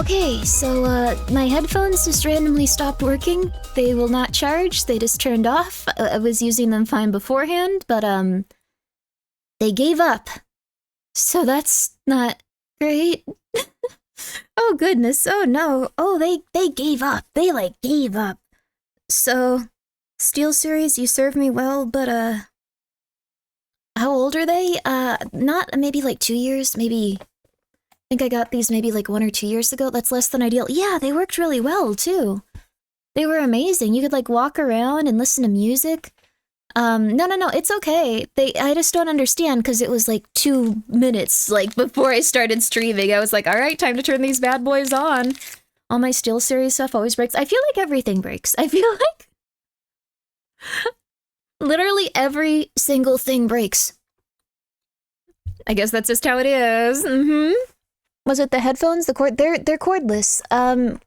Okay, so my headphones just randomly stopped working. They will not charge, they just turned off. I was using them fine beforehand, but they gave up. So that's not great. Oh goodness, oh no. Oh, they gave up. They like gave up. So, Steel Series, you serve me well, but how old are they? Not maybe like 2 years, maybe. I think I got these maybe like 1 or 2 years ago. That's less than ideal. Yeah, they worked really well too. They were amazing. You could like walk around and listen to music. No, it's okay. I just don't understand because it was like 2 minutes like before I started streaming. I was like, all right, time to turn these bad boys on. All my Steel Series stuff always breaks. I feel like everything breaks. I feel like literally every single thing breaks. I guess that's just how it is. Mm-hmm. Was it the headphones? The cord? They're cordless. Have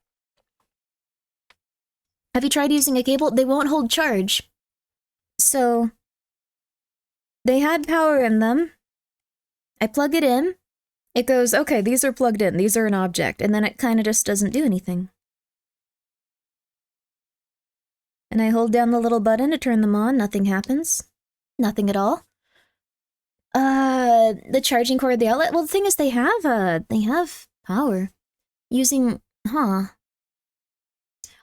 you tried using a cable? They won't hold charge. So, they had power in them. I plug it in. It goes, okay, these are plugged in. These are an object. And then it kind of just doesn't do anything. And I hold down the little button to turn them on. Nothing happens. Nothing at all. The charging cord, the outlet. Well, the thing is, they have power. Using,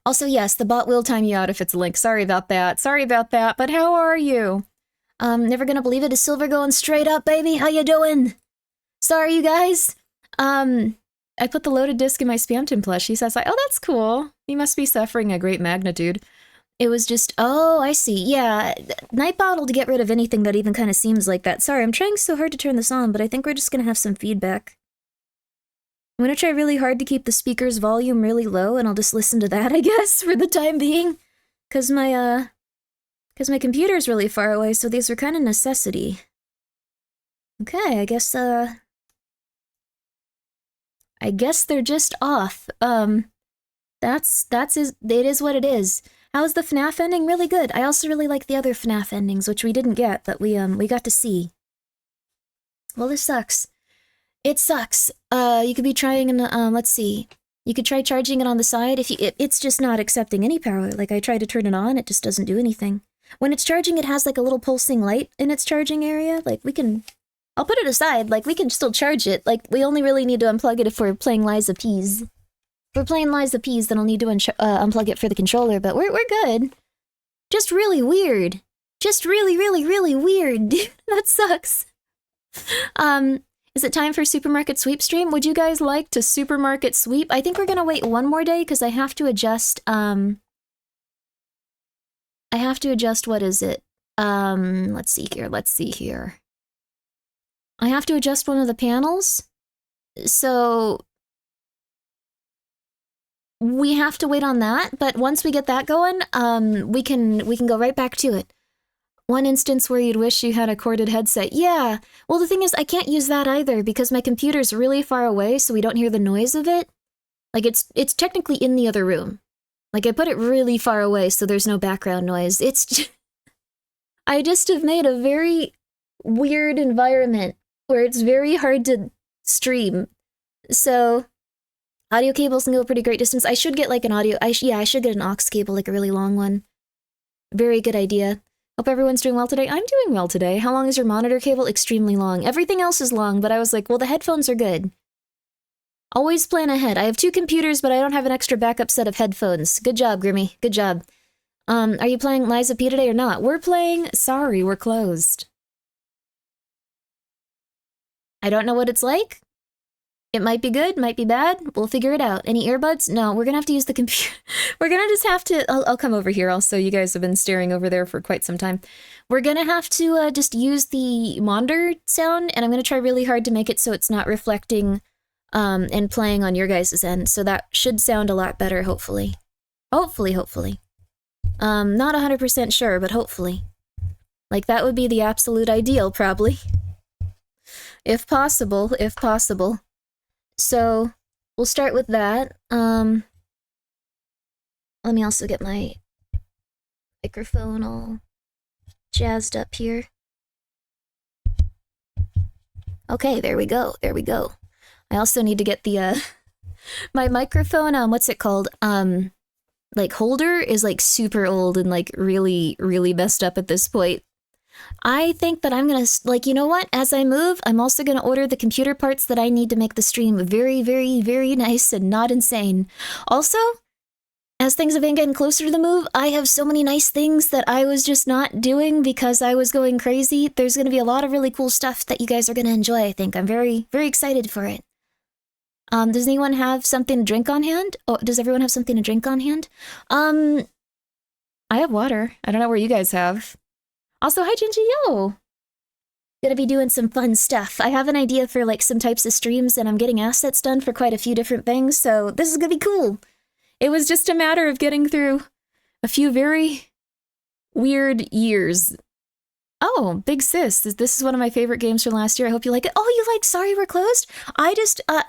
Also, yes, the bot will time you out if it's a link. Sorry about that. Sorry about that. But how are you? Never gonna believe it. Is Silver going straight up, baby? How you doing? Sorry, you guys. I put the loaded disc in my Spamton plush. He says, oh, that's cool. He must be suffering a great magnitude. It was just, oh, I see. Yeah, Nightbot will get rid of anything that even kind of seems like that. Sorry, I'm trying so hard to turn this on, but I think we're just gonna have some feedback. I'm gonna try really hard to keep the speaker's volume really low, and I'll just listen to that, I guess, for the time being. Cause my computer's really far away, so these are kind of necessity. Okay, I guess they're just off. It is what it is. How's the FNAF ending? Really good. I also really like the other FNAF endings, which we didn't get, but we got to see. Well, this sucks. It sucks. You could be trying, let's see. You could try charging it on the side. It's just not accepting any power. Like, I tried to turn it on, it just doesn't do anything. When it's charging, it has like a little pulsing light in its charging area. Like, I'll put it aside. Like, we can still charge it. Like, we only really need to unplug it if we're playing Liza Peas. If we're playing Liza Peas, then I'll need to unplug it for the controller, but we're good. Just really weird. Just really, really, really weird. That sucks. Is it time for supermarket sweep stream? Would you guys like to supermarket sweep? I think we're gonna wait one more day because I have to adjust, what is it? Let's see here. I have to adjust one of the panels. So we have to wait on that, but once we get that going, we can go right back to it. One instance where you'd wish you had a corded headset. Yeah, well the thing is I can't use that either because my computer's really far away so we don't hear the noise of it. Like it's technically in the other room. Like I put it really far away so there's no background noise. I just have made a very weird environment where it's very hard to stream. So audio cables can go a pretty great distance. I should get like an audio, I should get an aux cable, like a really long one. Very good idea. Hope everyone's doing well today. I'm doing well today. How long is your monitor cable? Extremely long. Everything else is long, but I was like, well, the headphones are good. Always plan ahead. I have 2 computers, but I don't have an extra backup set of headphones. Good job, Grimmi. Good job. Are you playing Liza P today or not? We're playing... Sorry, we're closed. I don't know what it's like. It might be good, might be bad. We'll figure it out. Any earbuds? No, we're gonna have to use the computer. We're gonna just have to... I'll come over here also. You guys have been staring over there for quite some time. We're gonna have to just use the monitor sound, and I'm gonna try really hard to make it so it's not reflecting and playing on your guys' end. So that should sound a lot better, hopefully. Hopefully. Not 100% sure, but hopefully. Like, that would be the absolute ideal, probably. If possible. So, we'll start with that. Let me also get my microphone all jazzed up here. Okay, there we go. I also need to get the My microphone, what's it called? Like holder is like super old and like really, really messed up at this point. I think that I'm gonna, like, you know what? As I move, I'm also gonna order the computer parts that I need to make the stream very, very, very nice and not insane. Also, as things have been getting closer to the move, I have so many nice things that I was just not doing because I was going crazy. There's gonna be a lot of really cool stuff that you guys are gonna enjoy, I think. I'm very, very excited for it. Does anyone have something to drink on hand? Oh, does everyone have something to drink on hand? I have water. I don't know where you guys have. Also, hi, Ginger Yo! Gonna be doing some fun stuff. I have an idea for, like, some types of streams, and I'm getting assets done for quite a few different things, so this is gonna be cool. It was just a matter of getting through a few very weird years. Oh, Big Sis, this is one of my favorite games from last year. I hope you like it. Oh, you like Sorry We're Closed? I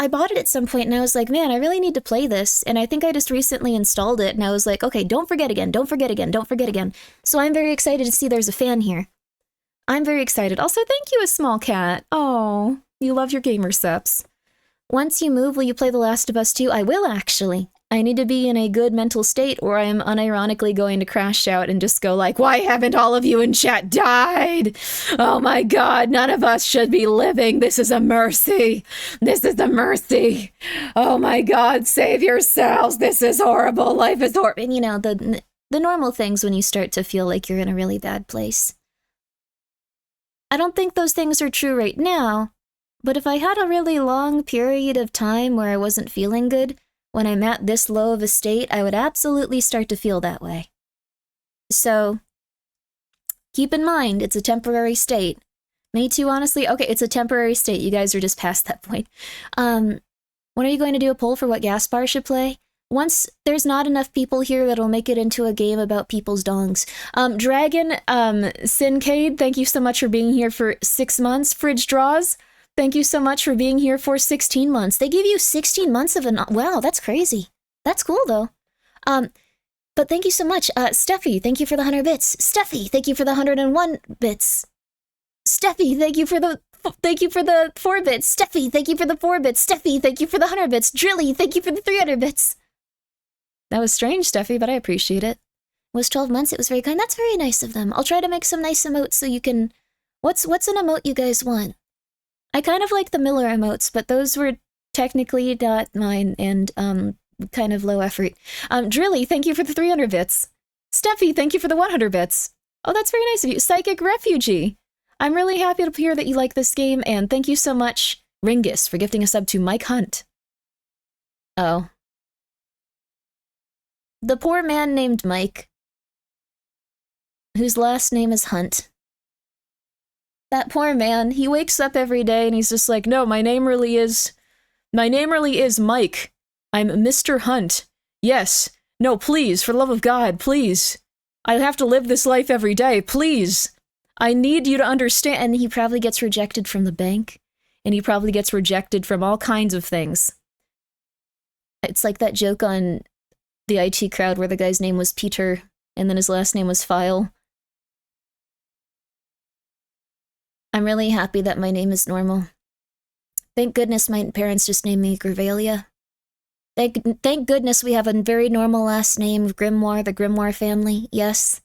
bought it at some point and I was like, man, I really need to play this. And I think I just recently installed it and I was like, okay, don't forget again, don't forget again, don't forget again. So I'm very excited to see there's a fan here. I'm very excited. Also, thank you, a small cat. Oh, you love your gamer subs. Once you move, will you play The Last of Us 2? I will, actually. I need to be in a good mental state or I am unironically going to crash out and just go like, why haven't all of you in chat died? Oh my god, none of us should be living. This is a mercy. This is a mercy. Oh my god, save yourselves. This is horrible. Life is horrible. And you know, the normal things when you start to feel like you're in a really bad place. I don't think those things are true right now, but if I had a really long period of time where I wasn't feeling good, when I'm at this low of a state, I would absolutely start to feel that way. So, keep in mind, it's a temporary state. Me too, honestly. Okay, it's a temporary state. You guys are just past that point. When are you going to do a poll for what Gaspar should play? Once there's not enough people here that'll make it into a game about people's dongs. Dragon, Sincade, thank you so much for being here for 6 months. Fridge Draws, thank you so much for being here for 16 months. They gave you 16 months of wow, that's crazy. That's cool, though. But thank you so much. Steffi, thank you for the 100 bits. Steffi, thank you for the 101 bits. Steffi, thank you for the 4 bits. Steffi, thank you for the 4 bits. Steffi, thank you for the 100 bits. Drilly, thank you for the 300 bits. That was strange, Steffi, but I appreciate it. It was 12 months. It was very kind. That's very nice of them. I'll try to make some nice emotes so you can... What's an emote you guys want? I kind of like the Miller emotes, but those were technically not mine and kind of low effort. Drilly, thank you for the 300 bits. Steffi, thank you for the 100 bits. Oh, that's very nice of you. Psychic Refugee. I'm really happy to hear that you like this game, and thank you so much, Ringus, for gifting a sub to Mike Hunt. Oh. The poor man named Mike, whose last name is Hunt. That poor man, he wakes up every day and he's just like, no, my name really is Mike. I'm Mr. Hunt. Yes. No, please, for the love of God, please. I have to live this life every day, please. I need you to understand. And he probably gets rejected from the bank, and he probably gets rejected from all kinds of things. It's like that joke on the IT crowd where the guy's name was Peter, and then his last name was File. I'm really happy that my name is normal. Thank goodness my parents just named me Gravalia. Thank goodness we have a very normal last name, Grimoire, the Grimoire family, yes.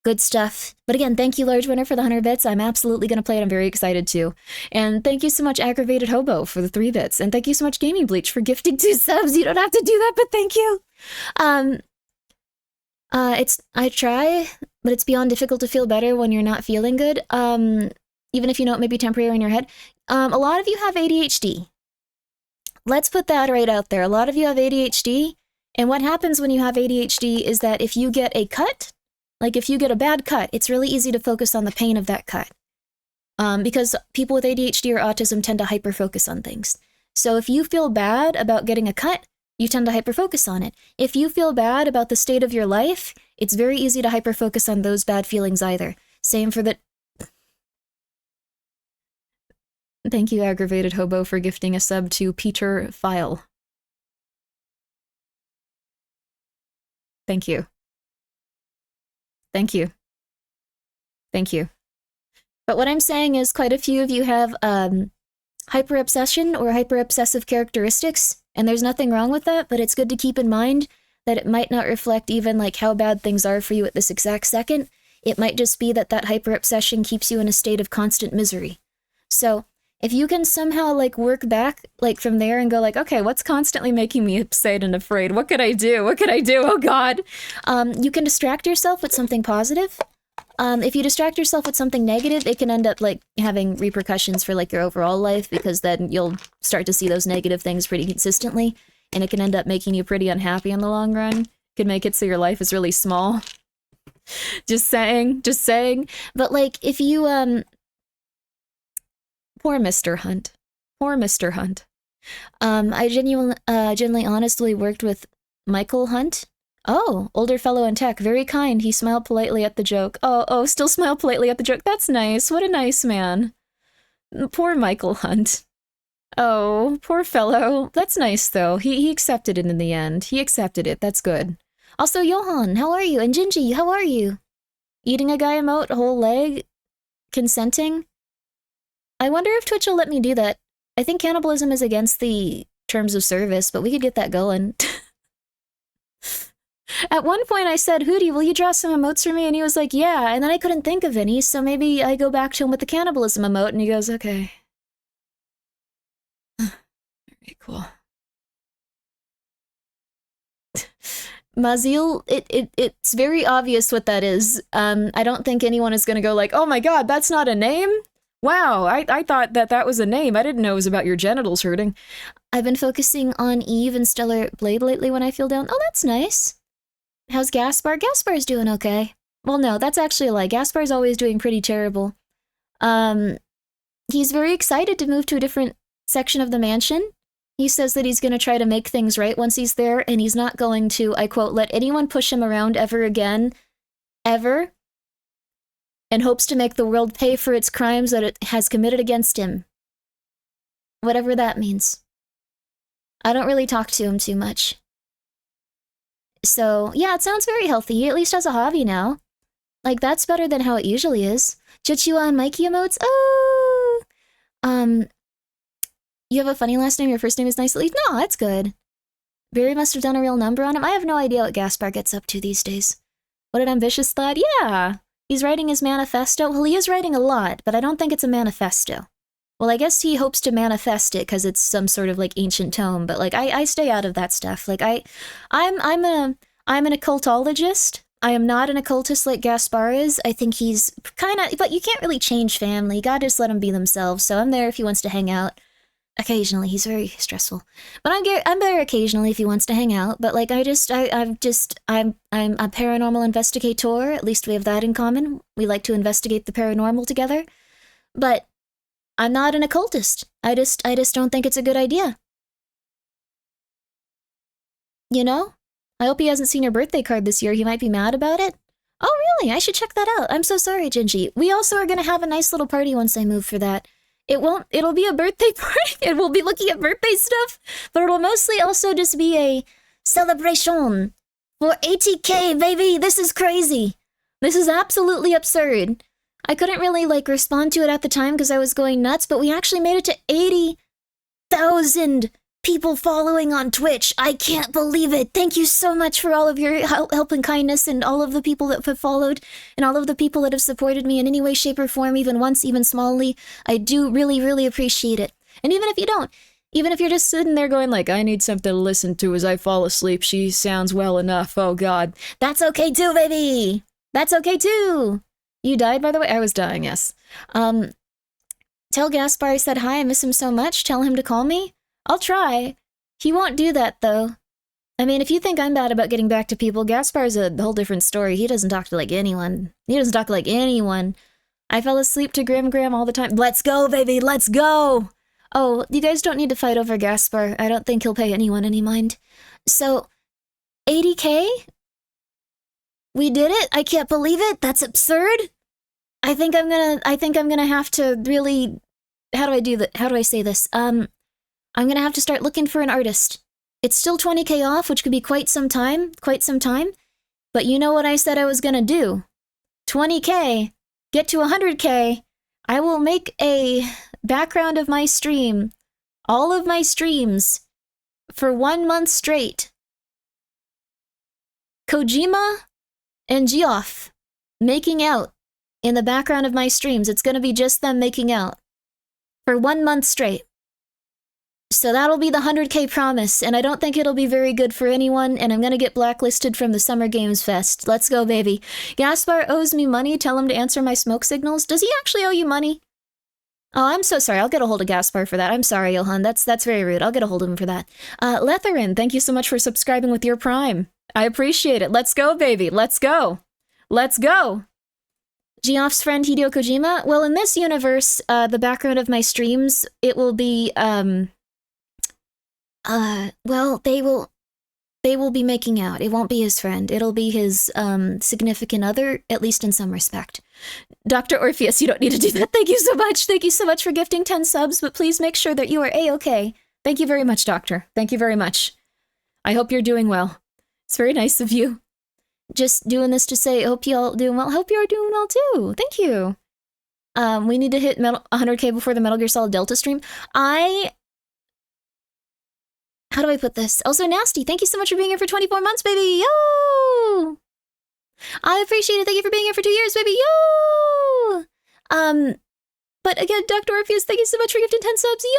Good stuff. But again, thank you, Large Winner, for the 100 bits. I'm absolutely going to play it. I'm very excited too. And thank you so much, Aggravated Hobo, for the 3 bits. And thank you so much, Gaming Bleach, for gifting 2 subs. You don't have to do that, but thank you. I try, but it's beyond difficult to feel better when you're not feeling good. Even if you know it may be temporary in your head. A lot of you have ADHD. Let's put that right out there. A lot of you have ADHD. And what happens when you have ADHD is that if you get a cut, like if you get a bad cut, it's really easy to focus on the pain of that cut. Because people with ADHD or autism tend to hyper-focus on things. So if you feel bad about getting a cut, you tend to hyper-focus on it. If you feel bad about the state of your life, it's very easy to hyper-focus on those bad feelings either. Same for the... Thank you, Aggravated Hobo, for gifting a sub to Peter File. Thank you. Thank you. Thank you. But what I'm saying is quite a few of you have hyper-obsession or hyper-obsessive characteristics, And there's nothing wrong with that, but it's good to keep in mind that it might not reflect even like how bad things are for you at this exact second. It might just be that that hyper-obsession keeps you in a state of constant misery. So if you can somehow like work back like from there and go like, okay, what's constantly making me upset and afraid? What could I do? What could I do? Oh God. You can distract yourself with something positive. If you distract yourself with something negative, it can end up like having repercussions for like your overall life, because then you'll start to see those negative things pretty consistently, and it can end up making you pretty unhappy in the long run. Could make it so your life is really small. Just saying. But like if you poor Mr. Hunt. Poor Mr. Hunt. I genuinely honestly worked with Michael Hunt. Oh, older fellow in tech, very kind. He smiled politely at the joke. Oh, still smile politely at the joke. That's nice. What a nice man. Poor Michael Hunt. Oh, poor fellow. That's nice, though. He accepted it in the end. He accepted it. That's good. Also, Johan, how are you? And Gingy, how are you? Eating a guy emote, a whole leg? Consenting? I wonder if Twitch will let me do that. I think cannibalism is against the terms of service, but we could get that going. At one point I said, Hootie, will you draw some emotes for me? And he was like, yeah, and then I couldn't think of any, so maybe I go back to him with the cannibalism emote, and he goes, okay. Very cool. Mazil, it's very obvious what that is. I don't think anyone is gonna go like, oh my god, that's not a name? Wow, I thought that was a name. I didn't know it was about your genitals hurting. I've been focusing on Eve and Stellar Blade lately when I feel down. Oh, that's nice. How's Gaspar? Gaspar's doing okay. Well, no, that's actually a lie. Gaspar's always doing pretty terrible. He's very excited to move to a different section of the mansion. He says that he's going to try to make things right once he's there, and he's not going to, I quote, let anyone push him around ever again, ever, and hopes to make the world pay for its crimes that it has committed against him. Whatever that means. I don't really talk to him too much. So, yeah, it sounds very healthy. He at least has a hobby now. Like, that's better than how it usually is. Chichua and Mikey emotes? Oh! You have a funny last name, your first name is nice at least? No, that's good. Barry must have done a real number on him. I have no idea what Gaspar gets up to these days. What an ambitious lad. Yeah! He's writing his manifesto. Well, he is writing a lot, but I don't think it's a manifesto. Well, I guess he hopes to manifest it because it's some sort of like ancient tome, but like I stay out of that stuff. Like I'm an occultologist. I am not an occultist like Gaspar is. I think he's kind of, but you can't really change family. You gotta just let them be themselves. So I'm there if he wants to hang out. Occasionally, he's very stressful, but I'm there occasionally if he wants to hang out. But like I'm a paranormal investigator. At least we have that in common. We like to investigate the paranormal together. But I'm not an occultist. I just don't think it's a good idea. You know? I hope he hasn't seen your birthday card this year. He might be mad about it. Oh, really? I should check that out. I'm so sorry, Gingy. We also are gonna have a nice little party once I move for that. It'll be a birthday party, and we'll be looking at birthday stuff, but it'll mostly also just be a celebration for 80K, baby! This is crazy! This is absolutely absurd. I couldn't really, like, respond to it at the time because I was going nuts, but we actually made it to 80,000 people following on Twitch. I can't believe it. Thank you so much for all of your help and kindness, and all of the people that have followed, and all of the people that have supported me in any way, shape, or form, even once, even smallly. I do really, really appreciate it. And even if you don't, even if you're just sitting there going like, I need something to listen to as I fall asleep, she sounds well enough, oh god. That's okay too, baby! That's okay too! You died, by the way? I was dying, yes. Tell Gaspar I said hi, I miss him so much. Tell him to call me. I'll try. He won't do that, though. I mean, if you think I'm bad about getting back to people, Gaspar's a whole different story. He doesn't talk to, like, anyone. He doesn't talk to, like, anyone. I fell asleep to Gram all the time. Let's go, baby! Let's go! Oh, you guys don't need to fight over Gaspar. I don't think he'll pay anyone any mind. So, 80K? We did it? I can't believe it? That's absurd? I think I'm gonna have to really... How do I do that? How do I say this? I'm gonna have to start looking for an artist. It's still 20K off, which could be quite some time. But you know what I said I was gonna do? 20K, get to 100K, I will make a background of my stream. All of my streams for 1 month straight. Kojima and Geoff making out in the background of my streams. It's gonna be just them making out for 1 month straight. So that'll be the 100K promise, and I don't think it'll be very good for anyone, and I'm gonna get blacklisted from the Summer Games Fest. Let's go, baby. Gaspar owes me money. Tell him to answer my smoke signals. Does he actually owe you money? Oh, I'm so sorry. I'll get a hold of Gaspar for that. I'm sorry, Johan. That's very rude. I'll get a hold of him for that. Letherin, thank you so much for subscribing with your Prime. I appreciate it. Let's go, baby. Let's go. Let's go. Geoff's friend Hideo Kojima. Well, in this universe, the background of my streams, it will be, well, they will be making out. It won't be his friend. It'll be his, significant other, at least in some respect. Dr. Orpheus, you don't need to do that. Thank you so much. Thank you so much for gifting 10 subs, but please make sure that you are A-okay. Thank you very much, Doctor. Thank you very much. I hope you're doing well. It's very nice of you. Just doing this to say, hope you all doing well. Hope you are doing well, too. Thank you. We need to hit 100K before the Metal Gear Solid Delta stream. How do I put this? Also, Nasty, thank you so much for being here for 24 months, baby. Yo! I appreciate it. Thank you for being here for 2 years, baby. Yo! But again, Dr. Orpheus, thank you so much for gifting 10 subs. Yo!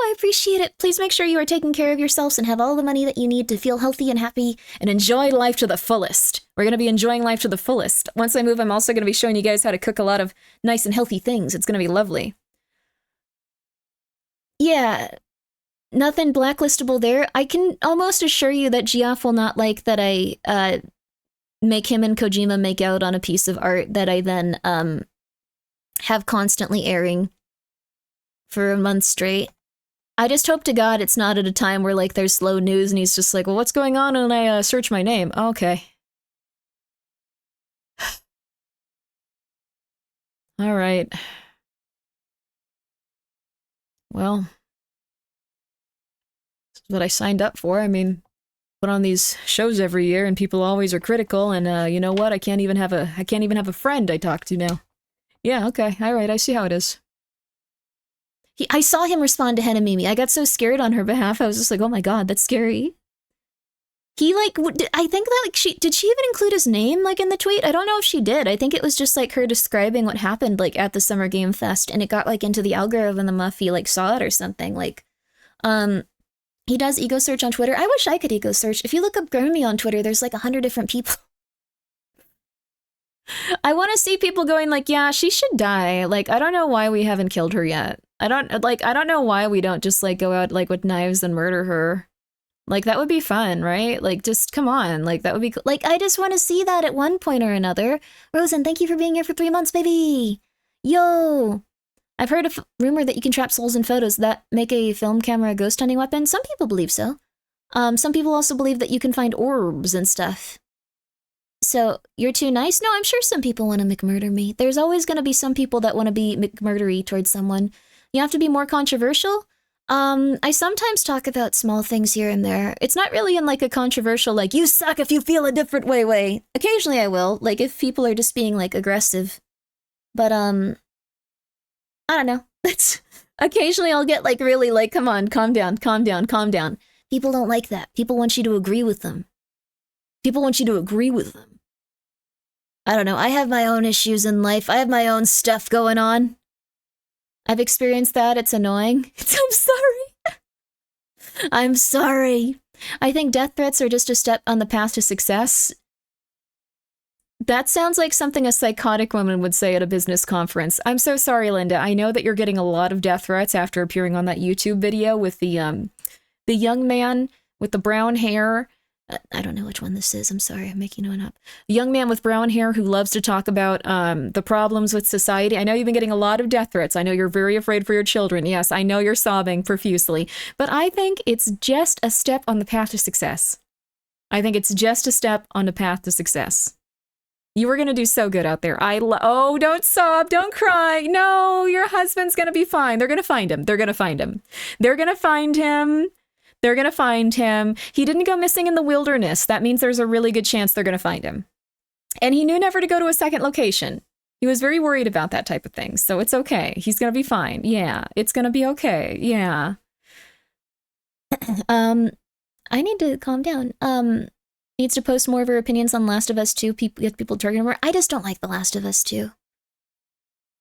I appreciate it. Please make sure you are taking care of yourselves and have all the money that you need to feel healthy and happy and enjoy life to the fullest. We're going to be enjoying life to the fullest. Once I move, I'm also going to be showing you guys how to cook a lot of nice and healthy things. It's going to be lovely. Yeah. Nothing blacklistable there. I can almost assure you that Geoff will not like that I make him and Kojima make out on a piece of art that I then have constantly airing for a month straight. I just hope to God it's not at a time where like there's slow news and he's just like, well, what's going on? And I search my name. Okay. All right. Well, what I signed up for. I mean, put on these shows every year, and people always are critical. And you know what? I can't even have a friend I talk to now. Yeah, okay, all right. I see how it is. I saw him respond to Henamimi. I got so scared on her behalf. I was just like, oh my god, that's scary. He like, I think that like did she even include his name like in the tweet? I don't know if she did. I think it was just like her describing what happened like at the Summer Game Fest, and it got like into the algorithm and the Muffy like saw it or something. Like, he does ego search on Twitter. I wish I could ego search. If you look up Grimmi on Twitter, there's like 100 different people. I want to see people going like, yeah, she should die. Like, I don't know why we haven't killed her yet. I don't know why we don't just like go out like with knives and murder her. Like, that would be fun, right? Like, just come on. Like, that would be like, I just want to see that at one point or another. Rosen, thank you for being here for 3 months, baby. Yo. I've heard a rumor that you can trap souls in photos that make a film camera a ghost hunting weapon. Some people believe so. Some people also believe that you can find orbs and stuff. So, you're too nice? No, I'm sure some people want to McMurder me. There's always going to be some people that want to be McMurdery towards someone. You have to be more controversial. I sometimes talk about small things here and there. It's not really in like a controversial, like, you suck if you feel a different way. Occasionally I will, like if people are just being like aggressive. But, I don't know. Occasionally I'll get like really like, come on, calm down. People don't like that. People want you to agree with them. I don't know. I have my own issues in life. I have my own stuff going on. I've experienced that. It's annoying. I'm sorry. I think death threats are just a step on the path to success. That sounds like something a psychotic woman would say at a business conference. I'm so sorry, Linda. I know that you're getting a lot of death threats after appearing on that YouTube video with the young man with the brown hair. I don't know which one this is. I'm sorry. I'm making one up. A young man with brown hair who loves to talk about the problems with society. I know you've been getting a lot of death threats. I know you're very afraid for your children. Yes, I know you're sobbing profusely. But I think it's just a step on the path to success. You were going to do so good out there. Oh, don't sob. Don't cry. No, your husband's going to be fine. They're going to find him. He didn't go missing in the wilderness. That means there's a really good chance they're going to find him. And he knew never to go to a second location. He was very worried about that type of thing. So it's okay. He's going to be fine. Yeah, it's going to be okay. Yeah. I need to calm down. Needs to post more of her opinions on Last of Us 2. Get people targeting more. I just don't like The Last of Us 2.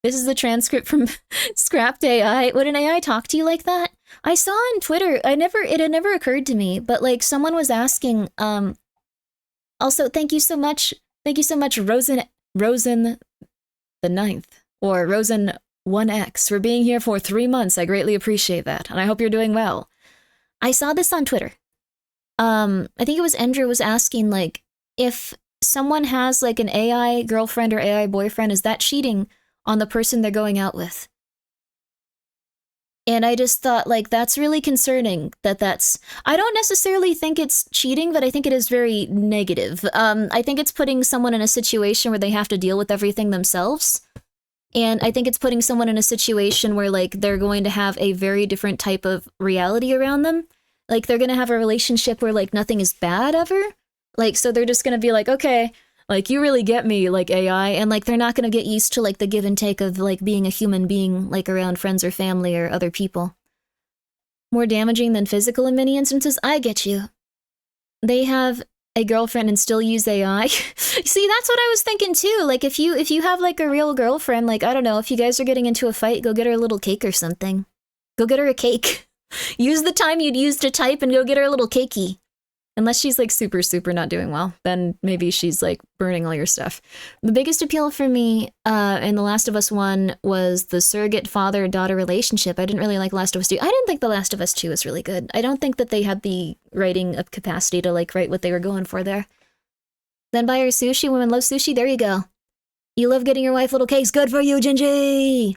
This is the transcript from Scrapped AI. Would an AI talk to you like that? I saw on Twitter. It had never occurred to me, but like someone was asking. Also, thank you so much, Rosen the Ninth or Rosen 1X for being here for 3 months. I greatly appreciate that, and I hope you're doing well. I saw this on Twitter. I think it was Andrew was asking, like, if someone has, like, an AI girlfriend or AI boyfriend, is that cheating on the person they're going out with? And I just thought, like, that's really concerning that's... I don't necessarily think it's cheating, but I think it is very negative. I think it's putting someone in a situation where they have to deal with everything themselves. And I think it's putting someone in a situation where, like, they're going to have a very different type of reality around them. Like, they're gonna have a relationship where, like, nothing is bad ever. Like, so they're just gonna be like, okay, like, you really get me, like, AI. And, like, they're not gonna get used to, like, the give and take of, like, being a human being, like, around friends or family or other people. More damaging than physical in many instances? I get you. They have a girlfriend and still use AI. See, that's what I was thinking, too. Like, if you have, like, a real girlfriend, like, I don't know, if you guys are getting into a fight, go get her a little cake or something. Go get her a cake. Use the time you'd use to type and go get her a little cakey. Unless she's, like, super not doing well, then maybe she's, like, burning all your stuff. The biggest appeal for me in The Last of Us 1 was the surrogate father-daughter relationship. I didn't really like Last of Us 2. I didn't think The Last of Us 2 was really good. I don't think that they had the writing capacity to, like, write what they were going for there. Then buy her sushi. Women love sushi. There you go. You love getting your wife little cakes. Good for you, Gingy!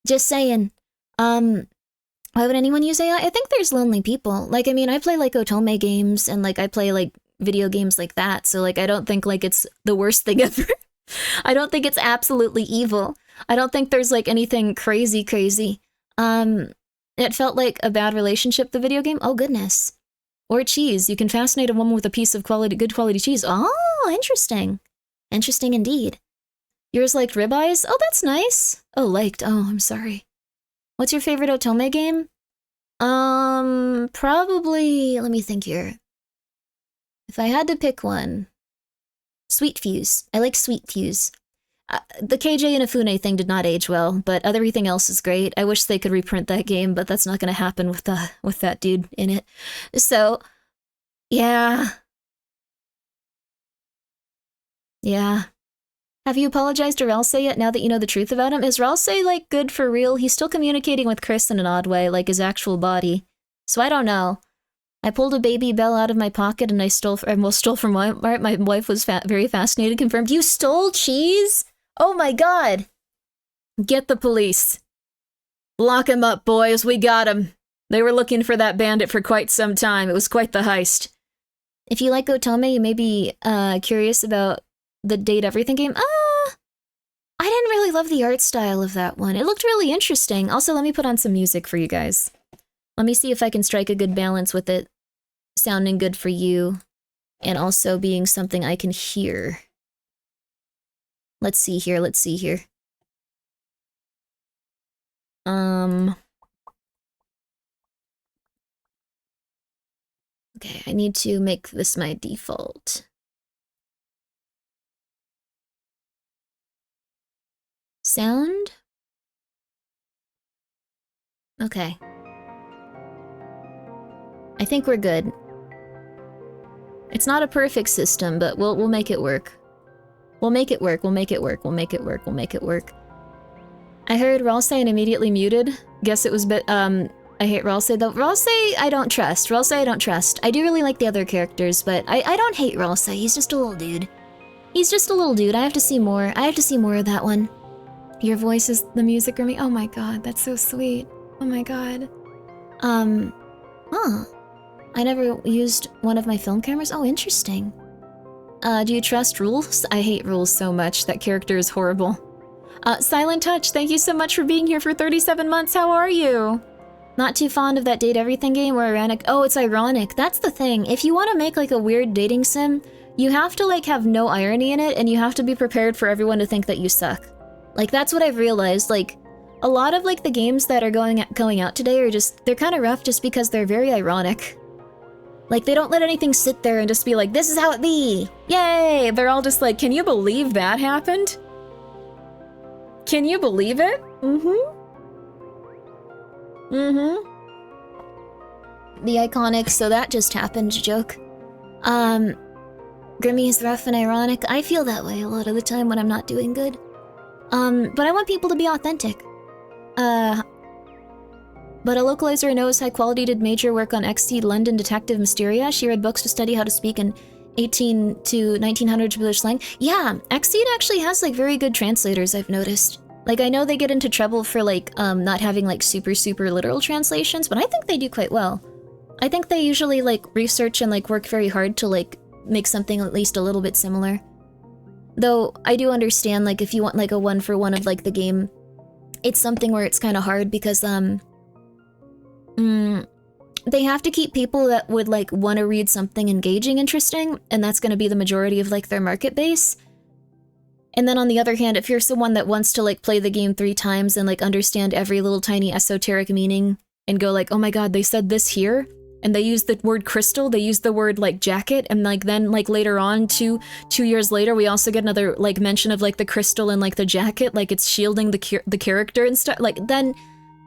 Just saying. Why would anyone use AI? I think there's lonely people. Like, I mean, I play, like, Otome games, and, like, I play, like, video games like that, so, like, I don't think, like, it's the worst thing ever. I don't think it's absolutely evil. I don't think there's, like, anything crazy. It felt like a bad relationship, the video game. Oh, goodness. Or cheese. You can fascinate a woman with a piece of good quality cheese. Oh, interesting. Interesting indeed. Yours liked ribeyes? Oh, that's nice. Oh, liked. Oh, I'm sorry. What's your favorite Otome game? Probably, let me think here. If I had to pick one, Sweet Fuse. I like Sweet Fuse. The KJ Inafune thing did not age well, but everything else is great. I wish they could reprint that game, but that's not going to happen with that dude in it. So, yeah. Yeah. Have you apologized to Ralsei yet now that you know the truth about him? Is Ralsei, like, good for real? He's still communicating with Chris in an odd way, like his actual body. So I don't know. I pulled a baby bell out of my pocket and I stole from Walmart. My wife was very fascinated, confirmed. You stole cheese? Oh my god. Get the police. Lock him up, boys. We got him. They were looking for that bandit for quite some time. It was quite the heist. If you like Otome, you may be curious about the Date Everything game. I didn't really love the art style of that one. It looked really interesting. Also, let me put on some music for you guys. Let me see if I can strike a good balance with it sounding good for you and also being something I can hear. Let's see here. Okay, I need to make this my default. Sound? Okay. I think we're good. It's not a perfect system, but we'll make it work. We'll make it work. I heard Ralsei and immediately muted. Guess it was I hate Ralsei though. Ralsei I don't trust. I do really like the other characters, but I don't hate Ralsei. He's just a little dude. I have to see more. Of that one. Your voice is the music, Grimmi. Oh my god, that's so sweet. Oh my god. I never used one of my film cameras. Oh, interesting. Do you trust rules? I hate rules so much. That character is horrible. Silent Touch, thank you so much for being here for 37 months. How are you? Not too fond of that Date Everything game or ironic. Oh, it's ironic. That's the thing. If you want to make like a weird dating sim, you have to like have no irony in it and you have to be prepared for everyone to think that you suck. Like, that's what I've realized. Like, A lot of like the games that are going out today are just, they're kind of rough just because they're very ironic. Like they don't let anything sit there and just be like, this is how it be! Yay! They're all just like, can you believe that happened? Can you believe it? Mm-hmm. Mm-hmm. The iconic, so that just happened joke. Grimmi is rough and ironic. I feel that way a lot of the time when I'm not doing good. But I want people to be authentic. But a localizer knows high quality did major work on XT London Detective Mysteria. She read books to study how to speak in 18 to 1900 British slang. Yeah, XT actually has like very good translators, I've noticed. Like I know they get into trouble for like not having like super literal translations, but I think they do quite well. I think they usually like research and like work very hard to like make something at least a little bit similar. Though I do understand like if you want like a one-for-one of like the game, it's something where it's kind of hard because they have to keep people that would like want to read something engaging interesting, and that's going to be the majority of like their market base. And then on the other hand, if you're someone that wants to like play the game 3 times and like understand every little tiny esoteric meaning and go like, oh my god, they said this here, and they used the word crystal, they used the word like jacket, and like then like later on, two years later, we also get another like mention of like the crystal and like the jacket, like it's shielding the character and stuff. Like then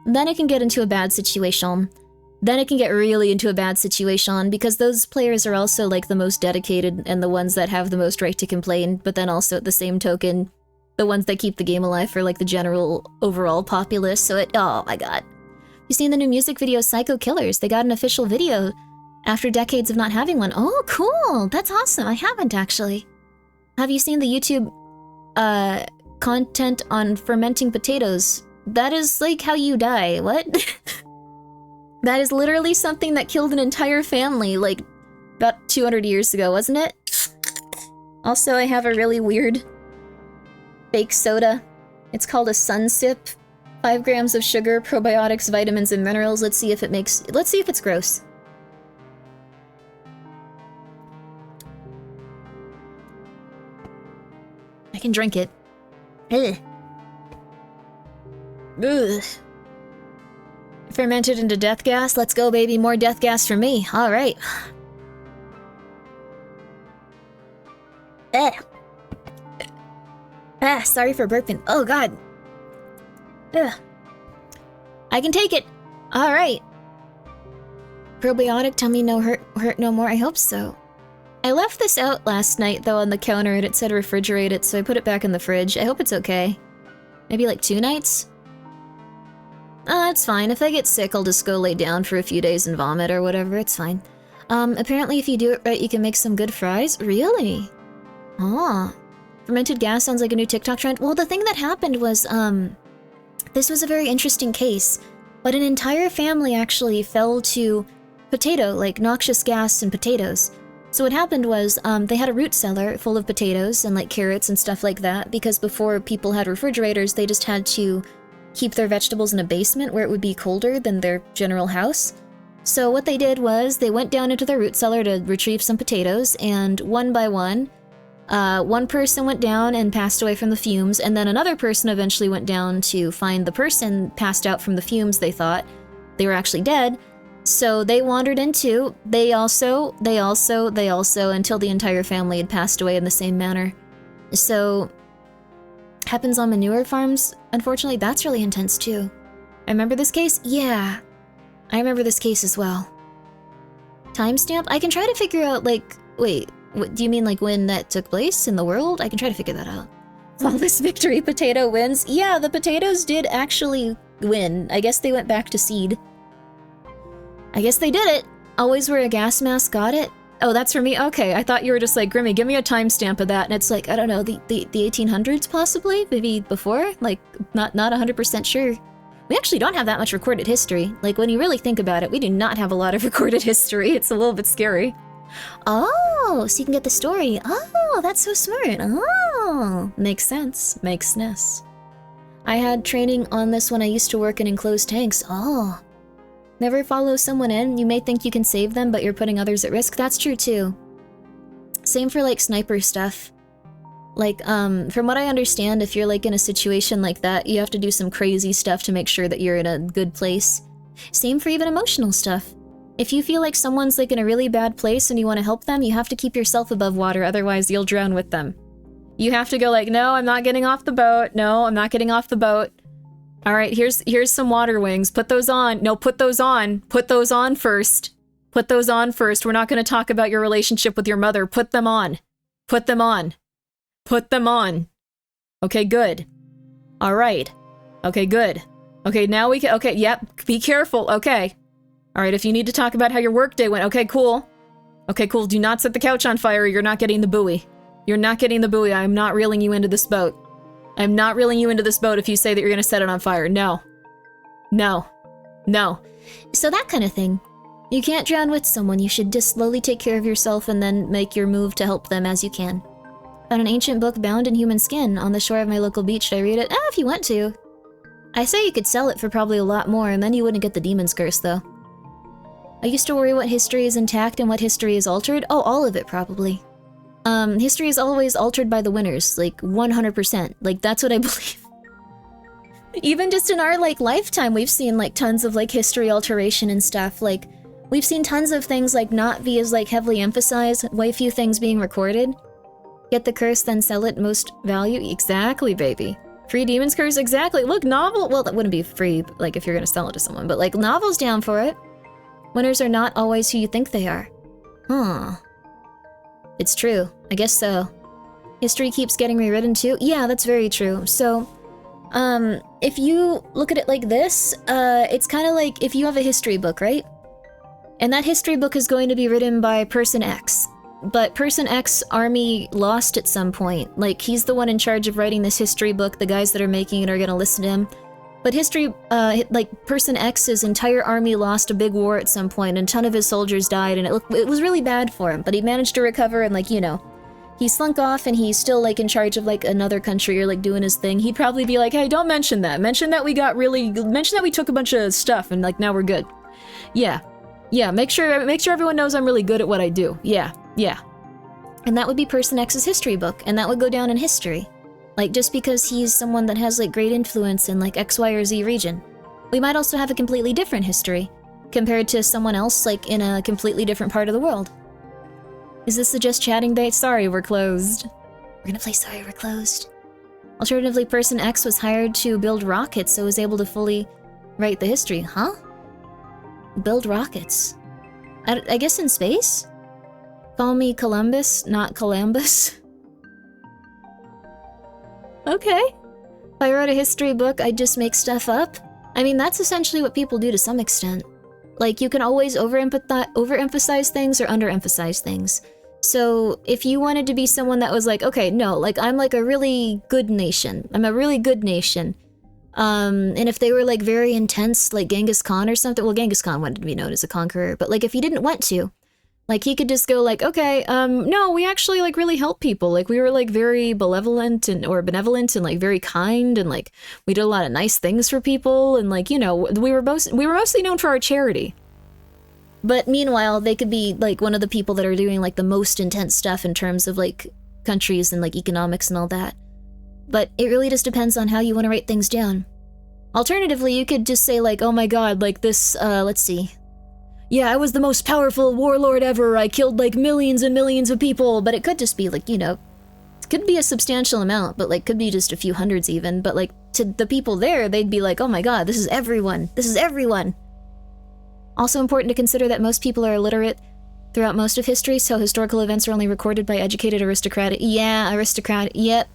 it can get into a bad situation. Then it can get really into a bad situation because those players are also like the most dedicated and the ones that have the most right to complain, but then also at the same token, the ones that keep the game alive for like the general overall populace. So oh my god. You seen the new music video Psycho Killers? They got an official video after decades of not having one. Oh, cool! That's awesome. I haven't actually. Have you seen the YouTube content on fermenting potatoes? That is like how you die. What? That is literally something that killed an entire family like about 200 years ago, wasn't it? Also, I have a really weird fake soda. It's called a Sun Sip. 5 grams of sugar, probiotics, vitamins, and minerals. Let's see if it's gross. I can drink it. Ugh. Ugh. Fermented into death gas. Let's go, baby. More death gas for me. All right. Sorry for burping. Oh, God. Ugh. I can take it. All right. Probiotic tummy no hurt no more. I hope so. I left this out last night, though, on the counter, and it said refrigerate, so I put it back in the fridge. I hope it's okay. Maybe like 2 nights? It's fine. If I get sick, I'll just go lay down for a few days and vomit or whatever. It's fine. Apparently if you do it right, you can make some good fries. Really? Oh. Fermented gas sounds like a new TikTok trend. Well, the thing that happened was, this was a very interesting case, but an entire family actually fell to potato, like noxious gas and potatoes. So what happened was, they had a root cellar full of potatoes and like carrots and stuff like that, because before people had refrigerators, they just had to keep their vegetables in a basement where it would be colder than their general house. So what they did was they went down into their root cellar to retrieve some potatoes, and one by one person went down and passed away from the fumes, and then another person eventually went down to find the person passed out from the fumes. They thought they were actually dead. So they wandered into, they also, until the entire family had passed away in the same manner. So, happens on manure farms. Unfortunately, that's really intense too. I remember this case? Yeah. I remember this case as well. Timestamp? I can try to figure out, like, wait, what, do you mean like when that took place in the world? I can try to figure that out. Flawless victory, potato wins. Yeah, the potatoes did actually win. I guess they went back to seed. I guess they did it. Always wear a gas mask, got it? Oh, that's for me? Okay, I thought you were just like, Grimmi, give me a timestamp of that. And it's like, I don't know, the 1800s possibly? Maybe before? Like, not 100% sure. We actually don't have that much recorded history. Like, when you really think about it, we do not have a lot of recorded history. It's a little bit scary. Oh, so you can get the story. Oh, that's so smart. Oh, makes sense. Makes sense. I had training on this when I used to work in enclosed tanks. Oh. Never follow someone in. You may think you can save them, but you're putting others at risk. That's true too. Same for like sniper stuff. Like, from what I understand, if you're, like, in a situation like that, you have to do some crazy stuff to make sure that you're in a good place. Same for even emotional stuff. If you feel like someone's, like, in a really bad place and you want to help them, you have to keep yourself above water, otherwise you'll drown with them. You have to go like, no, I'm not getting off the boat. No, I'm not getting off the boat. All right, here's some water wings. Put those on. No, put those on. Put those on first. Put those on first. We're not going to talk about your relationship with your mother. Put them on. Put them on. Put them on. Okay, good. All right. Okay, good. Okay, now we can... Okay, yep. Be careful. Okay. All right, if you need to talk about how your workday went. Okay, cool. Okay, cool. Do not set the couch on fire. You're not getting the buoy. You're not getting the buoy. I'm not reeling you into this boat. I'm not reeling you into this boat if you say that you're going to set it on fire. No. No. No. So that kind of thing. You can't drown with someone. You should just slowly take care of yourself and then make your move to help them as you can. Found an ancient book bound in human skin on the shore of my local beach. Should I read it? If you want to. I say you could sell it for probably a lot more, and then you wouldn't get the demon's curse, though. I used to worry what history is intact and what history is altered. Oh, all of it, probably. History is always altered by the winners, like 100%. Like, that's what I believe. Even just in our, like, lifetime, we've seen, like, tons of, like, history alteration and stuff. Like, we've seen tons of things, like, not be as, like, heavily emphasized, way few things being recorded. Get the curse, then sell it, most value. Exactly, baby. Free demon's curse, exactly. Look, novel, well, that wouldn't be free, like, if you're gonna sell it to someone, but, like, novel's down for it. Winners are not always who you think they are. Huh. It's true. I guess so. History keeps getting rewritten too? Yeah, that's very true. So, if you look at it like this, it's kind of like if you have a history book, right? And that history book is going to be written by Person X. But Person X army lost at some point. Like, he's the one in charge of writing this history book. The guys that are making it are gonna listen to him. But history, like, Person X's entire army lost a big war at some point, and a ton of his soldiers died, and it was really bad for him, but he managed to recover, and, like, you know, he slunk off, and he's still, like, in charge of, like, another country, or, like, doing his thing. He'd probably be like, hey, don't mention that. Mention that we took a bunch of stuff, and, like, now we're good. Yeah. Yeah, make sure everyone knows I'm really good at what I do. Yeah. Yeah. And that would be Person X's history book, and that would go down in history. Like, just because he's someone that has, like, great influence in, like, X, Y, or Z region. We might also have a completely different history, compared to someone else, like, in a completely different part of the world. Is this the just chatting day? Sorry, we're closed. We're gonna play Sorry, We're Closed. Alternatively, Person X was hired to build rockets, so was able to fully write the history. Huh? Build rockets. I guess in space? Call me Columbus, not Columbus. Okay. If I wrote a history book, I'd just make stuff up. I mean, that's essentially what people do to some extent. Like, you can always overemphasize things or underemphasize things. So, if you wanted to be someone that was like, okay, no, like, I'm like a really good nation. I'm a really good nation. And if they were like very intense, like Genghis Khan or something, well, Genghis Khan wanted to be known as a conqueror, but like if he didn't want to, like, he could just go like, okay, no, we actually, like, really help people. Like, we were, like, very benevolent and like, very kind, and, like, we did a lot of nice things for people, and, like, you know, we were mostly known for our charity. But meanwhile, they could be, like, one of the people that are doing, like, the most intense stuff in terms of, like, countries and, like, economics and all that. But it really just depends on how you want to write things down. Alternatively, you could just say, like, oh my god, like, this, let's see. Yeah, I was the most powerful warlord ever, I killed, like, millions and millions of people, but it could just be, like, you know, it could be a substantial amount, but, like, could be just a few hundreds even, but, like, to the people there, they'd be like, oh my god, this is everyone, this is everyone! Also important to consider that most people are illiterate throughout most of history, so historical events are only recorded by educated aristocratic, yep,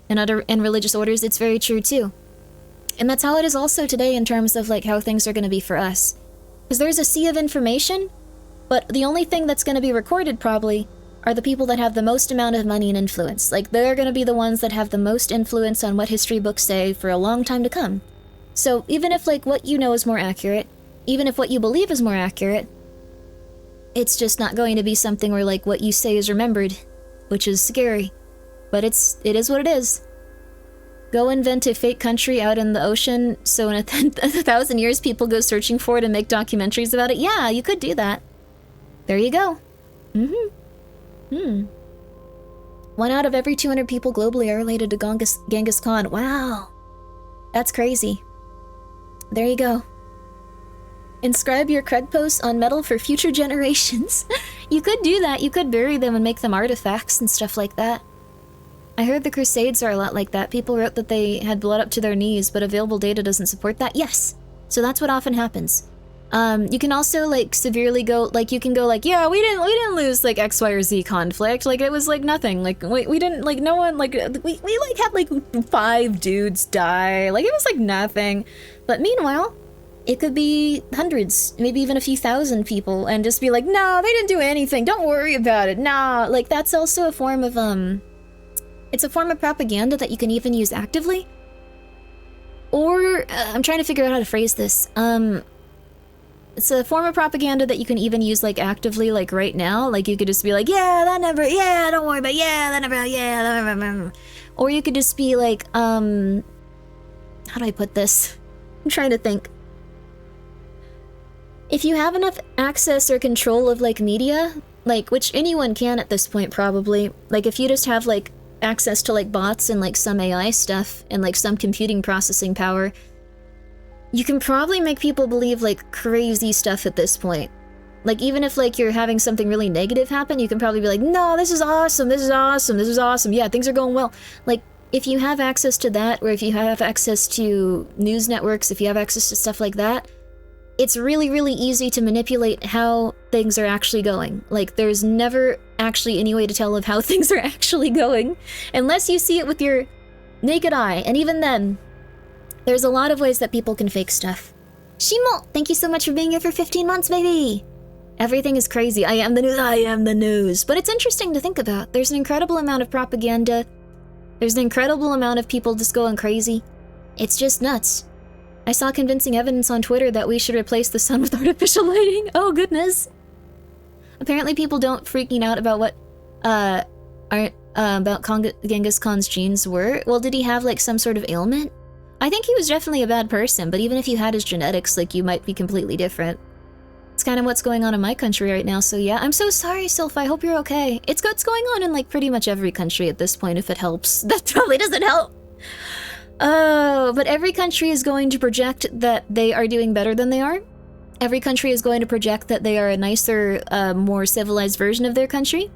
and religious orders. It's very true, too. And that's how it is also today in terms of, like, how things are gonna be for us. Because there's a sea of information, but the only thing that's going to be recorded, probably, are the people that have the most amount of money and influence. Like, they're going to be the ones that have the most influence on what history books say for a long time to come. So, even if, like, what you know is more accurate, even if what you believe is more accurate, it's just not going to be something where, like, what you say is remembered, which is scary. But it is what it is. Go invent a fake country out in the ocean, so in a 1,000 years people go searching for it and make documentaries about it? Yeah, you could do that. There you go. 1 out of every 200 people globally are related to Genghis Khan. Wow. That's crazy. There you go. Inscribe your cred posts on metal for future generations. You could do that. You could bury them and make them artifacts and stuff like that. I heard the Crusades are a lot like that. People wrote that they had blood up to their knees, but available data doesn't support that. Yes. So that's what often happens. You can also like severely go, like you can go like, yeah, we didn't lose like X, Y, or Z conflict. Like it was like nothing. Like we didn't, like no one, like we like had like 5 dudes die. Like it was like nothing. But meanwhile, it could be hundreds, maybe even a few thousand people and just be like, no, they didn't do anything. Don't worry about it. Nah, like that's also a form of, it's a form of propaganda that you can even use actively. Or, I'm trying to figure out how to phrase this. It's a form of propaganda that you can even use, like, actively, like, right now. Like, you could just be like, yeah, that never, yeah, don't worry about, yeah, that never, yeah, that never. Or you could just be like, how do I put this? I'm trying to think. If you have enough access or control of, like, media, like, which anyone can at this point, probably. Like, if you just have, like, access to, like, bots and, like, some AI stuff and, like, some computing processing power, you can probably make people believe, like, crazy stuff at this point. Like, even if, like, you're having something really negative happen, you can probably be like, no, this is awesome, this is awesome, this is awesome, yeah, things are going well. Like, if you have access to that, or if you have access to news networks, if you have access to stuff like that, it's really, really easy to manipulate how things are actually going. Like, there's never actually any way to tell of how things are actually going, unless you see it with your naked eye, and even then, there's a lot of ways that people can fake stuff. Shimo, thank you so much for being here for 15 months, baby! Everything is crazy. I am the news, I am the news. But it's interesting to think about. There's an incredible amount of propaganda. There's an incredible amount of people just going crazy. It's just nuts. I saw convincing evidence on Twitter that we should replace the sun with artificial lighting. Oh, goodness. Apparently people don't freaking out about what, about Genghis Khan's genes were. Well, did he have, like, some sort of ailment? I think he was definitely a bad person, but even if you had his genetics, like, you might be completely different. It's kind of what's going on in my country right now, so yeah. I'm so sorry, Sylph, I hope you're okay. It's what's going on in, like, pretty much every country at this point, if it helps. That probably doesn't help. Oh, but every country is going to project that they are doing better than they are. Every country is going to project that they are a nicer, more civilized version of their country.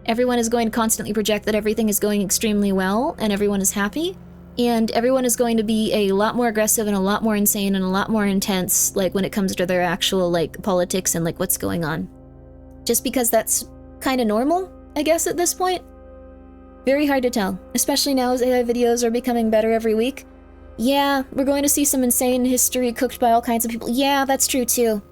Everyone is going to constantly project that everything is going extremely well, and everyone is happy. And everyone is going to be a lot more aggressive and a lot more insane and a lot more intense, like, when it comes to their actual, like, politics and, like, what's going on. Just because that's kind of normal, I guess, at this point. Very hard to tell, especially now as AI videos are becoming better every week. Yeah, we're going to see some insane history cooked by all kinds of people. Yeah, that's true, too.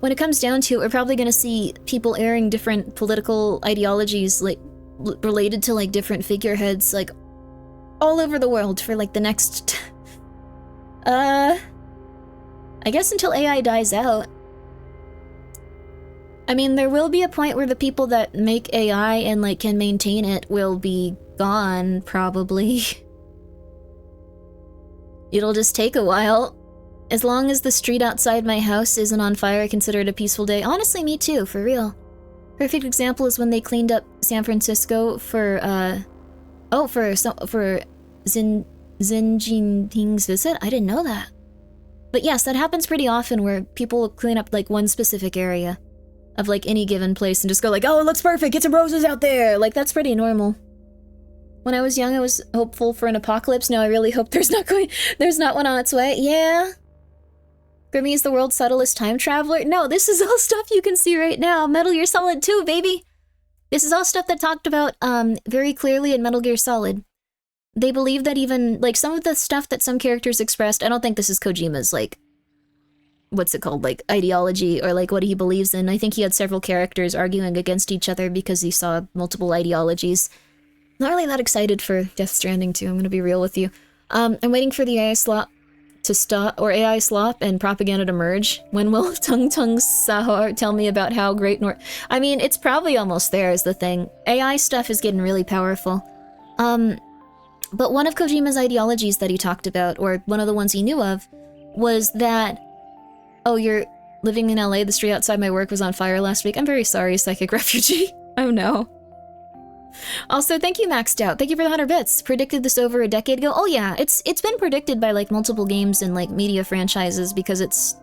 When it comes down to it, we're probably going to see people airing different political ideologies, like, related to, like, different figureheads, like, all over the world for, like, the next... I guess until AI dies out. I mean, there will be a point where the people that make AI and, like, can maintain it will be gone, probably. It'll just take a while. As long as the street outside my house isn't on fire, I consider it a peaceful day. Honestly, me too, for real. Perfect example is when they cleaned up San Francisco for Xi Jinping's visit? I didn't know that. But yes, that happens pretty often where people clean up, like, one specific area of, like, any given place and just go like, oh, it looks perfect, get some roses out there! Like, that's pretty normal. When I was young, I was hopeful for an apocalypse. Now I really hope there's not one on its way. Yeah. Grimmi is the world's subtlest time traveler? No, this is all stuff you can see right now. Metal Gear Solid 2, baby! This is all stuff that talked about, very clearly in Metal Gear Solid. They believe that even, like, some of the stuff that some characters expressed, I don't think this is Kojima's, like, what's it called, like, ideology, or, like, what he believes in. I think he had several characters arguing against each other because he saw multiple ideologies. Not really that excited for Death Stranding 2, I'm gonna be real with you. I'm waiting for the AI slop to stop, or AI slop and propaganda to merge. When will Tung Tung Sahar tell me about how great I mean, it's probably almost there is the thing. AI stuff is getting really powerful. But one of Kojima's ideologies that he talked about, or one of the ones he knew of, was that, oh, you're living in LA, the street outside my work was on fire last week. I'm very sorry, psychic refugee. Oh no. Also, thank you, Maxed Out. Thank you for the 100 bits. Predicted this over a decade ago. Oh yeah, it's been predicted by like multiple games and like media franchises because it's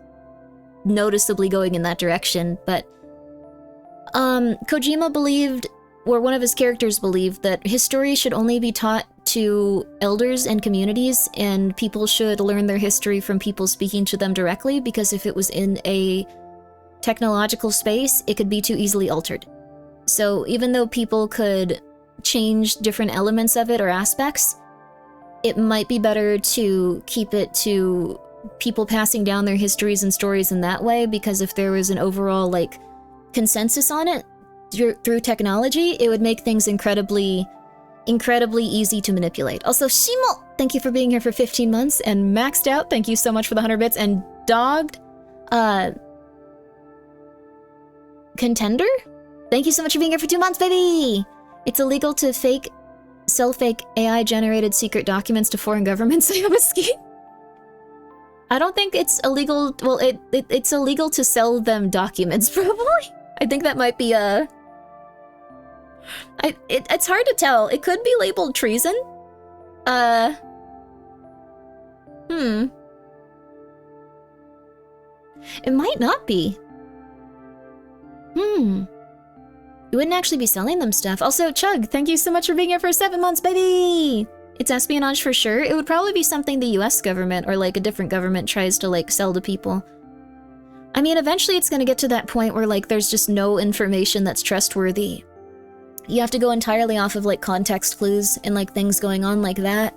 noticeably going in that direction. But Kojima believed, or one of his characters believed, that history should only be taught to elders and communities, and people should learn their history from people speaking to them directly, because if it was in a technological space, it could be too easily altered. So even though people could change different elements of it or aspects, it might be better to keep it to people passing down their histories and stories in that way, because if there was an overall like consensus on it through technology, it would make things incredibly easy to manipulate. Also, Shimo, thank you for being here for 15 months, and Maxed Out, thank you so much for the 100 bits, and Dogged Contender, thank you so much for being here for 2 months, baby! It's illegal to sell fake AI-generated secret documents to foreign governments. I have a scheme. I don't think it's illegal. Well, it's illegal to sell them documents, probably. I think that might be it's hard to tell. It could be labeled treason. It might not be. You wouldn't actually be selling them stuff. Also, Chug, thank you so much for being here for 7 months, baby! It's espionage for sure. It would probably be something the US government or like a different government tries to like sell to people. I mean, eventually it's gonna get to that point where like there's just no information that's trustworthy. You have to go entirely off of like context clues and like things going on like that.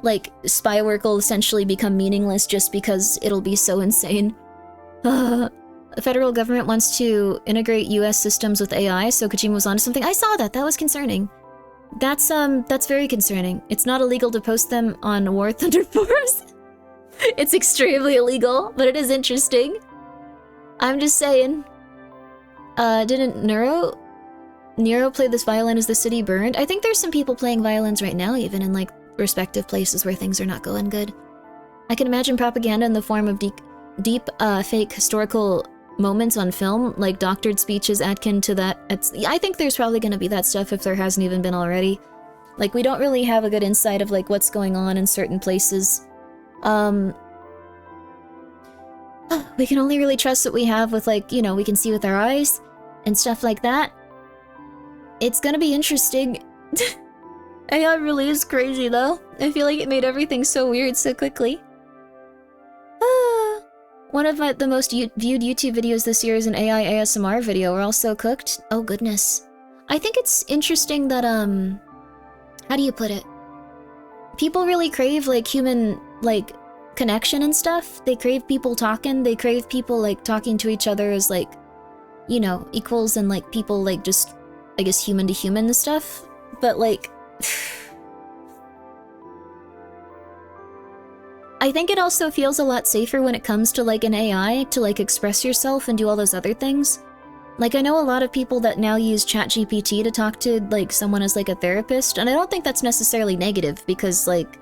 Like, spy work will essentially become meaningless just because it'll be so insane. The federal government wants to integrate US systems with AI, so Kojima was onto something. I saw that, that was concerning. That's very concerning. It's not illegal to post them on War Thunder Force. It's extremely illegal, but it is interesting. I'm just saying. Didn't Nero play this violin as the city burned? I think there's some people playing violins right now, even in like respective places where things are not going good. I can imagine propaganda in the form of deep fake historical moments on film, like doctored speeches akin to that. I think there's probably going to be that stuff if there hasn't even been already. Like, we don't really have a good insight of like what's going on in certain places. We can only really trust what we have with like, you know, we can see with our eyes and stuff like that. It's gonna be interesting. AI really is crazy though. I feel like it made everything so weird so quickly. One of the most viewed YouTube videos this year is an AI ASMR video. We're all so cooked. Oh goodness. I think it's interesting that, how do you put it? People really crave, like, human, like, connection and stuff. They crave people talking. They crave people, like, talking to each other as, like, you know, equals and, like, people, like, just, I guess, human to human and stuff. But, like... I think it also feels a lot safer when it comes to like an AI to like express yourself and do all those other things. Like, I know a lot of people that now use ChatGPT to talk to like someone as like a therapist, and I don't think that's necessarily negative because like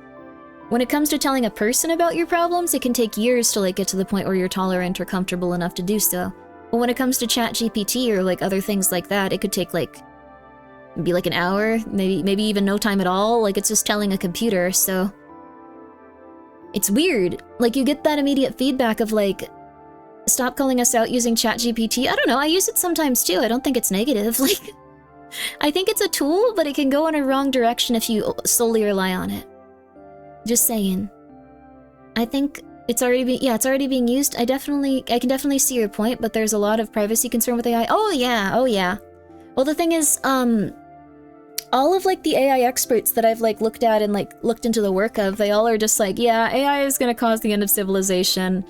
when it comes to telling a person about your problems, it can take years to like get to the point where you're tolerant or comfortable enough to do so. But when it comes to ChatGPT or like other things like that, it could take like maybe like an hour, maybe even no time at all. Like, it's just telling a computer, so it's weird. Like, you get that immediate feedback of like, stop calling us out using ChatGPT. I don't know, I use it sometimes too. I don't think it's negative. Like, I think it's a tool, but it can go in a wrong direction if you solely rely on it. Just saying. I think it's already being used. I can definitely see your point, but there's a lot of privacy concern with AI. Oh yeah. Well, the thing is, all of like the AI experts that I've like looked at and like looked into the work of, they all are just like, yeah, AI is gonna cause the end of civilization.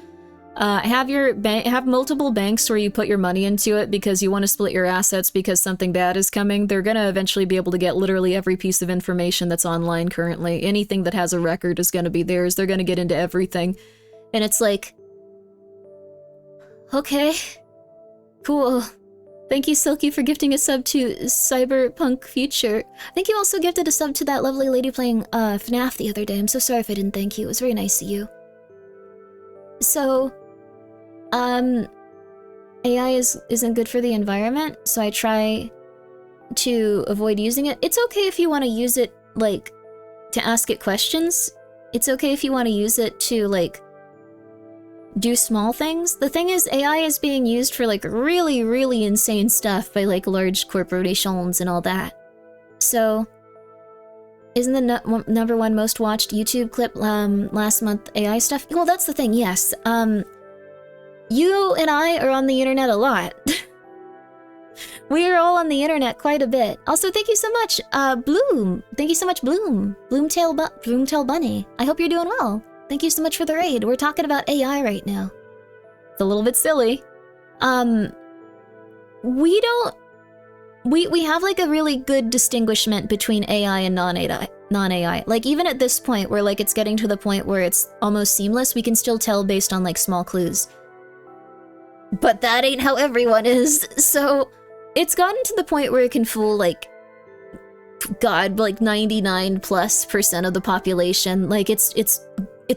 Have multiple banks where you put your money into it because you want to split your assets because something bad is coming. They're gonna eventually be able to get literally every piece of information that's online currently. Anything that has a record is gonna be theirs. They're gonna get into everything. And it's like, okay, cool. Thank you, Silky, for gifting a sub to Cyberpunk Future. I think you also gifted a sub to that lovely lady playing FNAF the other day. I'm so sorry if I didn't thank you. It was very nice of you. So, AI isn't good for the environment, so I try to avoid using it. It's okay if you want to use it, like, to ask it questions. It's okay if you want to use it to, like, do small things. The thing is, AI is being used for, like, really, really insane stuff by, like, large corporations and all that. So, isn't the #1 most watched YouTube clip last month AI stuff? Well, that's the thing, yes. You and I are on the internet a lot. We are all on the internet quite a bit. Also, thank you so much, Bloom. Thank you so much, Bloom. Bloomtail Bunny. I hope you're doing well. Thank you so much for the raid. We're talking about AI right now. It's a little bit silly. We have like a really good distinguishment between AI and non-AI. Like even at this point where like it's getting to the point where it's almost seamless, we can still tell based on like small clues. But that ain't how everyone is. So it's gotten to the point where it can fool like, God, like 99+% of the population. Like it's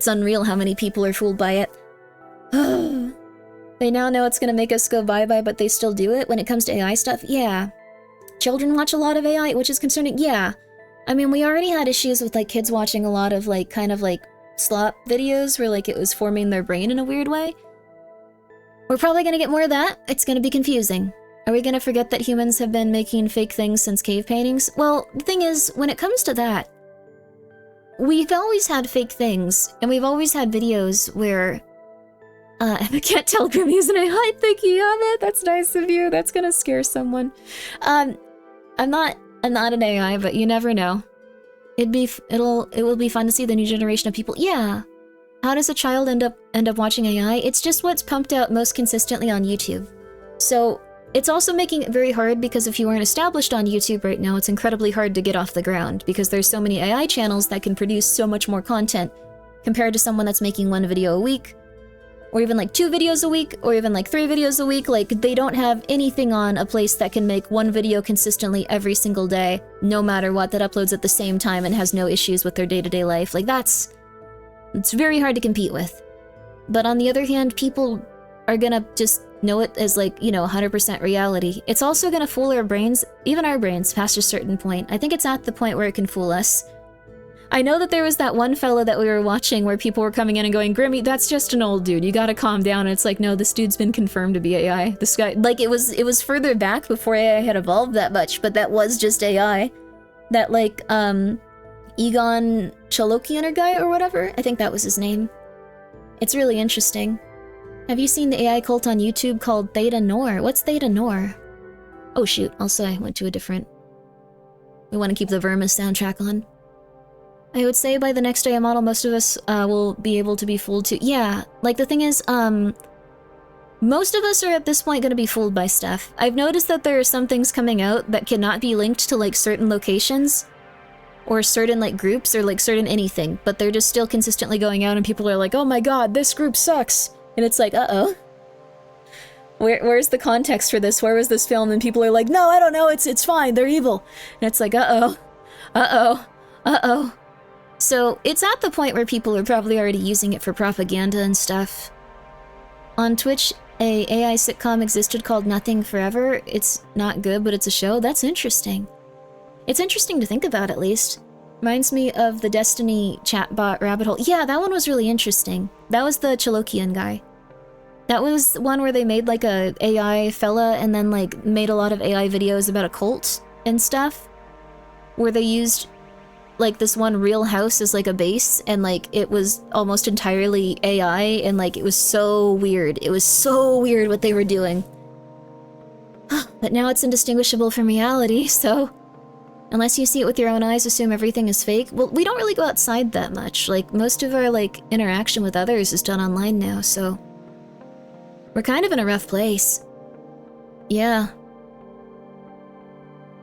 unreal how many people are fooled by it. They now know it's gonna make us go bye-bye, but they still do it when it comes to AI stuff? Yeah. Children watch a lot of AI, which is concerning. Yeah. I mean, we already had issues with like kids watching a lot of like kind of like slop videos where like it was forming their brain in a weird way. We're probably gonna get more of that. It's gonna be confusing. Are we gonna forget that humans have been making fake things since cave paintings? Well, the thing is, when it comes to that, we've always had fake things, and we've always had videos where I can't tell Grimmi isn't a hi, thank you, Yama. That's nice of you. That's gonna scare someone. I'm not an AI, but you never know. It will be fun to see the new generation of people. Yeah. How does a child end up watching AI? It's just what's pumped out most consistently on YouTube. So it's also making it very hard because if you aren't established on YouTube right now, it's incredibly hard to get off the ground because there's so many AI channels that can produce so much more content compared to someone that's making 1 video a week, or even like 2 videos a week, or even like 3 videos a week. Like they don't have anything on a place that can make 1 video consistently every single day, no matter what, that uploads at the same time and has no issues with their day-to-day life. Like it's very hard to compete with. But on the other hand, people are gonna just know it as like, you know, 100% reality. It's also gonna fool our brains, even our brains, past a certain point. I think it's at the point where it can fool us. I know that there was that one fella that we were watching where people were coming in and going, Grimmi, that's just an old dude, you gotta calm down. And it's like, no, this dude's been confirmed to be AI. This guy, like it was further back before AI had evolved that much, but that was just AI. That like, Egon Chalokianer guy or whatever? I think that was his name. It's really interesting. Have you seen the AI cult on YouTube called Theta Nor? What's Theta Nor? Oh shoot, also I went to a different... We want to keep the Vermis soundtrack on. I would say by the next AI model, most of us will be able to be fooled too. Yeah, like the thing is, most of us are at this point going to be fooled by stuff. I've noticed that there are some things coming out that cannot be linked to like certain locations, or certain like groups, or like certain anything, but they're just still consistently going out and people are like, oh my god, this group sucks! And it's like, uh-oh. Where's the context for this? Where was this film? And people are like, no, I don't know, it's fine, they're evil. And it's like, uh-oh, uh-oh, uh-oh. So it's at the point where people are probably already using it for propaganda and stuff. On Twitch, a AI sitcom existed called Nothing Forever. It's not good, but it's a show. That's interesting. It's interesting to think about, at least. Reminds me of the Destiny chatbot rabbit hole. Yeah, that one was really interesting. That was the Chalokian guy. That was one where they made like a AI fella and then like made a lot of AI videos about a cult and stuff. Where they used like this one real house as like a base and like it was almost entirely AI and like it was so weird. It was so weird what they were doing. But now it's indistinguishable from reality, so... Unless you see it with your own eyes, assume everything is fake. Well, we don't really go outside that much. Like, most of our, like, interaction with others is done online now, so... We're kind of in a rough place. Yeah.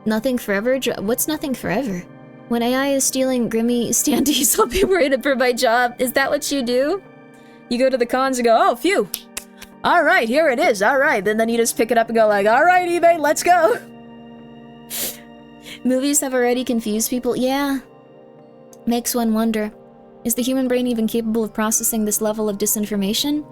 Nothing forever? What's nothing forever? When AI is stealing Grimmi standees, I'll be worried for my job. Is that what you do? You go to the cons and go, oh, phew. Alright, here it is, alright. And then you just pick it up and go like, alright, eBay, let's go! Movies have already confused people. Yeah. Makes one wonder. Is the human brain even capable of processing this level of disinformation?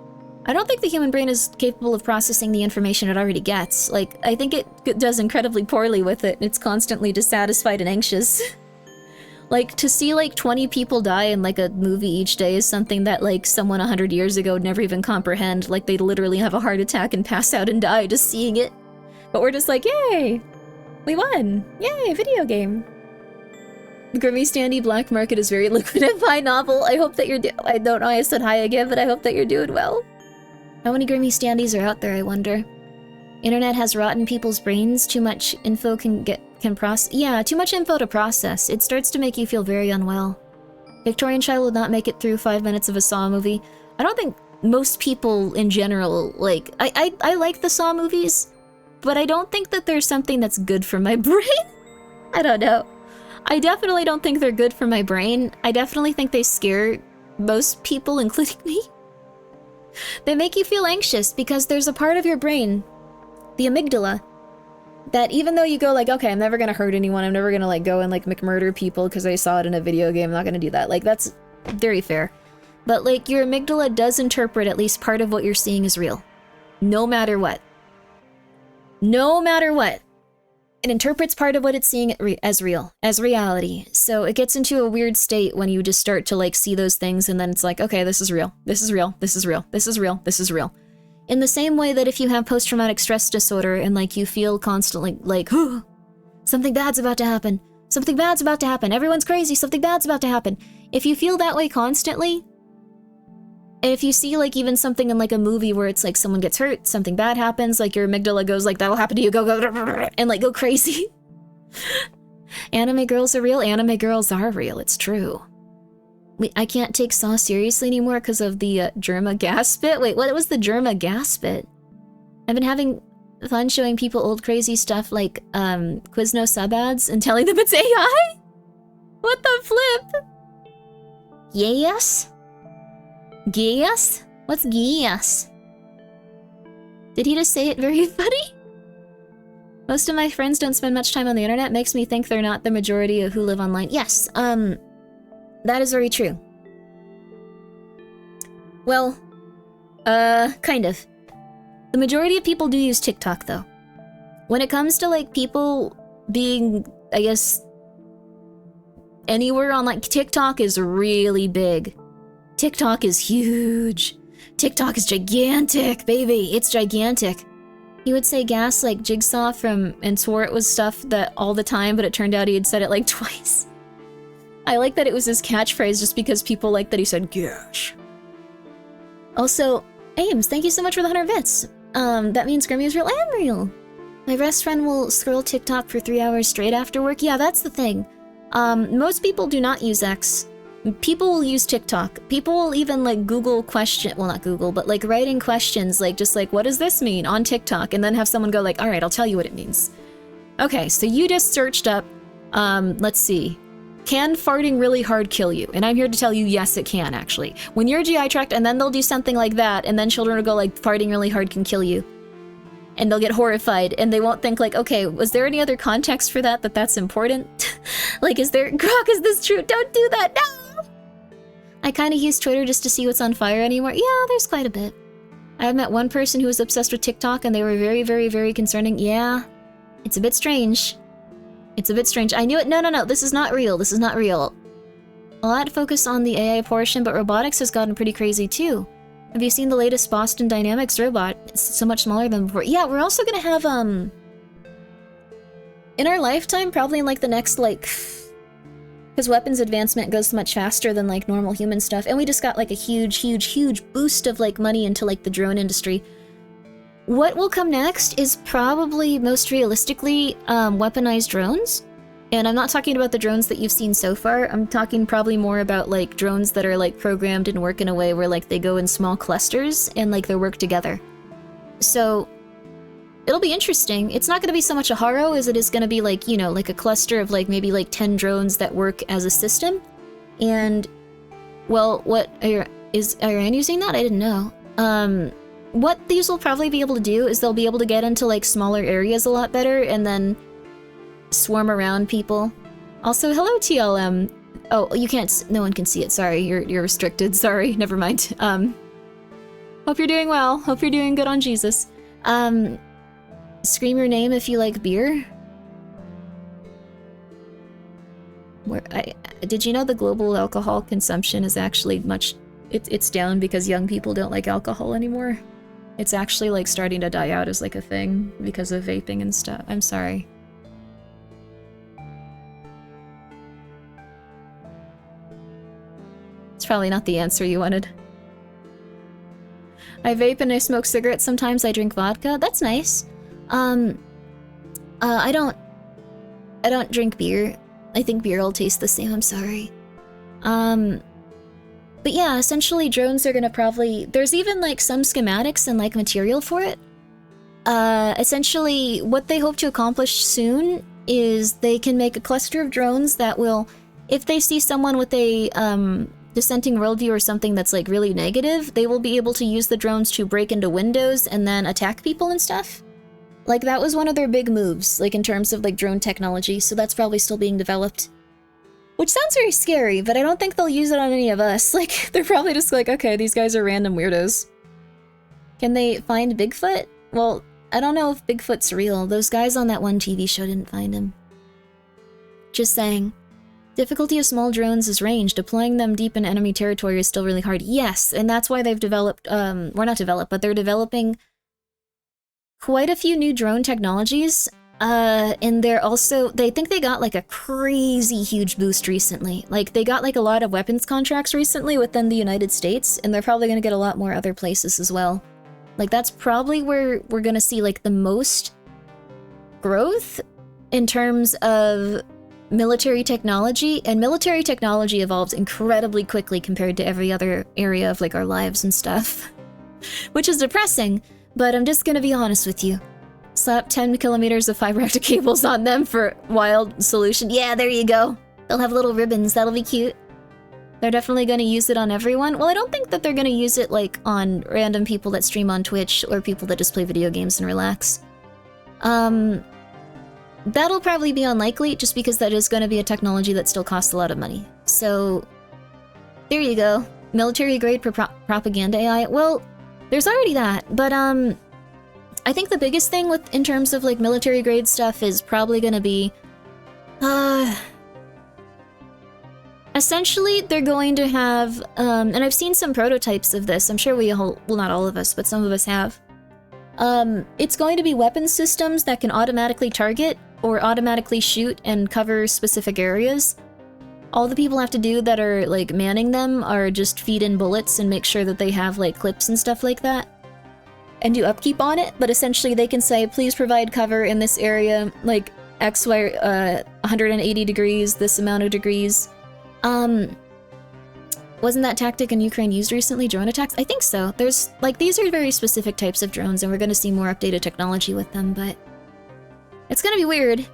I don't think the human brain is capable of processing the information it already gets. Like, I think it does incredibly poorly with it. It's constantly dissatisfied and anxious. Like, to see, like, 20 people die in, like, a movie each day is something that, like, someone 100 years ago would never even comprehend. Like, they'd literally have a heart attack and pass out and die just seeing it. But we're just like, yay! We won! Yay, video game! The Grimmi Standy Black Market is very lucrative. Hi, novel. I hope that you're I don't know why I said hi again, but I hope that you're doing well. How many Grimmi Standys are out there, I wonder? Internet has rotten people's brains. Too much info can process. Yeah, too much info to process. It starts to make you feel very unwell. Victorian child would not make it through 5 minutes of a Saw movie. I don't think most people in general, like, I like the Saw movies, but I don't think that there's something that's good for my brain. I don't know. I definitely don't think they're good for my brain. I definitely think they scare most people, including me. They make you feel anxious because there's a part of your brain, the amygdala, that even though you go like, okay, I'm never gonna hurt anyone, I'm never gonna like go and like McMurder people because I saw it in a video game, I'm not gonna do that. Like, that's very fair. But like, your amygdala does interpret at least part of what you're seeing as real. No matter what. No matter what. It interprets part of what it's seeing as real, as reality. So it gets into a weird state when you just start to like see those things and then it's like, okay, this is real, this is real, this is real, this is real, this is real. In the same way that if you have post-traumatic stress disorder and like you feel constantly like, oh, something bad's about to happen, something bad's about to happen, everyone's crazy, something bad's about to happen. If you feel that way constantly, and if you see like even something in like a movie where it's like someone gets hurt, something bad happens, like your amygdala goes like, that'll happen to you, go, and like go crazy. Anime girls are real, anime girls are real, it's true. I can't take Saw seriously anymore because of the Germa gas bit. Wait, what was the Germa gas bit? I've been having fun showing people old crazy stuff like Quizno sub ads and telling them it's AI? What the flip? Yes? Gias? What's Gias? Did he just say it very funny? Most of my friends don't spend much time on the internet. Makes me think they're not the majority of who live online. Yes, that is very true. Well, kind of. The majority of people do use TikTok, though. When it comes to, like, people being, I guess, anywhere on, like, TikTok is really big. TikTok is huge. TikTok is gigantic, baby. It's gigantic. He would say gas like Jigsaw and swore it was stuff that all the time, but it turned out he had said it like twice. I like that it was his catchphrase just because people like that he said gas. Also, Ames, thank you so much for the 100 bits. That means Grimmi is real and real. My best friend will scroll TikTok for 3 hours straight after work. Yeah, that's the thing. Most people do not use X. People will use TikTok. People will even like Google well, not Google, but like writing questions like just like, what does this mean on TikTok? And then have someone go like, all right, I'll tell you what it means. Okay, so you just searched up, let's see. Can farting really hard kill you? And I'm here to tell you, yes, it can actually. When you're GI tract, and then they'll do something like that, and then children will go like, farting really hard can kill you. And they'll get horrified, and they won't think like, okay, was there any other context for that's important? Like, is there, Grok, is this true? Don't do that, no! I kind of use Twitter just to see what's on fire anymore. Yeah, there's quite a bit. I've met one person who was obsessed with TikTok, and they were very, very, very concerning. Yeah, it's a bit strange. It's a bit strange. I knew it. No, this is not real. This is not real. A lot of focus on the AI portion, but robotics has gotten pretty crazy too. Have you seen the latest Boston Dynamics robot? It's so much smaller than before. Yeah, we're also gonna have, in our lifetime, probably in like the next, like, because weapons advancement goes much faster than like normal human stuff, and we just got like a huge boost of like money into like the drone industry. What will come next is probably most realistically weaponized drones. And I'm not talking about the drones that you've seen so far. I'm talking probably more about like drones that are like programmed and work in a way where like they go in small clusters and like they work together. So it'll be interesting. It's not going to be so much a haro as it is going to be like, you know, like a cluster of like maybe like 10 drones that work as a system. And well, what are Iran using that? I didn't know. What these will probably be able to do is they'll be able to get into like smaller areas a lot better and then swarm around people. Also, hello TLM. Oh, you can't, no one can see it, sorry, you're restricted, sorry, never mind. What Hope you're doing well. Hope you're doing good on Jesus. Scream your name if you like beer. Did you know the global alcohol consumption is actually it's down because young people don't like alcohol anymore? It's actually like starting to die out as like a thing because of vaping and stuff. I'm sorry. It's probably not the answer you wanted. I vape and I smoke cigarettes. Sometimes I drink vodka. That's nice. I don't drink beer. I think beer all tastes the same. I'm sorry. But yeah, essentially drones are gonna probably... There's even like some schematics and like material for it. Essentially, what they hope to accomplish soon is they can make a cluster of drones that will... If they see someone with a dissenting worldview or something that's like really negative, they will be able to use the drones to break into windows and then attack people and stuff. Like, that was one of their big moves, like in terms of like drone technology, so that's probably still being developed. Which sounds very scary, but I don't think they'll use it on any of us. Like, they're probably just like, okay, these guys are random weirdos. Can they find Bigfoot? Well, I don't know if Bigfoot's real. Those guys on that one TV show didn't find him. Just saying. Difficulty of small drones is range. Deploying them deep in enemy territory is still really hard. Yes, and that's why they've developed, well, not developed, but they're developing quite a few new drone technologies. And they're also, they think they got like a crazy huge boost recently. Like, they got like a lot of weapons contracts recently within the United States, and they're probably gonna get a lot more other places as well. Like, that's probably where we're gonna see like the most growth in terms of military technology, and military technology evolves incredibly quickly compared to every other area of like our lives and stuff. Which is depressing, but I'm just gonna be honest with you. Slap 10 kilometers of fiber optic cables on them for wild solution. Yeah, there you go. They'll have little ribbons, that'll be cute. They're definitely gonna use it on everyone. Well, I don't think that they're gonna use it like on random people that stream on Twitch or people that just play video games and relax. That'll probably be unlikely, just because that is going to be a technology that still costs a lot of money. So, there you go. Military-grade propaganda AI. Well, there's already that, but I think the biggest thing in terms of like military-grade stuff is probably going to be, essentially, they're going to have, and I've seen some prototypes of this. I'm sure we all, well, not all of us, but some of us have. It's going to be weapon systems that can automatically target or automatically shoot and cover specific areas. All the people have to do that are like manning them are just feed in bullets and make sure that they have like clips and stuff like that, and do upkeep on it. But essentially they can say, please provide cover in this area, like X, Y, 180 degrees, this amount of degrees. Wasn't that tactic in Ukraine used recently? Drone attacks? I think so. There's, like, these are very specific types of drones, and we're gonna see more updated technology with them, but it's gonna be weird.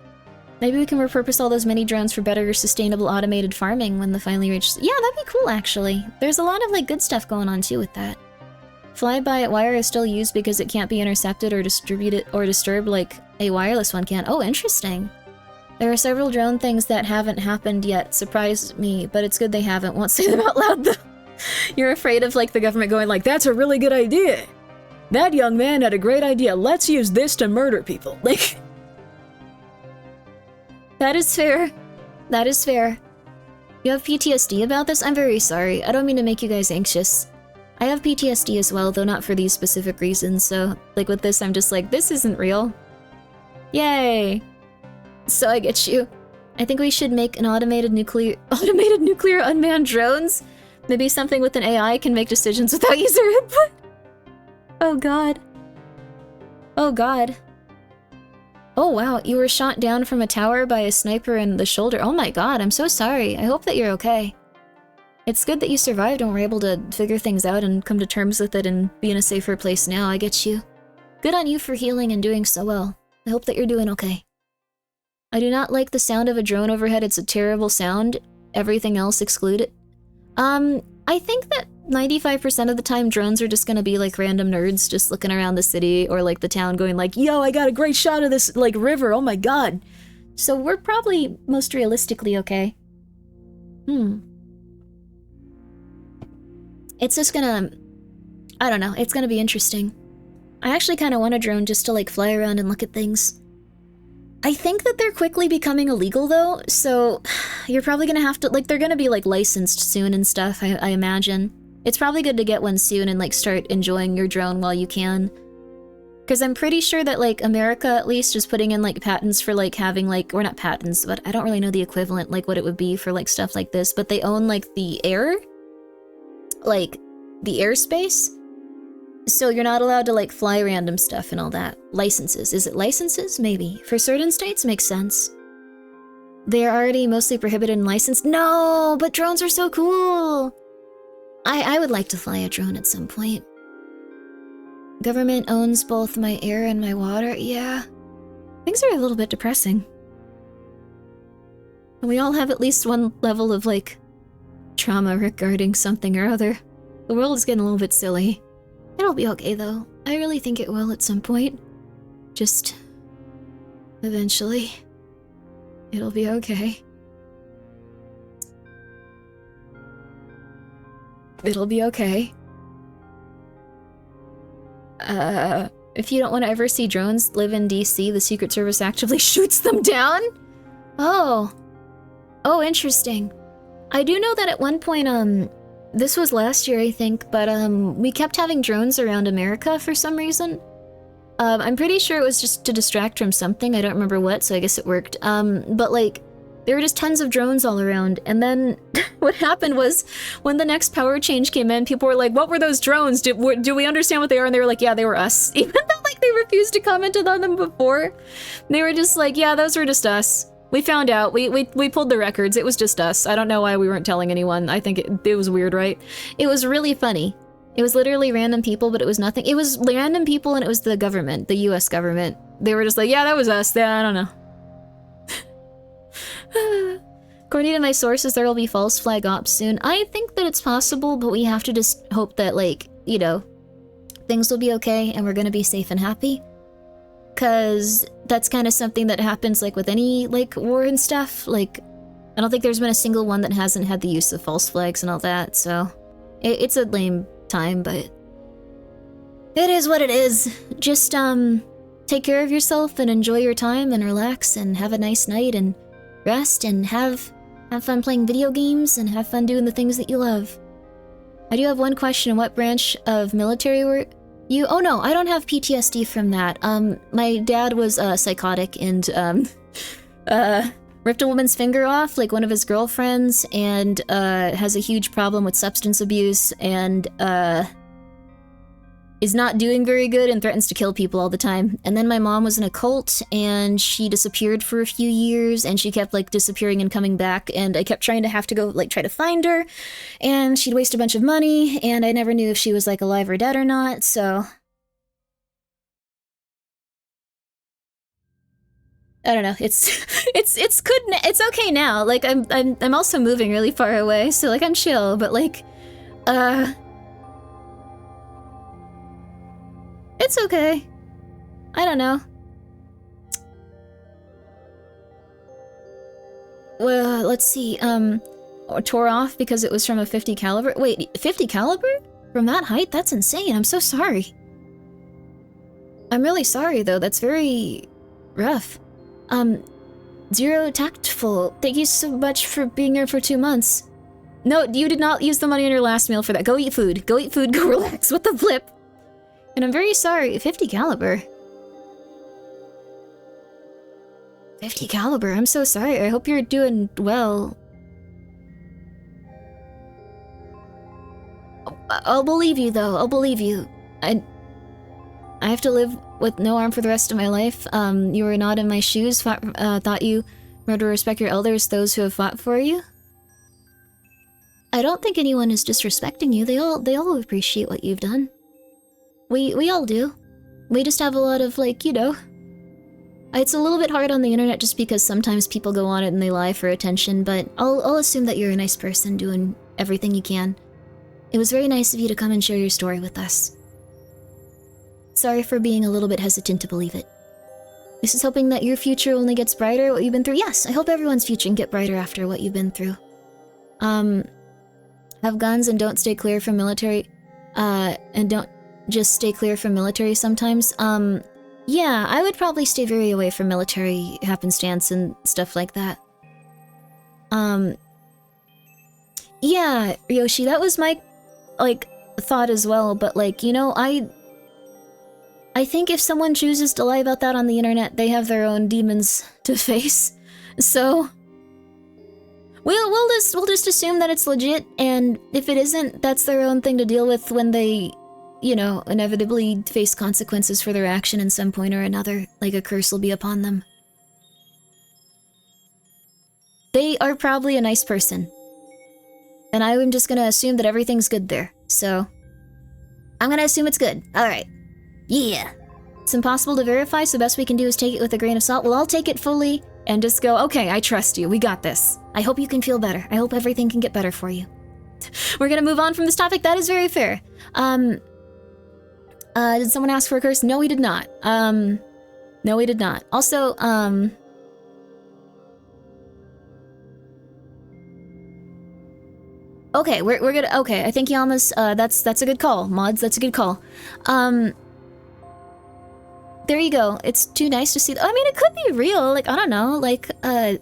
Maybe we can repurpose all those mini drones for better sustainable automated farming when they finally reach... Yeah, that'd be cool, actually. There's a lot of, like, good stuff going on, too, with that. Fly-by-wire is still used because it can't be intercepted or distributed or disturbed like a wireless one can. Oh, interesting. There are several drone things that haven't happened yet. Surprised me, but it's good they haven't. Won't say them out loud, though. You're afraid of, like, the government going like, that's a really good idea! That young man had a great idea. Let's use this to murder people. Like... That is fair. That is fair. You have PTSD about this? I'm very sorry. I don't mean to make you guys anxious. I have PTSD as well, though not for these specific reasons, so, like, with this, I'm just like, this isn't real. Yay! So I get you. I think we should make an automated nuclear unmanned drones. Maybe something with an AI can make decisions without user input. Oh god. Oh god. Oh wow, you were shot down from a tower by a sniper in the shoulder. Oh my god, I'm so sorry. I hope that you're okay. It's good that you survived and were able to figure things out and come to terms with it and be in a safer place now. I get you. Good on you for healing and doing so well. I hope that you're doing okay. I do not like the sound of a drone overhead. It's a terrible sound. Everything else excluded. I think that 95% of the time drones are just gonna be like random nerds just looking around the city or like the town going like, yo, I got a great shot of this like river, oh my god. So we're probably most realistically okay. It's just gonna... I don't know, it's gonna be interesting. I actually kind of want a drone just to like fly around and look at things. I think that they're quickly becoming illegal though, so you're probably gonna have to, like, they're gonna be like licensed soon and stuff, I imagine. It's probably good to get one soon and like start enjoying your drone while you can. Because I'm pretty sure that like America at least is putting in like patents for like having like, or not patents, but I don't really know the equivalent, like what it would be for like stuff like this, but they own like the air, like the airspace. So you're not allowed to like fly random stuff and all that. Licenses. Is it licenses? Maybe. For certain states, makes sense. They are already mostly prohibited and licensed. No, but drones are so cool. I would like to fly a drone at some point. Government owns both my air and my water. Yeah. Things are a little bit depressing. And we all have at least one level of like trauma regarding something or other. The world is getting a little bit silly. It'll be okay though. I really think it will at some point. Just eventually. It'll be okay. It'll be okay. If you don't want to ever see drones live in DC, the Secret Service actively shoots them down? Oh. Oh, interesting. I do know that at one point, this was last year, I think, but, we kept having drones around America for some reason. I'm pretty sure it was just to distract from something, I don't remember what, so I guess it worked. But, like, there were just tons of drones all around, and then what happened was, when the next power change came in, people were like, what were those drones? Do we understand what they are? And they were like, yeah, they were us. Even though, like, they refused to comment on them before. They were just like, yeah, those were just us. We found out. We pulled the records. It was just us. I don't know why we weren't telling anyone. I think it was weird, right? It was really funny. It was literally random people, but it was nothing. It was random people and it was the government, the US government. They were just like, yeah, that was us. Yeah, I don't know. According to my sources, there will be false flag ops soon. I think that it's possible, but we have to just hope that, like, you know, things will be okay and we're gonna be safe and happy. Cause that's kind of something that happens like with any like war and stuff. Like, I don't think there's been a single one that hasn't had the use of false flags and all that, so it's a lame time, but it is what it is. Just take care of yourself and enjoy your time and relax and have a nice night and rest and have fun playing video games and have fun doing the things that you love. I do have one question. What branch of military were you? Oh no, I don't have PTSD from that. My dad was psychotic and ripped a woman's finger off, like one of his girlfriends, and has a huge problem with substance abuse and is not doing very good and threatens to kill people all the time. And then my mom was in a cult and she disappeared for a few years and she kept like disappearing and coming back, and I kept trying to have to go like try to find her, and she'd waste a bunch of money and I never knew if she was like alive or dead or not, so I don't know. It's good. It's okay now. Like I'm also moving really far away, so like I'm chill, but like it's okay. I don't know. Well, let's see. Tore off because it was from a 50 caliber. Wait, 50 caliber? From that height? That's insane. I'm so sorry. I'm really sorry though. That's very rough. Zero Tactful, thank you so much for being here for 2 months. No, you did not use the money on your last meal for that. Go eat food. Go eat food, go relax. What the flip? And I'm very sorry. 50 caliber. 50 caliber, I'm so sorry. I hope you're doing well. I'll believe you though, I'll believe you. I have to live with no arm for the rest of my life. You were not in my shoes, thought you were to respect your elders, those who have fought for you. I don't think anyone is disrespecting you. They all appreciate what you've done. We all do. We just have a lot of, like, you know... It's a little bit hard on the internet just because sometimes people go on it and they lie for attention, but I'll assume that you're a nice person doing everything you can. It was very nice of you to come and share your story with us. Sorry for being a little bit hesitant to believe it. This is hoping that your future only gets brighter, what you've been through. Yes, I hope everyone's future can get brighter after what you've been through. Have guns and don't stay clear from military. and don't just stay clear from military sometimes. Yeah, I would probably stay very away from military happenstance and stuff like that. Yeah, Yoshi, that was my, like, thought as well, but, like, you know, I think if someone chooses to lie about that on the internet, they have their own demons to face. So we'll just assume that it's legit, and if it isn't, that's their own thing to deal with when they, you know, inevitably face consequences for their action in some point or another, like a curse will be upon them. They are probably a nice person. And I'm just gonna assume that everything's good there, so I'm gonna assume it's good. Alright. Yeah. It's impossible to verify, so the best we can do is take it with a grain of salt. Well, I'll take it fully and just go, okay, I trust you. We got this. I hope you can feel better. I hope everything can get better for you. We're gonna move on from this topic. That is very fair. Did someone ask for a curse? No, we did not. No, we did not. Also, okay, we're gonna, okay, I think Yama's, that's a good call. Mods, that's a good call. There you go. It's too nice to see. I mean, it could be real. Like, I don't know. Like, I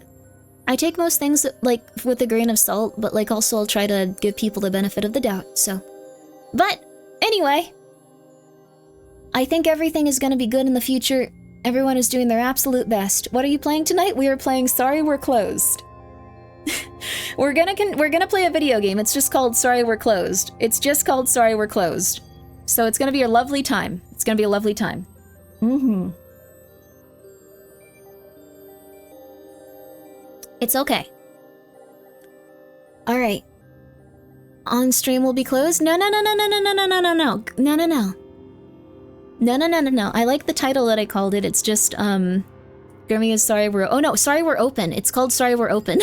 take most things, like, with a grain of salt, but, like, also I'll try to give people the benefit of the doubt, so. But, anyway. I think everything is gonna be good in the future. Everyone is doing their absolute best. What are you playing tonight? We are playing Sorry We're Closed. We're gonna play a video game. It's just called Sorry We're Closed. It's just called Sorry We're Closed. So it's gonna be a lovely time. It's gonna be a lovely time. It's okay. Alright. On stream will be closed? No. I like the title that I called it. It's just, Grimmi is Sorry We're... Oh no, Sorry We're Open. It's called Sorry We're Open.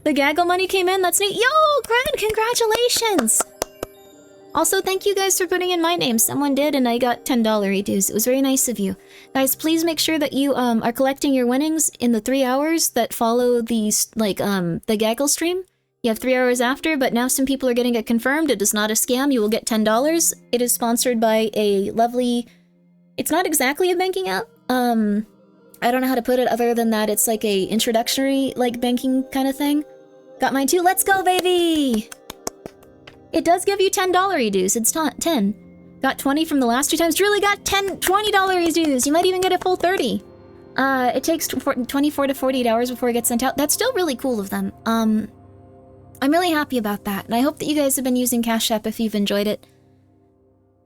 The gaggle money came in? That's neat. Yo, Gren, congratulations! Also, thank you guys for putting in my name. Someone did, and I got $10 dues. It was very nice of you. Guys, please make sure that you, are collecting your winnings in the 3 hours that follow these, like, the gaggle stream. You have 3 hours after, but now some people are getting it confirmed. It is not a scam. You will get $10. It is sponsored by a lovely... It's not exactly a banking app. I don't know how to put it other than that it's like a introductory, like, banking kind of thing. Got mine too. Let's go, baby! It does give you $10 dues. It's not 10. Got 20 from the last 2 times. Really got $20 dues. You might even get a full 30. It takes 24 to 48 hours before it gets sent out. That's still really cool of them. I'm really happy about that, and I hope that you guys have been using Cash App if you've enjoyed it.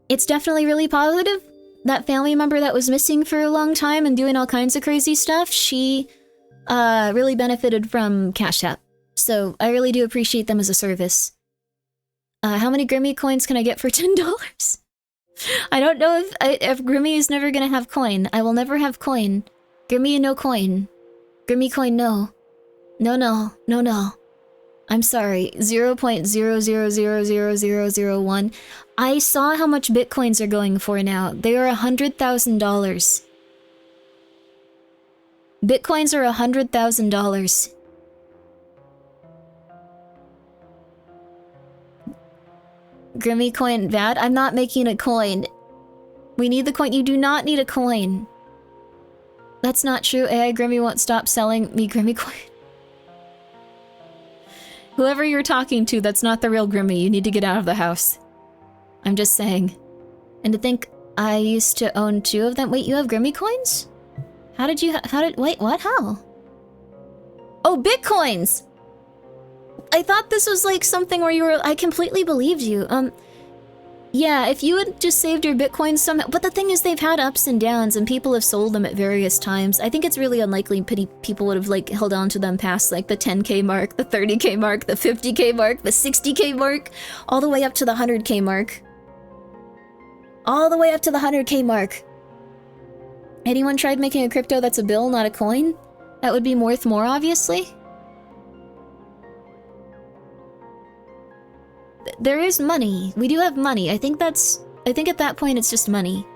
It's definitely really positive. That family member that was missing for a long time and doing all kinds of crazy stuff, she really benefited from Cash App. So I really do appreciate them as a service. How many Grimmi coins can I get for $10? I don't know if Grimmi is never gonna have coin. I will never have coin. Grimmi no coin. Grimmi coin no. No. I'm sorry. 0.0000001. I saw how much bitcoins are going for now. They are $100,000. Bitcoins are $100,000. Grimmi coin bad? I'm not making a coin. We need the coin. You do not need a coin. That's not true. AI Grimmi won't stop selling me Grimmi coin. Whoever you're talking to, that's not the real Grimmi. You need to get out of the house. I'm just saying. And to think I used to own 2 of them. Wait, you have Grimmi coins? Wait, what? How? Oh, bitcoins! I thought this was like something where you were... I completely believed you. Yeah, if you had just saved your bitcoins somehow... But the thing is, they've had ups and downs, and people have sold them at various times. I think it's really unlikely people would have, like, held on to them past, like, the 10k mark, the 30k mark, the 50k mark, the 60k mark, all the way up to the 100k mark. All the way up to the 100k mark. Anyone tried making a crypto that's a bill, not a coin? That would be worth more, obviously. There is money. We do have money. I think at that point it's just money.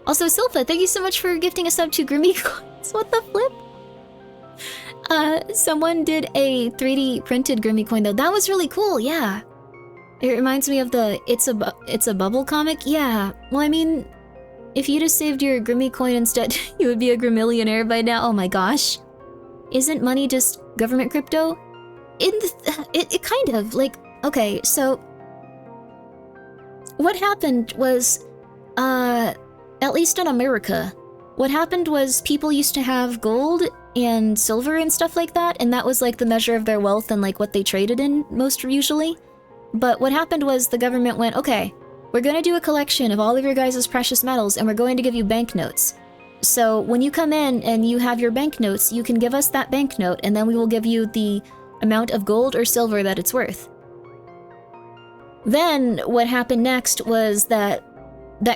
Also, Silpha, thank you so much for gifting a sub to Grimmi coins. What the flip? Someone did a 3D printed Grimmi coin though. That was really cool, yeah. It reminds me of the It's a Bubble comic. Yeah, well, I mean, if you just saved your Grimmi coin instead, you would be a Grimmillionaire by now. Oh my gosh. Isn't money just government crypto? It kind of, like, okay, so what happened was, at least in America, what happened was people used to have gold and silver and stuff like that, and that was like the measure of their wealth and like what they traded in most usually. But what happened was the government went, okay, we're gonna do a collection of all of your guys' precious metals and we're going to give you banknotes. So when you come in and you have your banknotes, you can give us that banknote and then we will give you the amount of gold or silver that it's worth. Then what happened next was that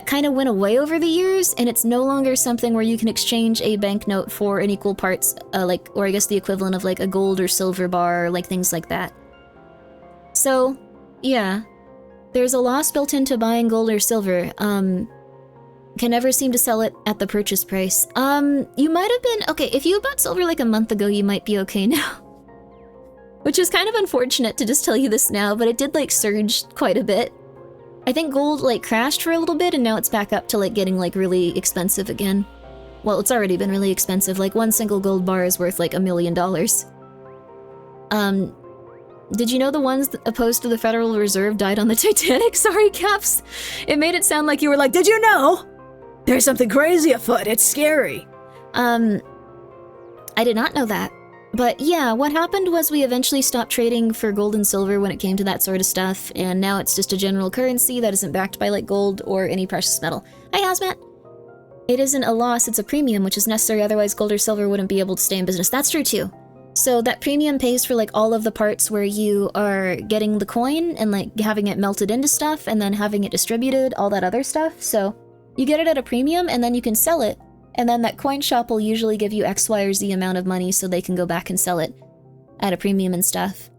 kind of went away over the years, and it's no longer something where you can exchange a banknote for an equal parts, like, or I guess the equivalent of like a gold or silver bar, like things like that. So, yeah, there's a loss built into buying gold or silver. Can never seem to sell it at the purchase price. You might have been, okay, if you bought silver like a month ago, you might be okay now. Which is kind of unfortunate to just tell you this now, but it did like surge quite a bit. I think gold like crashed for a little bit and now it's back up to like getting like really expensive again. Well, it's already been really expensive. Like one single gold bar is worth like $1 million. Did you know the ones opposed to the Federal Reserve died on the Titanic? Sorry, Caps. It made it sound like you were like, did you know? There's something crazy afoot. It's scary. I did not know that. But yeah, what happened was we eventually stopped trading for gold and silver when it came to that sort of stuff, and now it's just a general currency that isn't backed by like gold or any precious metal. Hi, Hazmat. It isn't a loss, it's a premium, which is necessary, otherwise gold or silver wouldn't be able to stay in business. That's true too. So that premium pays for like all of the parts where you are getting the coin and like having it melted into stuff and then having it distributed, all that other stuff. So you get it at a premium and then you can sell it. And then that coin shop will usually give you X, Y, or Z amount of money so they can go back and sell it at a premium and stuff.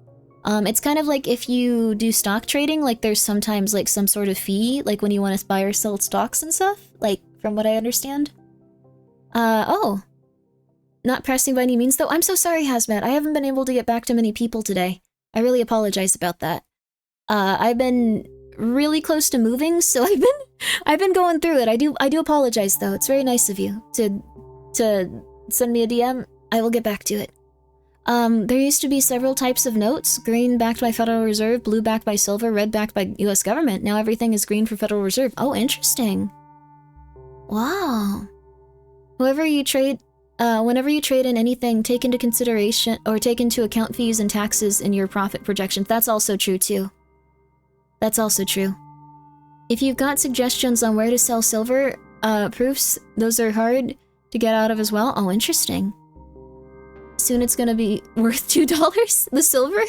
It's kind of like if you do stock trading, like there's sometimes like some sort of fee, like when you want to buy or sell stocks and stuff, like from what I understand. Oh. Not pressing by any means though. I'm so sorry, Hazmat. I haven't been able to get back to many people today. I really apologize about that. I've been really close to moving, so I've been going through it. I do apologize though. It's very nice of you to send me a DM. I will get back to it. There used to be several types of notes: green backed by Federal Reserve, blue backed by silver, red backed by US government. Now everything is green for Federal Reserve. Oh, interesting. Wow. Whenever you trade in anything, take into consideration or take into account fees and taxes in your profit projections. That's also true too. That's also true. If you've got suggestions on where to sell silver proofs, those are hard to get out of as well. Oh, interesting. Soon it's gonna be worth $2, the silver?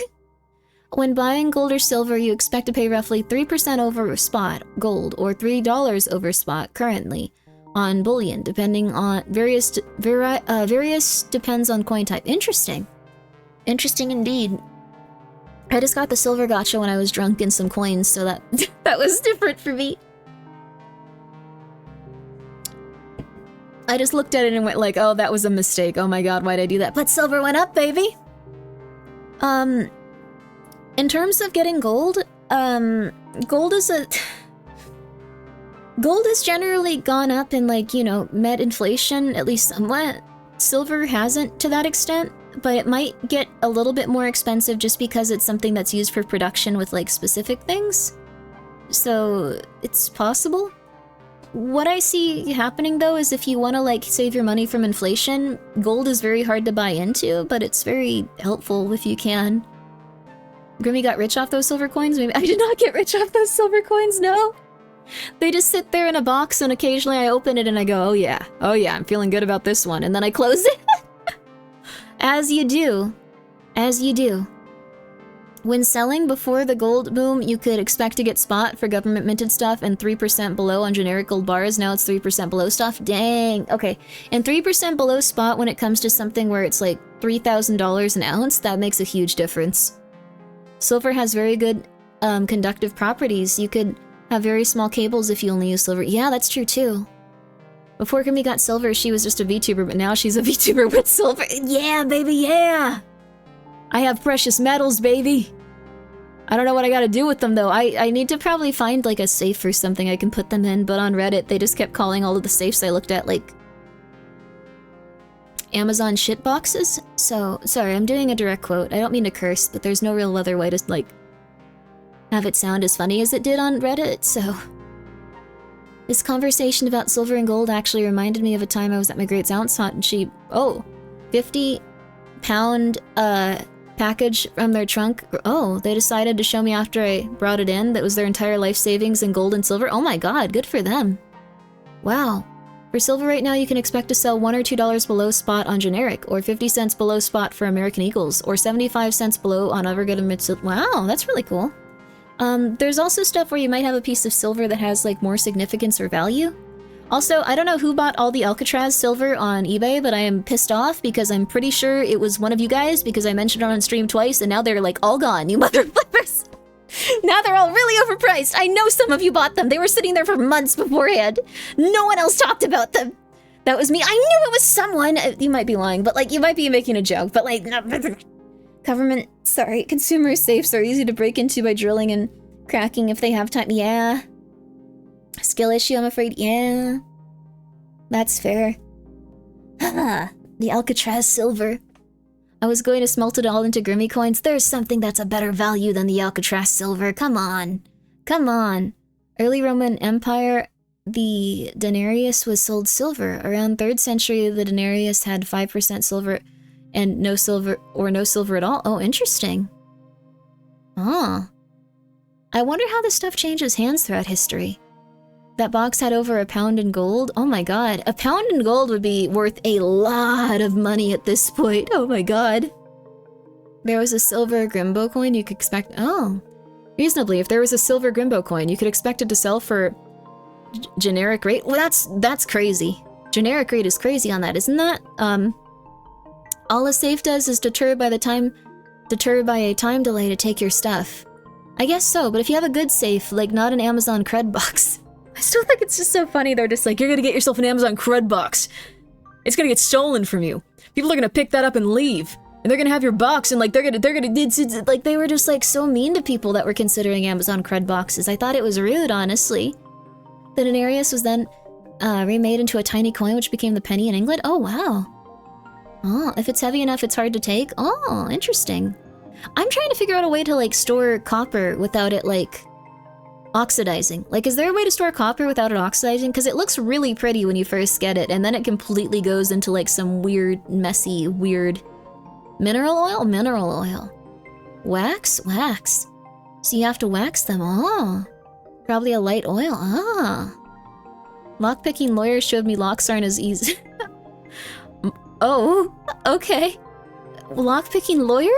When buying gold or silver, you expect to pay roughly 3% over spot gold or $3 over spot currently on bullion, depending on various depends on coin type. Interesting. Interesting indeed. I just got the silver gotcha when I was drunk in some coins, so that that was different for me. I just looked at it and went like, oh, that was a mistake. Oh my god, why'd I do that? But silver went up, baby! In terms of getting gold, gold has generally gone up in like, you know, met inflation, at least somewhat. Silver hasn't to that extent, but it might get a little bit more expensive just because it's something that's used for production with like specific things. So it's possible. What I see happening though is if you want to like save your money from inflation, gold is very hard to buy into, but it's very helpful if you can. Grimmi got rich off those silver coins? Maybe I did not get rich off those silver coins, no. They just sit there in a box and occasionally I open it and I go, oh yeah, I'm feeling good about this one, and then I close it. As you do. As you do. When selling before the gold boom, you could expect to get spot for government minted stuff and 3% below on generic gold bars. Now it's 3% below stuff. Dang. Okay. And 3% below spot when it comes to something where it's like $3,000 an ounce, that makes a huge difference. Silver has very good conductive properties. You could have very small cables if you only use silver. Yeah, that's true too. Before Grimmi got silver, she was just a VTuber, but now she's a VTuber with silver. Yeah, baby, yeah! I have precious metals, baby! I don't know what I gotta do with them, though. I need to probably find, like, a safe or something I can put them in, but on Reddit, they just kept calling all of the safes I looked at, like, Amazon shit boxes. So, sorry, I'm doing a direct quote. I don't mean to curse, but there's no real other way to, like, have it sound as funny as it did on Reddit, so... This conversation about silver and gold actually reminded me of a time I was at my great's aunt's hut and she... Oh, 50-pound, package from their trunk. Oh, they decided to show me after I brought it in that was their entire life savings in gold and silver. Oh my god, good for them. Wow. For silver right now, you can expect to sell $1 or $2 below spot on generic, or 50 cents below spot for American Eagles, or 75 cents below on other good mid. Wow, that's really cool. There's also stuff where you might have a piece of silver that has, like, more significance or value. Also, I don't know who bought all the Alcatraz silver on eBay, but I am pissed off because I'm pretty sure it was one of you guys because I mentioned it on stream twice and now they're, like, all gone, you mother flippers. Now they're all really overpriced. I know some of you bought them. They were sitting there for months beforehand. No one else talked about them. That was me. I knew it was someone. You might be lying, but, like, you might be making a joke, but, like... Government, sorry, consumer safes are easy to break into by drilling and cracking if they have time. Yeah. Skill issue, I'm afraid. Yeah. That's fair. Haha, the Alcatraz silver. I was going to smelt it all into Grimmi coins. There's something that's a better value than the Alcatraz silver. Come on. Come on. Early Roman Empire, the denarius was sold silver. Around 3rd century, the denarius had 5% silver and no silver at all. Oh, interesting. Ah. I wonder how this stuff changes hands throughout history. That box had over £1 in gold. Oh my god. £1 in gold would be worth a lot of money at this point. Oh my god. There was a silver Grimbo coin you could expect... Oh. Reasonably, if there was a silver Grimbo coin, you could expect it to sell for... generic rate? Well, that's crazy. Generic rate is crazy on that, isn't that? All a safe does is deter by a time delay to take your stuff. I guess so, but if you have a good safe, like not an Amazon crud box. I still think it's just so funny, they're just like, you're gonna get yourself an Amazon crud box. It's gonna get stolen from you. People are gonna pick that up and leave. And they're gonna have your box and like, it's like they were just like so mean to people that were considering Amazon crud boxes. I thought it was rude, honestly. The denarius was then remade into a tiny coin which became the penny in England. Oh, wow. Oh, if it's heavy enough, it's hard to take. Oh, interesting. I'm trying to figure out a way to, like, store copper without it, like, oxidizing. Like, is there a way to store copper without it oxidizing? Because it looks really pretty when you first get it, and then it completely goes into, like, some weird, messy, weird... Mineral oil? Mineral oil. Wax? Wax. So you have to wax them. Oh. Probably a light oil. Ah. Lockpicking lawyer showed me locks aren't as easy... Oh, okay. Lockpicking lawyer?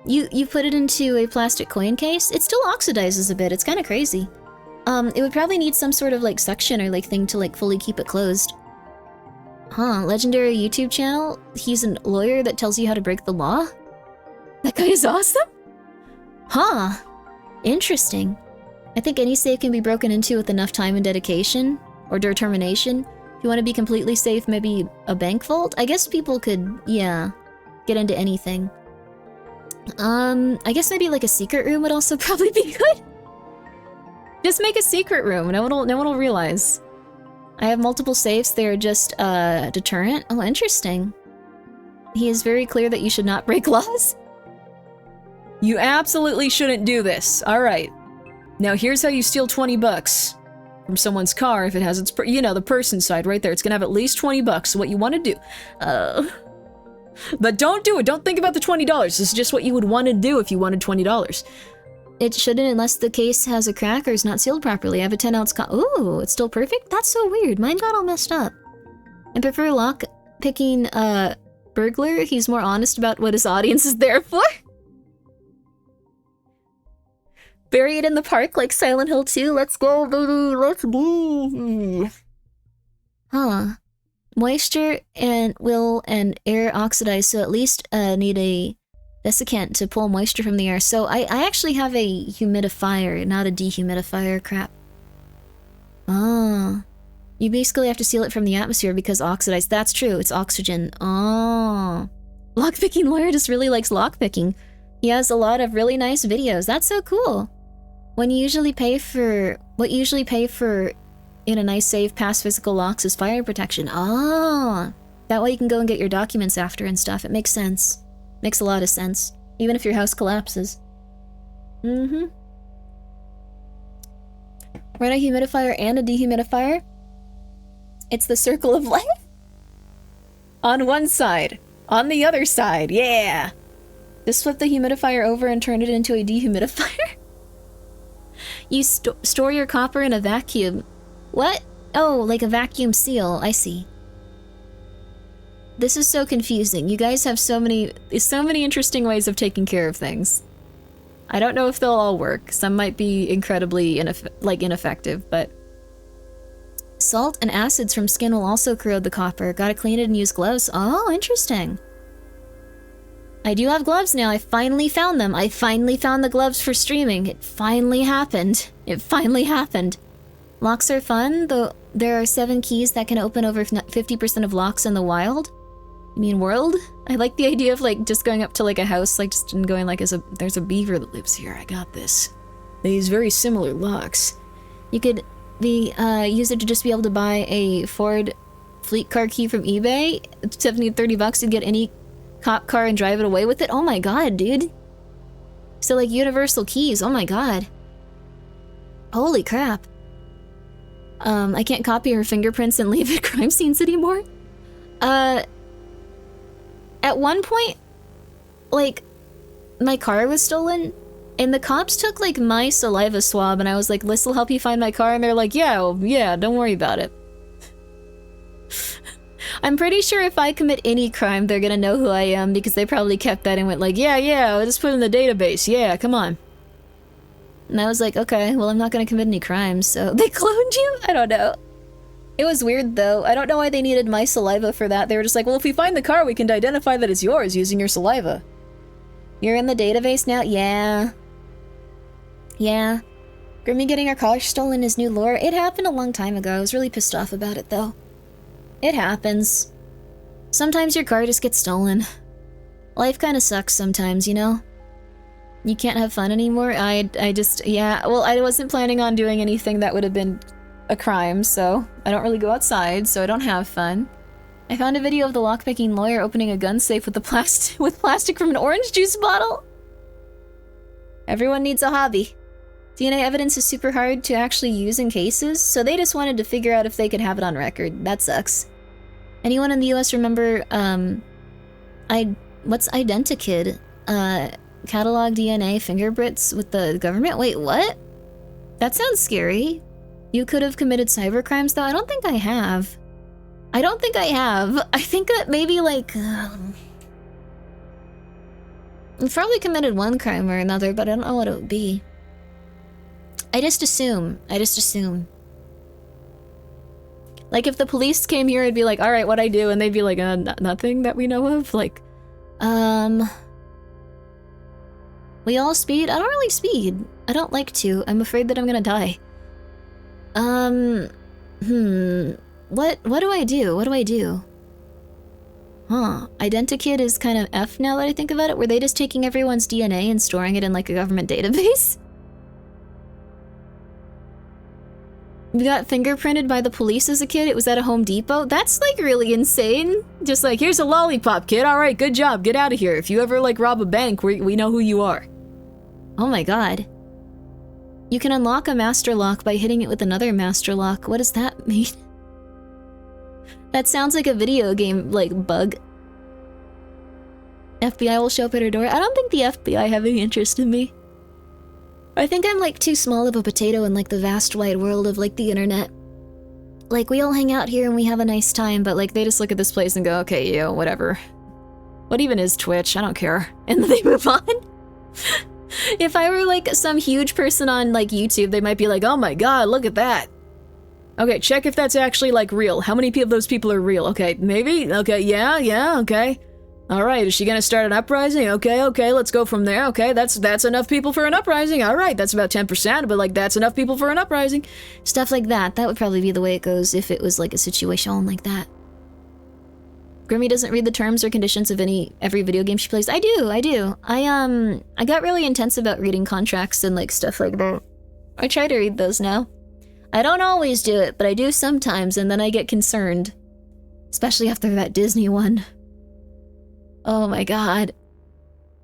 You put it into a plastic coin case? It still oxidizes a bit, it's kind of crazy. It would probably need some sort of like suction or like thing to like fully keep it closed. Huh, legendary YouTube channel? He's a lawyer that tells you how to break the law? That guy is awesome? Huh, interesting. I think any safe can be broken into with enough time and dedication, or determination. If you want to be completely safe, maybe a bank vault? I guess people could, yeah, get into anything. I guess maybe like a secret room would also probably be good. Just make a secret room, no one will realize. I have multiple safes, they are just, deterrent. Oh, interesting. He is very clear that you should not break laws. You absolutely shouldn't do this. Alright. Now here's how you steal 20 bucks. From someone's car if it has its, you know, the person side right there. It's gonna have at least 20 bucks. So what you want to do, but don't do it. Don't think about the $20. This is just what you would want to do if you wanted $20. It shouldn't unless the case has a crack or is not sealed properly. I have a 10-ounce Ooh, it's still perfect? That's so weird. Mine got all messed up. I prefer lock-picking, burglar. He's more honest about what his audience is there for. Bury it in the park like Silent Hill 2. Let's go, baby. Let's go. Huh. Moisture and air oxidize, so at least need a desiccant to pull moisture from the air. So I actually have a humidifier, not a dehumidifier. Crap. Ah. You basically have to seal it from the atmosphere because oxidized. That's true. It's oxygen. Oh. Lockpicking lawyer just really likes lockpicking. He has a lot of really nice videos. That's so cool. What you usually pay for in a nice safe past physical locks is fire protection. Ah, that way you can go and get your documents after and stuff. It makes sense. Makes a lot of sense. Even if your house collapses. Mm-hmm. Run a humidifier and a dehumidifier. It's the circle of life. On one side. On the other side. Yeah. Just flip the humidifier over and turn it into a dehumidifier. You store your copper in a vacuum. What? Oh, like a vacuum seal. I see. This is so confusing. You guys have so many interesting ways of taking care of things. I don't know if they'll all work. Some might be incredibly ineffective, but... Salt and acids from skin will also corrode the copper. Gotta clean it and use gloves. Oh, interesting. I do have gloves now. I finally found them. I finally found the gloves for streaming. It finally happened. It finally happened. Locks are fun, though there are 7 keys that can open over 50% of locks in the wild. You mean world? I like the idea of like just going up to like a house, like just going like there's a beaver that lives here. I got this. They use very similar locks. You could use it to just be able to buy a Ford fleet car key from eBay. 70 to $30 to get any cop car and drive it away with it. Oh my god, dude. So like universal keys. Oh my god. Holy crap. I can't copy her fingerprints and leave at crime scenes anymore. At one point, like, my car was stolen, and the cops took, like, my saliva swab, and I was like, this'll help you find my car, and they're like, yeah, don't worry about it. I'm pretty sure if I commit any crime, they're gonna know who I am, because they probably kept that and went like, yeah, I'll just put it in the database, yeah, come on. And I was like, okay, well, I'm not gonna commit any crimes, so they cloned you? I don't know. It was weird, though. I don't know why they needed my saliva for that. They were just like, well, if we find the car, we can identify that it's yours using your saliva. You're in the database now? Yeah. Yeah. Grimmi getting our car stolen is new lore. It happened a long time ago. I was really pissed off about it, though. It happens. Sometimes your car just gets stolen. Life kind of sucks sometimes, you know? You can't have fun anymore? Yeah, well, I wasn't planning on doing anything that would have been a crime, so I don't really go outside, so I don't have fun. I found a video of the lockpicking lawyer opening a gun safe with plastic from an orange juice bottle. Everyone needs a hobby. DNA evidence is super hard to actually use in cases, so they just wanted to figure out if they could have it on record. That sucks. Anyone in the US remember, what's Identikid? Catalog DNA fingerprints with the government? Wait, what? That sounds scary. You could have committed cybercrimes, though? I don't think I have. I think that maybe, like, I've probably committed one crime or another, but I don't know what it would be. I just assume. Like, if the police came here, I'd be like, alright, what'd I do? And they'd be like, nothing that we know of? Like, we all speed? I don't really speed. I don't like to. I'm afraid that I'm gonna die. What do I do? Huh. Identikid is kind of F now that I think about it. Were they just taking everyone's DNA and storing it in, like, a government database? We got fingerprinted by the police as a kid. It was at a Home Depot. That's, like, really insane. Just like, here's a lollipop, kid. Alright, good job. Get out of here. If you ever, like, rob a bank, we know who you are. Oh my god. You can unlock a master lock by hitting it with another master lock. What does that mean? That sounds like a video game, like, bug. FBI will show up at her door. I don't think the FBI have any interest in me. I think I'm, like, too small of a potato in, like, the vast wide world of, like, the internet. Like, we all hang out here and we have a nice time, but, like, they just look at this place and go, okay, yo, whatever. What even is Twitch? I don't care. And then they move on. If I were, like, some huge person on, like, YouTube, they might be like, oh my god, look at that. Okay, check if that's actually, like, real. How many of those people are real? Okay, maybe? Okay, yeah, okay. Alright, is she gonna start an uprising? Okay, let's go from there. Okay, that's enough people for an uprising. Alright, that's about 10%, but, like, that's enough people for an uprising. Stuff like that. That would probably be the way it goes if it was, like, a situation like that. Grimmi doesn't read the terms or conditions of every video game she plays. I do. I got really intense about reading contracts and like stuff like that. I try to read those now. I don't always do it, but I do sometimes, and then I get concerned. Especially after that Disney one. Oh my god.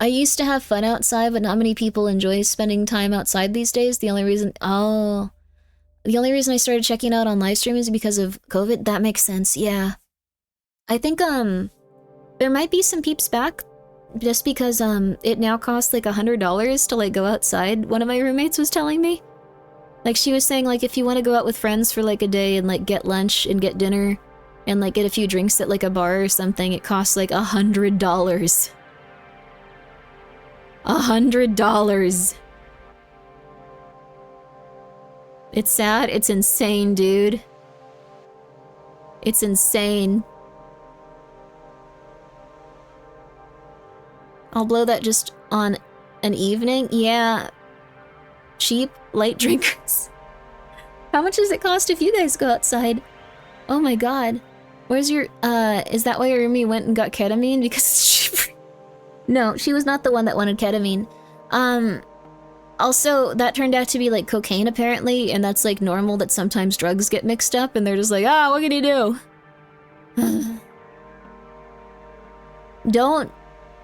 I used to have fun outside, but not many people enjoy spending time outside these days. The only reason I started checking out on live stream is because of COVID. That makes sense, yeah. I think, there might be some peeps back, just because, it now costs like $100 to like go outside, one of my roommates was telling me. Like, she was saying, like, if you want to go out with friends for like a day and like get lunch and get dinner and like get a few drinks at like a bar or something, it costs like $100. $100. It's sad. It's insane, dude. It's insane. I'll blow that just on an evening? Yeah. Cheap, light drinkers. How much does it cost if you guys go outside? Oh my god. Where's your, is that why your roomie went and got ketamine? Because it's cheaper. No, she was not the one that wanted ketamine. Also, that turned out to be like cocaine apparently, and that's like normal that sometimes drugs get mixed up and they're just like, ah, what can you do? Don't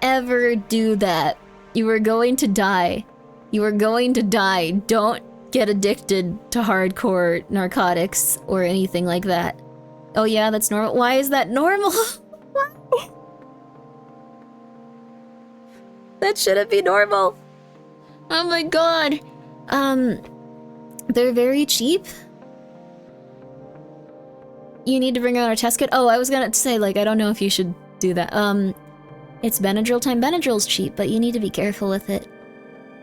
ever do that. You are going to die. You are going to die. Don't get addicted to hardcore narcotics or anything like that. Oh yeah, that's normal. Why is that normal? That shouldn't be normal. Oh my god. They're very cheap. You need to bring out a test kit. Oh, I was gonna say, like, I don't know if you should do that. It's Benadryl time. Benadryl's cheap, but you need to be careful with it.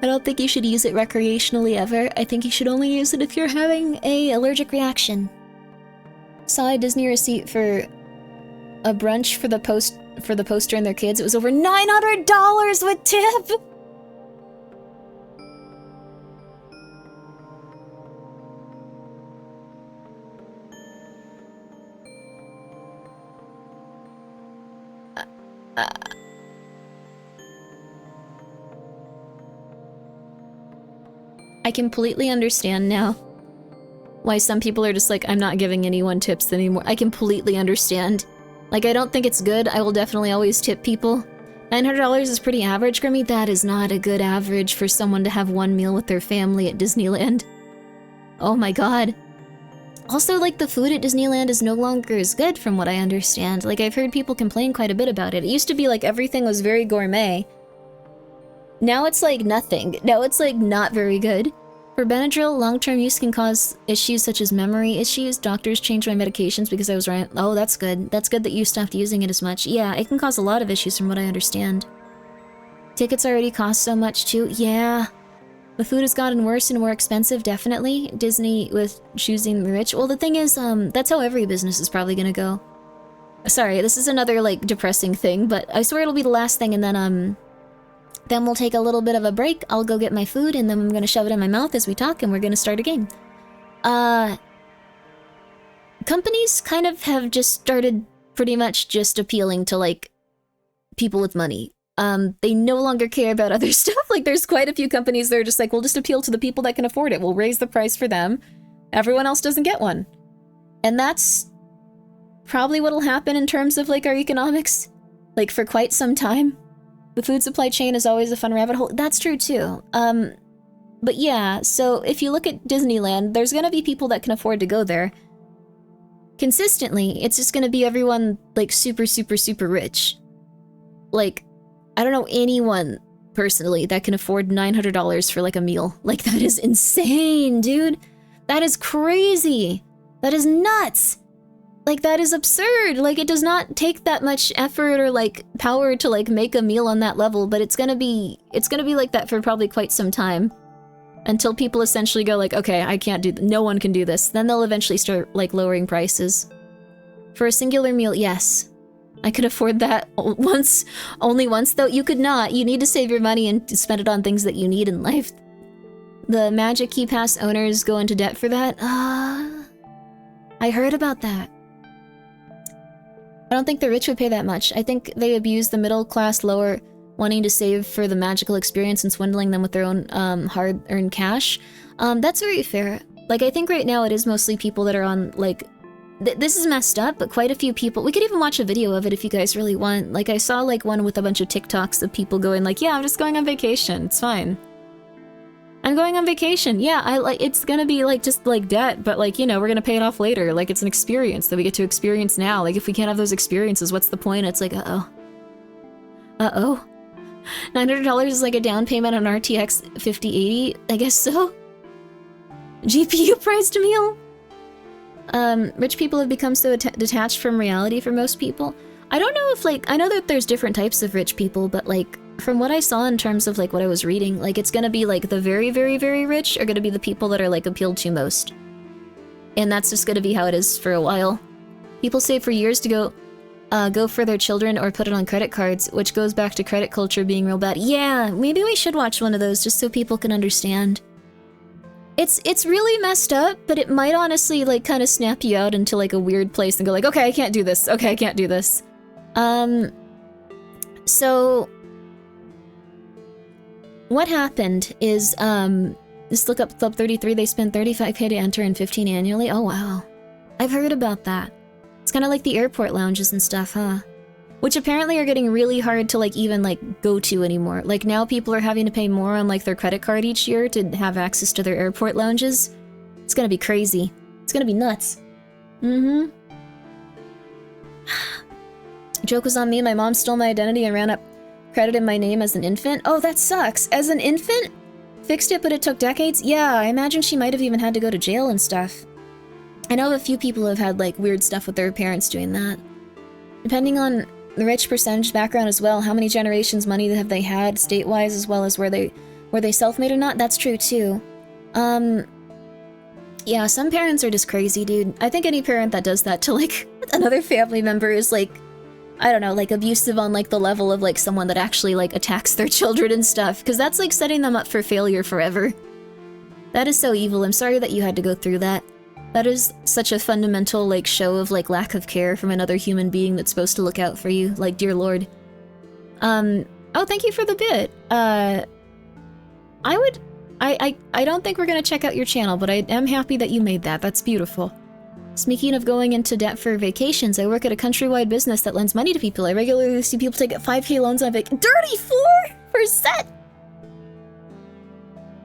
I don't think you should use it recreationally ever. I think you should only use it if you're having a allergic reaction. Saw a Disney receipt for a brunch for the poster and their kids. It was over $900 with tip! I completely understand now why some people are just like, I'm not giving anyone tips anymore. I completely understand. Like, I don't think it's good. I will definitely always tip people. $900 is pretty average, Grimmi. That is not a good average for someone to have one meal with their family at Disneyland. Oh my god. Also, like, the food at Disneyland is no longer as good from what I understand. Like, I've heard people complain quite a bit about it. It used to be like everything was very gourmet. Now it's like nothing. Now it's like not very good. For Benadryl, long-term use can cause issues such as memory issues. Doctors changed my medications because I was right. Oh, that's good. That's good that you stopped using it as much. Yeah, it can cause a lot of issues from what I understand. Tickets already cost so much too. Yeah. The food has gotten worse and more expensive, definitely. Disney with choosing the rich. Well, the thing is, that's how every business is probably gonna go. Sorry, this is another, like, depressing thing, but I swear it'll be the last thing, and then we'll take a little bit of a break. I'll go get my food, and then I'm gonna shove it in my mouth as we talk, and we're gonna start a game. Companies kind of have just started pretty much just appealing to, like, people with money. They no longer care about other stuff. Like, there's quite a few companies that are just like, we'll just appeal to the people that can afford it. We'll raise the price for them. Everyone else doesn't get one. And that's probably what'll happen in terms of, like, our economics. Like, for quite some time. The food supply chain is always a fun rabbit hole. That's true, too. But yeah, so if you look at Disneyland, there's gonna be people that can afford to go there. Consistently, it's just gonna be everyone, like, super, super, super rich. Like, I don't know anyone, personally, that can afford $900 for, like, a meal. Like, that is insane, dude! That is crazy! That is nuts! Like, that is absurd! Like, it does not take that much effort or, like, power to, like, make a meal on that level, but it's gonna be like that for probably quite some time. Until people essentially go like, okay, I can't do no one can do this. Then they'll eventually start, like, lowering prices. For a singular meal, yes. I could afford that only once, though. You could not. You need to save your money and spend it on things that you need in life. The Magic Key Pass owners go into debt for that? I heard about that. I don't think the rich would pay that much. I think they abuse the middle class lower wanting to save for the magical experience and swindling them with their own hard-earned cash. That's very fair. Like, I think right now it is mostly people that are on, like... this is messed up, but quite a few people... We could even watch a video of it if you guys really want. Like, I saw, like, one with a bunch of TikToks of people going like, yeah, I'm just going on vacation. It's fine. I'm going on vacation. Yeah, it's gonna be, like, just, like, debt, but, like, you know, we're gonna pay it off later. Like, it's an experience that we get to experience now. Like, if we can't have those experiences, what's the point? It's like, uh-oh. Uh-oh. $900 is like a down payment on RTX 5080? I guess so. GPU priced meal? Rich people have become so detached from reality for most people. I don't know if, like, I know that there's different types of rich people, but, like, from what I saw in terms of, like, what I was reading, like, it's gonna be, like, the very, very, very rich are gonna be the people that are, like, appealed to most. And that's just gonna be how it is for a while. People save for years to go for their children or put it on credit cards, which goes back to credit culture being real bad. Yeah, maybe we should watch one of those just so people can understand. It's really messed up, but it might honestly, like, kind of snap you out into, like, a weird place and go like, okay, I can't do this. Okay, I can't do this. So... what happened is, just look up Club 33, they spend $35K to enter and $15 annually. Oh, wow. I've heard about that. It's kind of like the airport lounges and stuff, huh? Which apparently are getting really hard to, like, even, like, go to anymore. Like, now people are having to pay more on, like, their credit card each year to have access to their airport lounges. It's gonna be crazy. It's gonna be nuts. Mm-hmm. Joke was on me, my mom stole my identity and ran up credit in my name as an infant. Oh, that sucks. As an infant? Fixed it, but it took decades? Yeah, I imagine she might have even had to go to jail and stuff. I know a few people have had, like, weird stuff with their parents doing that. Depending on the rich percentage background as well, how many generations money have they had state-wise as well as were they self-made or not? That's true too. Yeah, some parents are just crazy, dude. I think any parent that does that to, like, another family member is, like, I don't know, like, abusive on, like, the level of, like, someone that actually, like, attacks their children and stuff, because that's, like, setting them up for failure forever. That is so evil. I'm sorry that you had to go through that. That is such a fundamental, like, show of, like, lack of care from another human being that's supposed to look out for you. Like, dear lord. Oh, thank you for the bit. I don't think we're gonna check out your channel, but I am happy that you made that. That's beautiful. Speaking of going into debt for vacations, I work at a countrywide business that lends money to people. I regularly see people take 5K loans on 34%!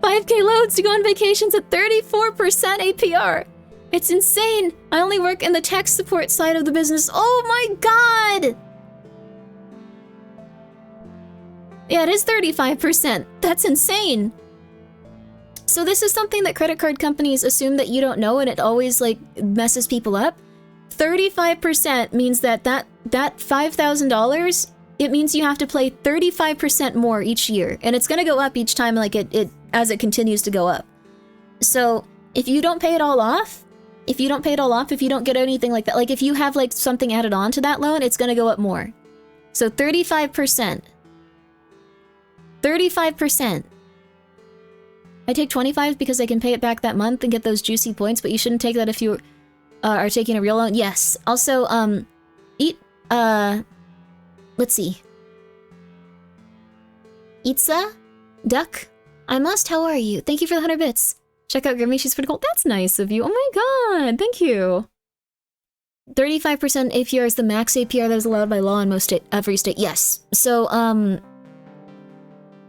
5K loans to go on vacations at 34% APR! It's insane! I only work in the tech support side of the business. Oh my god! Yeah, it is 35%. That's insane! So this is something that credit card companies assume that you don't know, and it always, like, messes people up. 35% means that $5,000, it means you have to pay 35% more each year. And it's gonna go up each time, like, as it continues to go up. So, if you don't pay it all off, if you don't get anything like that, like, if you have, like, something added on to that loan, it's gonna go up more. So 35%. 35%. I take 25 because I can pay it back that month and get those juicy points, but you shouldn't take that if you are taking a real loan. Yes. Also, let's see. Itza? Duck? I must, how are you? Thank you for the 100 bits. Check out Grimmi, she's pretty cool. That's nice of you. Oh my god, thank you. 35% APR is the max APR that is allowed by law in every state. Yes. So,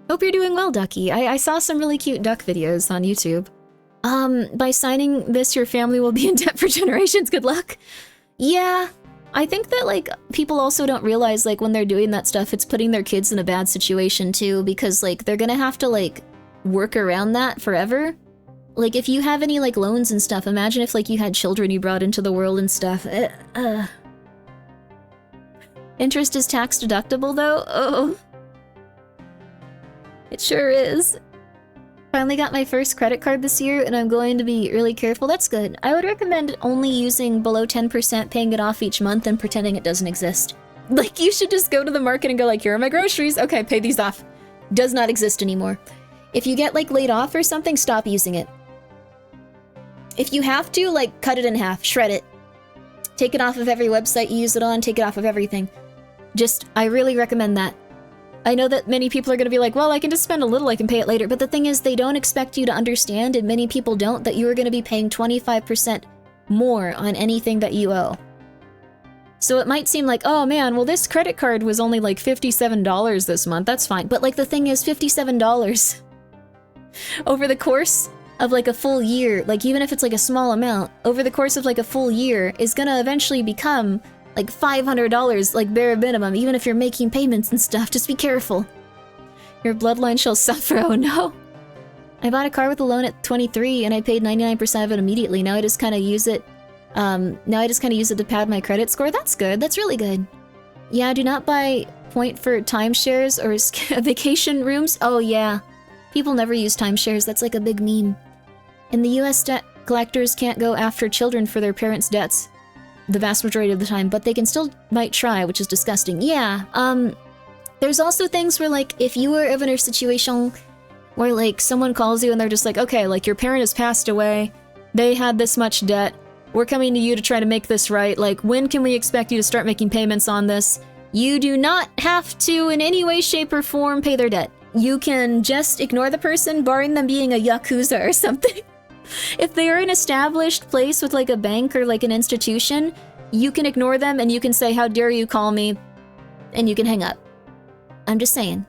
hope you're doing well, Ducky. I saw some really cute duck videos on YouTube. By signing this, your family will be in debt for generations. Good luck. Yeah, I think that, like, people also don't realize, like, when they're doing that stuff, it's putting their kids in a bad situation, too, because, like, they're gonna have to, like, work around that forever. Like, if you have any, like, loans and stuff, imagine if, like, you had children you brought into the world and stuff. Interest is tax deductible, though? Oh. It sure is. Finally got my first credit card this year, and I'm going to be really careful. That's good. I would recommend only using below 10%, paying it off each month, and pretending it doesn't exist. Like, you should just go to the market and go like, here are my groceries. Okay, pay these off. Does not exist anymore. If you get, like, laid off or something, stop using it. If you have to, like, cut it in half, shred it. Take it off of every website you use it on, take it off of everything. I really recommend that. I know that many people are going to be like, well, I can just spend a little, I can pay it later. But the thing is, they don't expect you to understand, and many people don't, that you are going to be paying 25% more on anything that you owe. So it might seem like, oh man, well this credit card was only like $57 this month, that's fine. But like the thing is, $57 over the course of like a full year, like even if it's like a small amount, over the course of like a full year is gonna eventually become like $500, like bare minimum, even if you're making payments and stuff. Just be careful. Your bloodline shall suffer, oh no. I bought a car with a loan at 23 and I paid 99% of it immediately. Now I just kind of use it to pad my credit score. That's good, that's really good. Yeah, do not buy point for timeshares or vacation rooms. Oh yeah, people never use timeshares, that's like a big meme. In the US, debt collectors can't go after children for their parents' debts the vast majority of the time, but they can still might try, which is disgusting. Yeah, there's also things where like, if you were in a situation where like someone calls you and they're just like, okay, like your parent has passed away, they had this much debt, we're coming to you to try to make this right, like when can we expect you to start making payments on this? You do not have to in any way, shape, or form pay their debt. You can just ignore the person, barring them being a yakuza or something. If they are an established place with like a bank or like an institution, you can ignore them and you can say, how dare you call me, and you can hang up. I'm just saying.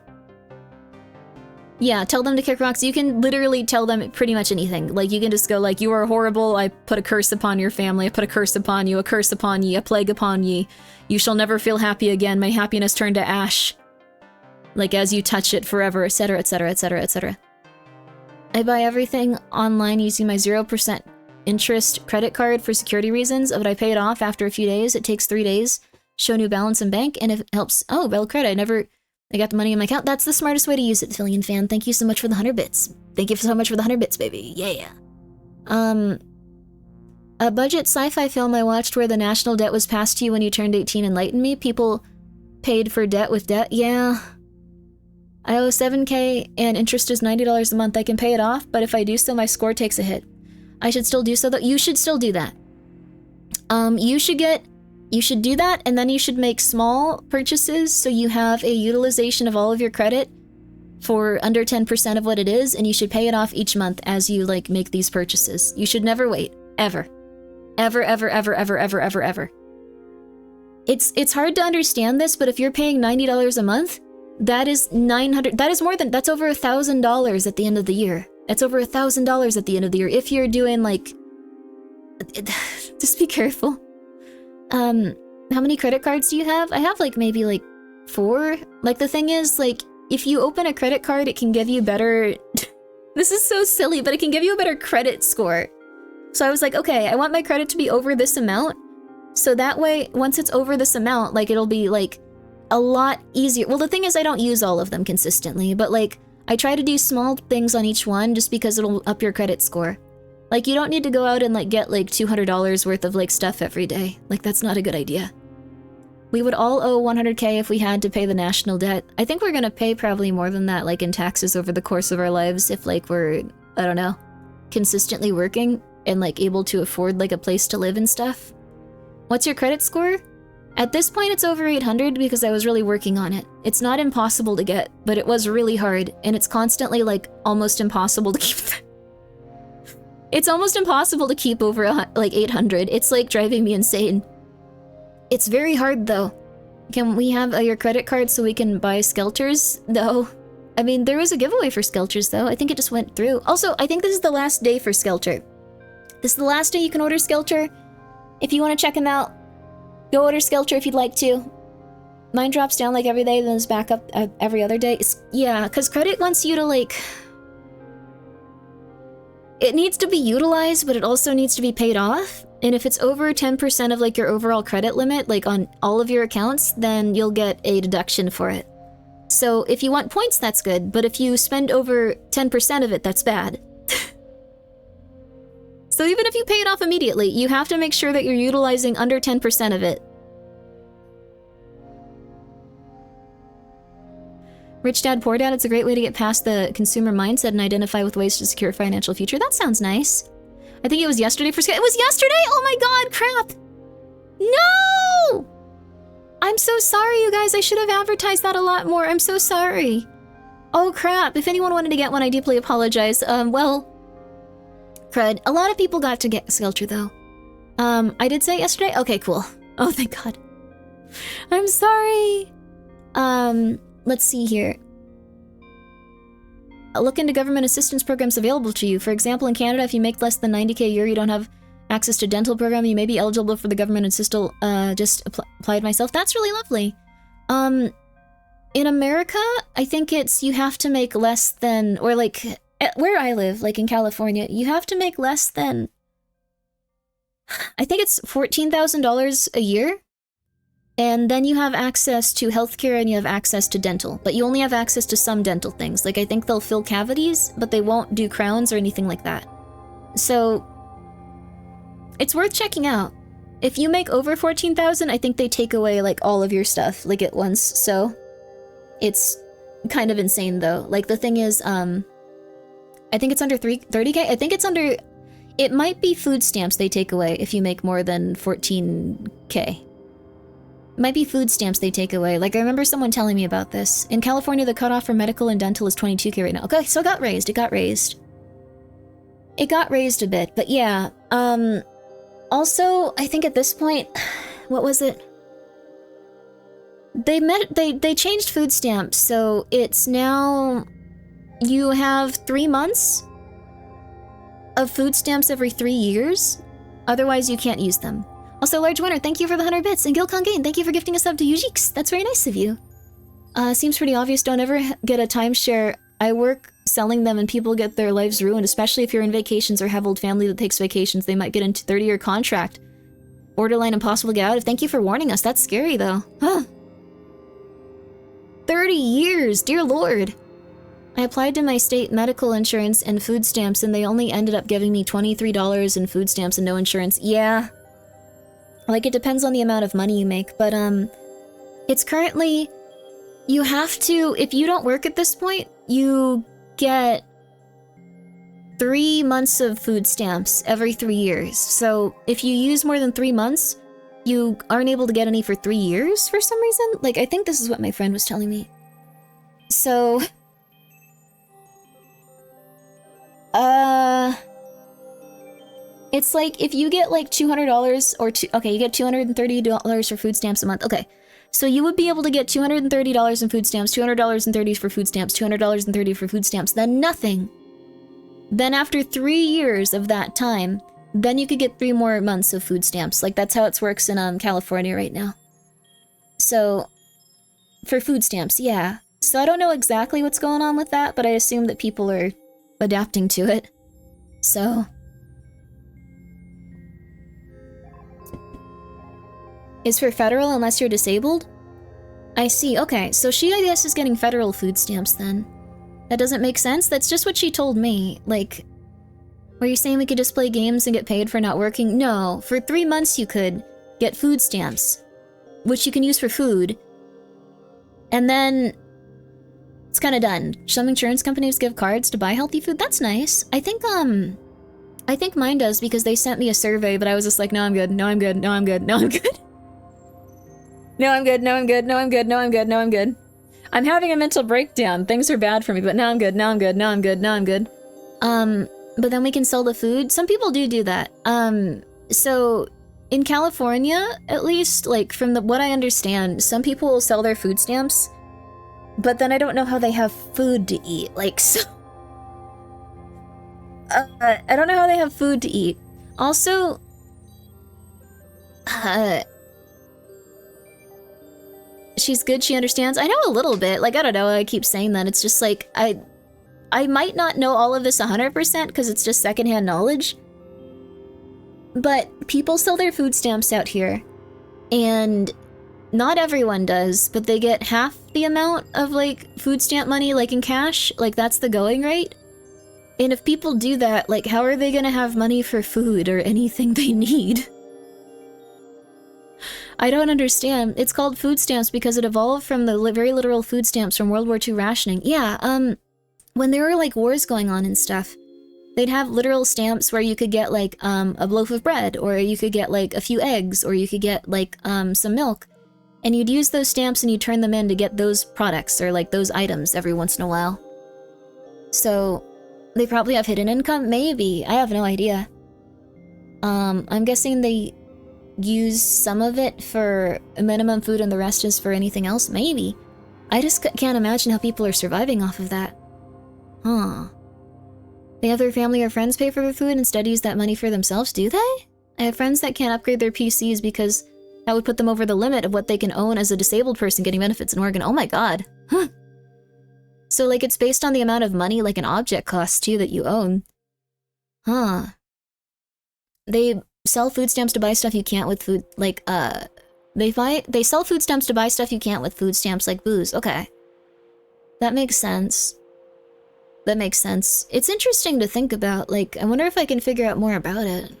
Yeah, tell them to kick rocks. You can literally tell them pretty much anything. Like you can just go like, you are horrible, I put a curse upon your family, I put a curse upon you, a curse upon ye, a plague upon ye. You shall never feel happy again, my happiness turned to ash. Like as you touch it forever, etc, etc, etc, etc. I buy everything online using my 0% interest credit card for security reasons, but I pay it off after a few days. It takes 3 days. Show new balance in bank, and if it helps, oh, well, credit, I got the money in my account. That's the smartest way to use it, Fillion fan. Thank you so much for the 100 bits. Thank you so much for the 100 bits, baby. Yeah. A budget sci-fi film I watched where the national debt was passed to you when you turned 18 enlightened me. People paid for debt with debt. Yeah. I owe $7K and interest is $90 a month. I can pay it off, but if I do so, my score takes a hit. I should still do so, though. You should still do that. You should do that, and then you should make small purchases so you have a utilization of all of your credit for under 10% of what it is, and you should pay it off each month as you, like, make these purchases. You should never wait. Ever. Ever, ever, ever, ever, ever, ever, ever. It's hard to understand this, but if you're paying $90 a month, that is that's over $1,000 at the end of the year. That's over $1,000 at the end of the year. If you're doing like, just be careful. How many credit cards do you have? I have like maybe like 4. Like the thing is like, if you open a credit card, it can give you better, this is so silly, but it can give you a better credit score. So I was like, okay, I want my credit to be over this amount. So that way, once it's over this amount, like it'll be like, a lot easier. Well, the thing is I don't use all of them consistently, but like I try to do small things on each one just because it'll up your credit score. Like you don't need to go out and like get like $200 worth of like stuff every day. Like that's not a good idea. We would all owe 100K if we had to pay the national debt. I think we're gonna pay probably more than that like in taxes over the course of our lives if like we're, I don't know, consistently working and like able to afford like a place to live and stuff. What's your credit score? At this point, it's over 800 because I was really working on it. It's not impossible to get, but it was really hard, and it's constantly, like, almost impossible to keep. It's almost impossible to keep over, like, 800. It's, like, driving me insane. It's very hard, though. Can we have your credit card so we can buy Skelters, though? I mean, there was a giveaway for Skelters, though. I think it just went through. Also, I think this is the last day for Skelter. This is the last day you can order Skelter. If you want to check him out, go order Skelter if you'd like to. Mine drops down like every day, then is back up every other day. Yeah, because credit wants you to like... It needs to be utilized, but it also needs to be paid off. And if it's over 10% of like your overall credit limit, like on all of your accounts, then you'll get a deduction for it. So if you want points, that's good. But if you spend over 10% of it, that's bad. So even if you pay it off immediately, you have to make sure that you're utilizing under 10% of it. Rich Dad, Poor Dad, it's a great way to get past the consumer mindset and identify with ways to secure a financial future. That sounds nice. I think it was yesterday for... It was yesterday? Oh my god, crap! No! I'm so sorry, you guys. I should have advertised that a lot more. I'm so sorry. Oh, crap. If anyone wanted to get one, I deeply apologize. Well, crud. A lot of people got to get Skelter, though. I did say it yesterday? Okay, cool. Oh, thank God. I'm sorry. Let's see here. Look into government assistance programs available to you. For example, in Canada, if you make less than 90k a year, you don't have access to dental program. You may be eligible for the government assistance. Just applied myself. That's really lovely. In America, I think it's you have to make less than, or like where I live, like in California, you have to make less than, I think it's $14,000 a year. And then you have access to healthcare and you have access to dental. But you only have access to some dental things. Like I think they'll fill cavities, but they won't do crowns or anything like that. So it's worth checking out. If you make over 14,000, I think they take away like all of your stuff like at once. So it's kind of insane though. Like the thing is, I think it's under 30k. I think it's under, it might be food stamps they take away if you make more than 14k. Might be food stamps they take away. Like, I remember someone telling me about this. In California, the cutoff for medical and dental is 22k right now. Okay, so it got raised. It got raised. It got raised a bit, but yeah. Also, I think at this point, what was it? They changed food stamps, so it's now you have 3 months of food stamps every 3 years. Otherwise, you can't use them. Also, Large Winner, thank you for the 100 bits. And Gilcon Gain, thank you for gifting a sub to Yujix. That's very nice of you. Seems pretty obvious. Don't ever get a timeshare. I work selling them and people get their lives ruined, especially if you're in vacations or have old family that takes vacations. They might get into 30-year contract. Borderline impossible to get out of. Thank you for warning us. That's scary, though. Huh. 30 years, dear Lord. I applied to my state medical insurance and food stamps, and they only ended up giving me $23 in food stamps and no insurance. Yeah. Like, it depends on the amount of money you make, but, it's currently, you have to, if you don't work at this point, you get 3 months of food stamps every 3 years. So, if you use more than 3 months, you aren't able to get any for 3 years for some reason. Like, I think this is what my friend was telling me. So, it's like, if you get like $200 or okay, you get $230 for food stamps a month. Okay, so you would be able to get $230 in food stamps, $200.30 for food stamps, $200.30 for food stamps, then nothing. Then after 3 years of that time, then you could get 3 more months of food stamps. Like, that's how it works in California right now. So, for food stamps, yeah. So I don't know exactly what's going on with that, but I assume that people are adapting to it. So... is for federal unless you're disabled? I see, okay, so she, I guess, is getting federal food stamps then. That doesn't make sense? That's just what she told me. Like, were you saying we could just play games and get paid for not working? No, for 3 months you could get food stamps, which you can use for food. And then, it's kind of done. Some insurance companies give cards to buy healthy food. That's nice. I think mine does because they sent me a survey, but I was just like, no, I'm good, no, I'm good, no, I'm good, no, I'm good. No, I'm good, no, I'm good, no, I'm good, no, I'm good, no, I'm good. I'm having a mental breakdown. Things are bad for me, but now I'm good, now I'm good, now I'm good, now I'm good. But then we can sell the food. Some people do that. So in California, at least, like from what I understand, some people will sell their food stamps, but then I don't know how they have food to eat. Like, so... I don't know how they have food to eat. Also... she's good, she understands. I know a little bit. Like, I don't know, I keep saying that. It's just like, I might not know all of this 100% because it's just secondhand knowledge. But people sell their food stamps out here. And not everyone does, but they get half the amount of, like, food stamp money, like, in cash. Like, that's the going rate. And if people do that, like, how are they gonna have money for food or anything they need? I don't understand. It's called food stamps because it evolved from the very literal food stamps from World War II rationing. Yeah, when there were, like, wars going on and stuff, They'd have literal stamps where you could get like a loaf of bread, or you could get like a few eggs, or you could get like some milk. And you'd use those stamps and you'd turn them in to get those products or like those items every once in a while. So they probably have hidden income? Maybe. I have no idea. I'm guessing they use some of it for minimum food and the rest is for anything else? Maybe. I just can't imagine how people are surviving off of that. Huh. They have their family or friends pay for their food and instead use that money for themselves, do they? I have friends that can't upgrade their PCs because that would put them over the limit of what they can own as a disabled person getting benefits in Oregon. Oh my god. Huh. So like it's based on the amount of money like an object costs too that you own. Huh. They sell food stamps to buy stuff you can't with food, like, they sell food stamps to buy stuff you can't with food stamps, like booze. Okay. That makes sense. That makes sense. It's interesting to think about, like, I wonder if I can figure out more about it.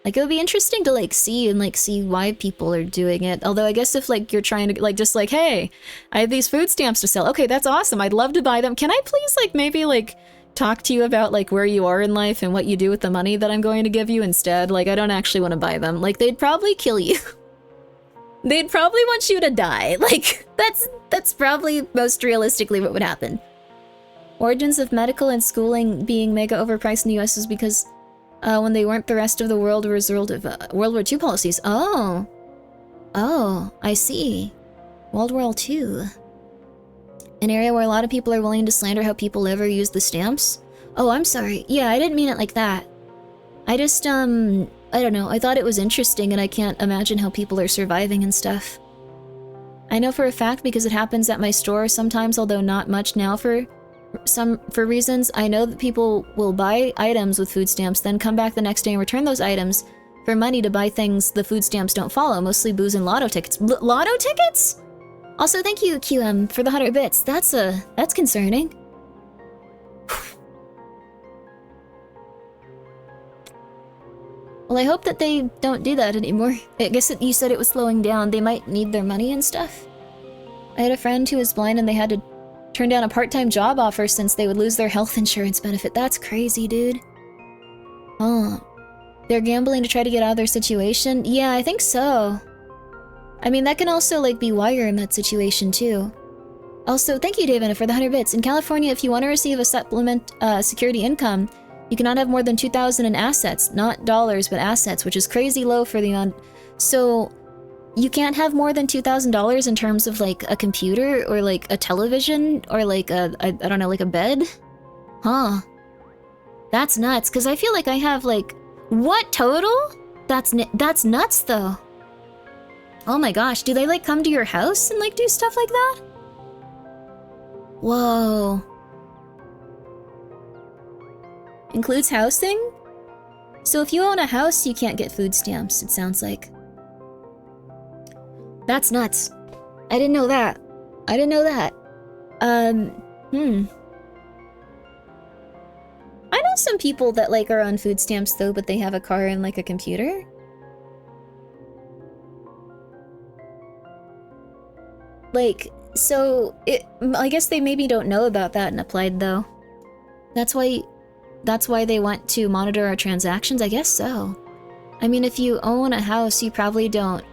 Like, it would be interesting to, like, see why people are doing it. Although, I guess if, like, you're trying to, like, just like, hey, I have these food stamps to sell. Okay, that's awesome. I'd love to buy them. Can I please, like, maybe, like, talk to you about, like, where you are in life and what you do with the money that I'm going to give you instead? Like, I don't actually want to buy them. Like, they'd probably kill you. They'd probably want you to die. Like, that's probably most realistically what would happen. Origins of medical and schooling being mega overpriced in the US is because when they weren't, the rest of the world were a result of World War II policies. Oh. Oh, I see. World War II. An area where a lot of people are willing to slander how people live or use the stamps? Oh, I'm sorry. Yeah, I didn't mean it like that. I just, I don't know. I thought it was interesting and I can't imagine how people are surviving and stuff. I know for a fact because it happens at my store sometimes, although not much now for reasons. I know that people will buy items with food stamps, then come back the next day and return those items for money to buy things the food stamps don't follow, mostly booze and lotto tickets. Lotto tickets? Also, thank you, QM, for the 100 bits. That's concerning. Well, I hope that they don't do that anymore. I guess you said it was slowing down. They might need their money and stuff. I had a friend who was blind and they had to turn down a part-time job offer since they would lose their health insurance benefit. That's crazy, dude. Oh. They're gambling to try to get out of their situation? Yeah, I think so. I mean, that can also, like, be why you're in that situation, too. Also, thank you, David, for the 100 bits. In California, if you want to receive a supplement security income, you cannot have more than $2,000 in assets. Not dollars, but assets, which is crazy low for the amount. So, you can't have more than $2,000 in terms of, like, a computer, or, like, a television, or, like, I don't know, like a bed? Huh. That's nuts, because I feel like I have, like... What, total? That's nuts, though. Oh my gosh, do they, like, come to your house and, like, do stuff like that? Whoa. Includes housing? So if you own a house, you can't get food stamps, it sounds like. That's nuts. I didn't know that. I didn't know that. I know some people that, like, are on food stamps, though, but they have a car and, like, a computer. Like, so, I guess they maybe don't know about that and applied, though. That's why they want to monitor our transactions? I guess so. I mean, if you own a house, you probably don't...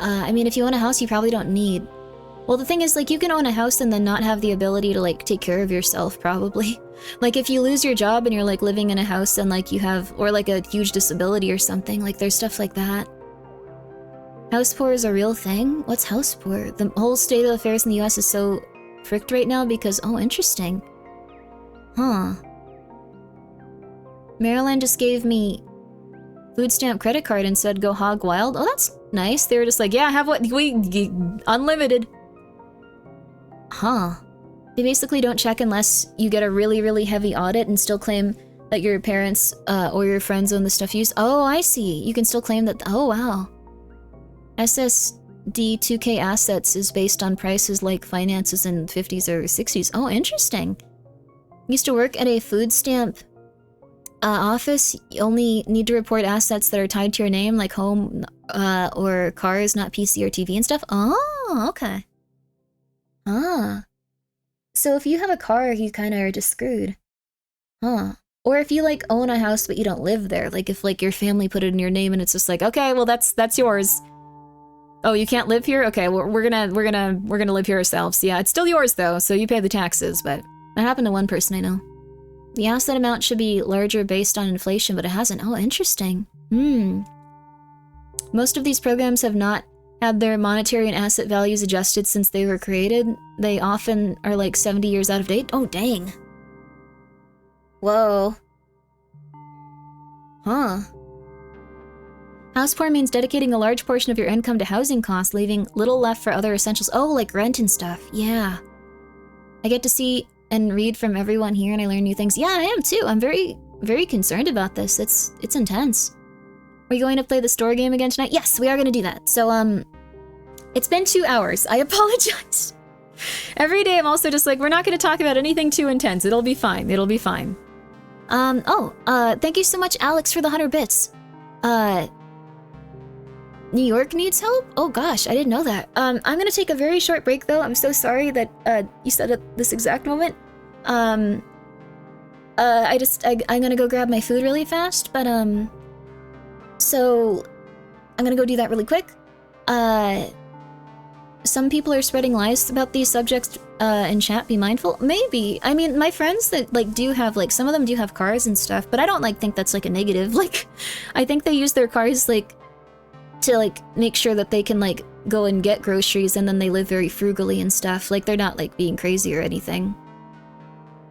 if you own a house, you probably don't need... Well, the thing is, like, you can own a house and then not have the ability to, like, take care of yourself, probably. Like, if you lose your job and you're, like, living in a house and, like, you have... Or, like, a huge disability or something. Like, there's stuff like that. House poor is a real thing? What's house poor? The whole state of affairs in the US is so fricked right now because... Oh, interesting. Huh. Maryland just gave me food stamp credit card and said go hog wild. Oh, that's nice. They were just like, yeah, have what we... Unlimited. Huh. They basically don't check unless you get a really, really heavy audit and still claim that your parents or your friends own the stuff you use. Oh, I see. You can still claim that... Oh, wow. SSD 2K assets is based on prices like finances in the 50s or 60s. Oh, interesting. Used to work at a food stamp office. You only need to report assets that are tied to your name, like home or cars, not PC or TV and stuff. Oh, okay. Ah. So if you have a car, you kind of are just screwed. Huh. Or if you like own a house but you don't live there, like if like your family put it in your name and it's just like, okay, well that's yours. Oh, you can't live here? Okay, well, we're gonna live here ourselves. Yeah, it's still yours though, so you pay the taxes, but that happened to one person I know. The asset amount should be larger based on inflation, but it hasn't. Oh, interesting. Most of these programs have not had their monetary and asset values adjusted since they were created. They often are like 70 years out of date. Oh, dang. Whoa. Huh. House poor means dedicating a large portion of your income to housing costs, leaving little left for other essentials. Oh, like rent and stuff. Yeah. I get to see and read from everyone here and I learn new things. Yeah, I am too. I'm very, very concerned about this. It's intense. Are you going to play the store game again tonight? Yes, we are going to do that. So, it's been 2 hours. I apologize. Every day I'm also just like, we're not going to talk about anything too intense. It'll be fine. It'll be fine. Thank you so much, Alex, for the 100 bits. New York needs help? Oh gosh, I didn't know that. I'm gonna take a very short break though. I'm so sorry that, you said at this exact moment. I'm gonna go grab my food really fast, but, so I'm gonna go do that really quick. Some people are spreading lies about these subjects, in chat. Be mindful. Maybe. I mean, my friends that, like, do have, like, some of them do have cars and stuff, but I don't, like, think that's, like, a negative. Like, I think they use their cars, like, to, like, make sure that they can, like, go and get groceries and then they live very frugally and stuff. Like, they're not, like, being crazy or anything.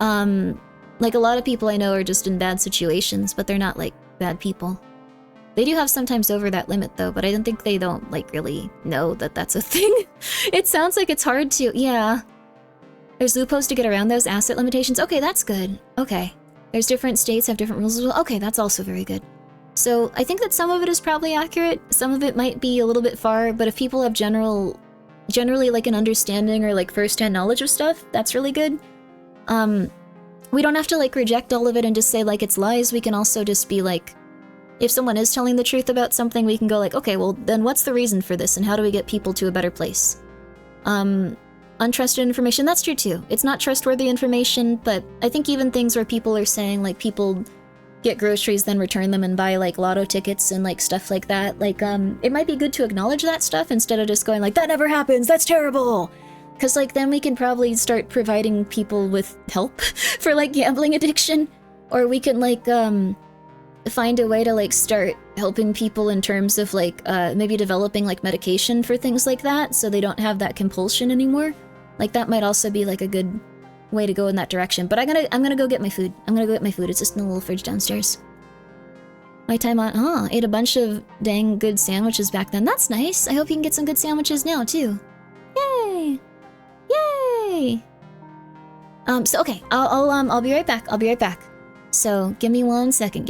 Like, a lot of people I know are just in bad situations, but they're not, like, bad people. They do have sometimes over that limit, though, but I don't think they don't, like, really know that that's a thing. It sounds like it's hard to... Yeah. There's loopholes to get around those asset limitations. Okay, that's good. Okay. There's different states have different rules as well. Okay, that's also very good. So, I think that some of it is probably accurate. Some of it might be a little bit far, but if people have generally, like, an understanding or, like, first-hand knowledge of stuff, that's really good. We don't have to, like, reject all of it and just say, like, it's lies. We can also just be, like... If someone is telling the truth about something, we can go like, okay, well, then what's the reason for this and how do we get people to a better place? Untrusted information, that's true too. It's not trustworthy information, but I think even things where people are saying, like, people get groceries, then return them and buy, like, lotto tickets and, like, stuff like that, like, it might be good to acknowledge that stuff instead of just going like, that never happens, that's terrible! Because, like, then we can probably start providing people with help for, like, gambling addiction. Or we can, like, find a way to, like, start helping people in terms of, like, maybe developing, like, medication for things like that so they don't have that compulsion anymore. Like, that might also be, like, a good way to go in that direction. But I'm gonna go get my food. It's just in the little fridge downstairs. My time on... ate a bunch of dang good sandwiches back then. That's nice. I hope you can get some good sandwiches now, too. Yay! Yay! So, okay. I'll be right back. So, give me 1 second.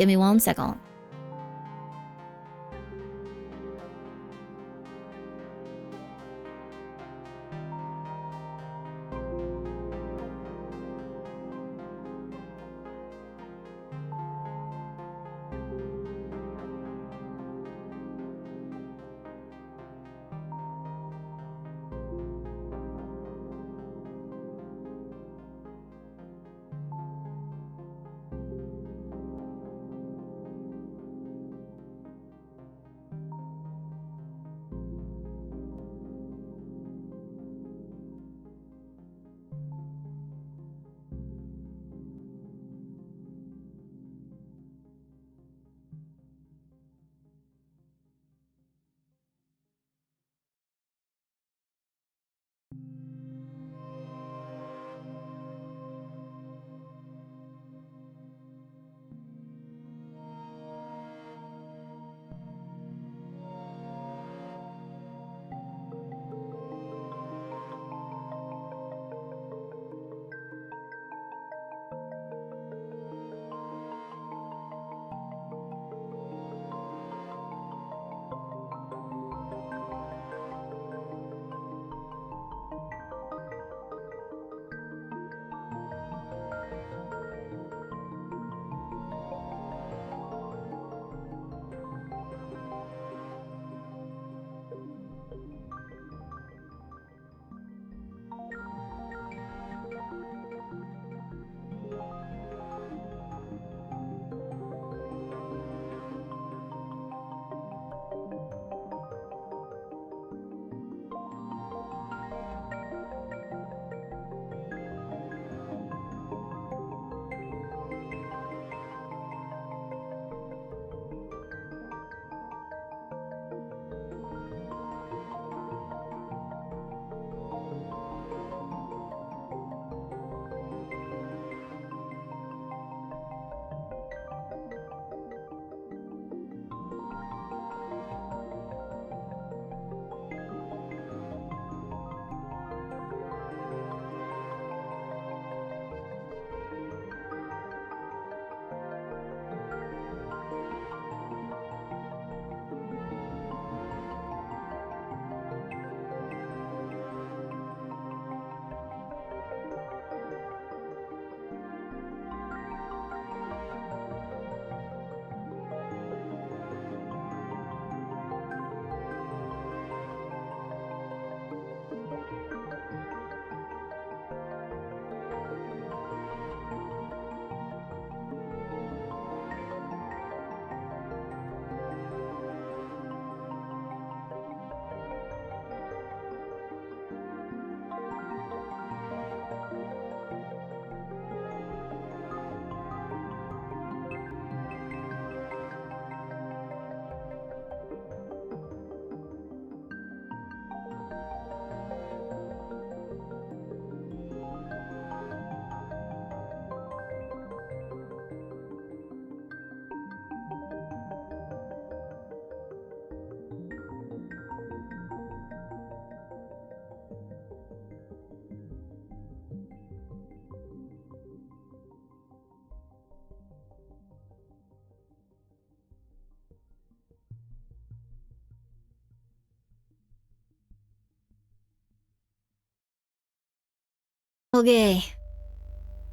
Okay.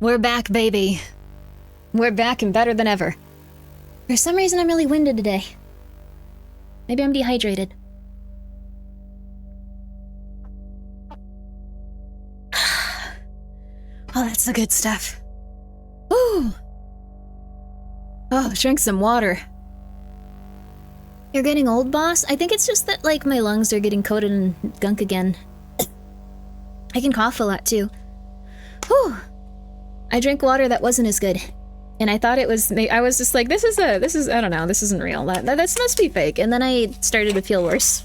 We're back, baby. We're back and better than ever. For some reason, I'm really winded today. Maybe I'm dehydrated. Oh, that's the good stuff. Ooh. Oh, drink some water. You're getting old, boss? I think it's just that, like, my lungs are getting coated in gunk again. I can cough a lot, too. Whew. I drank water that wasn't as good. And I thought it was, I was just like, this is, I don't know, this isn't real. That must be fake. And then I started to feel worse.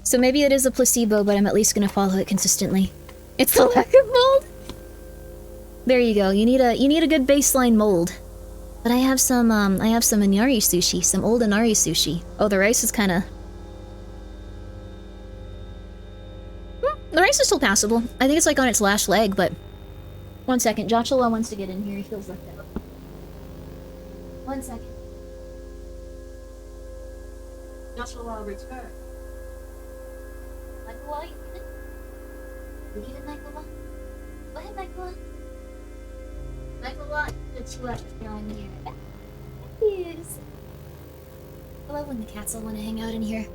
So maybe it is a placebo, but I'm at least gonna follow it consistently. It's the lack of mold? There you go. You need a good baseline mold. But I have some inari sushi, some old inari sushi. Oh, the rice is kinda... the rice is still passable. I think it's like on its last leg, but... One second, Joshua wants to get in here, he feels left out. 1 second. Joshua, return. Michael, you get it? You get it, Michael? Go ahead, Michael. Michael, it's left down here. Yes. I love when the cats all want to hang out in here.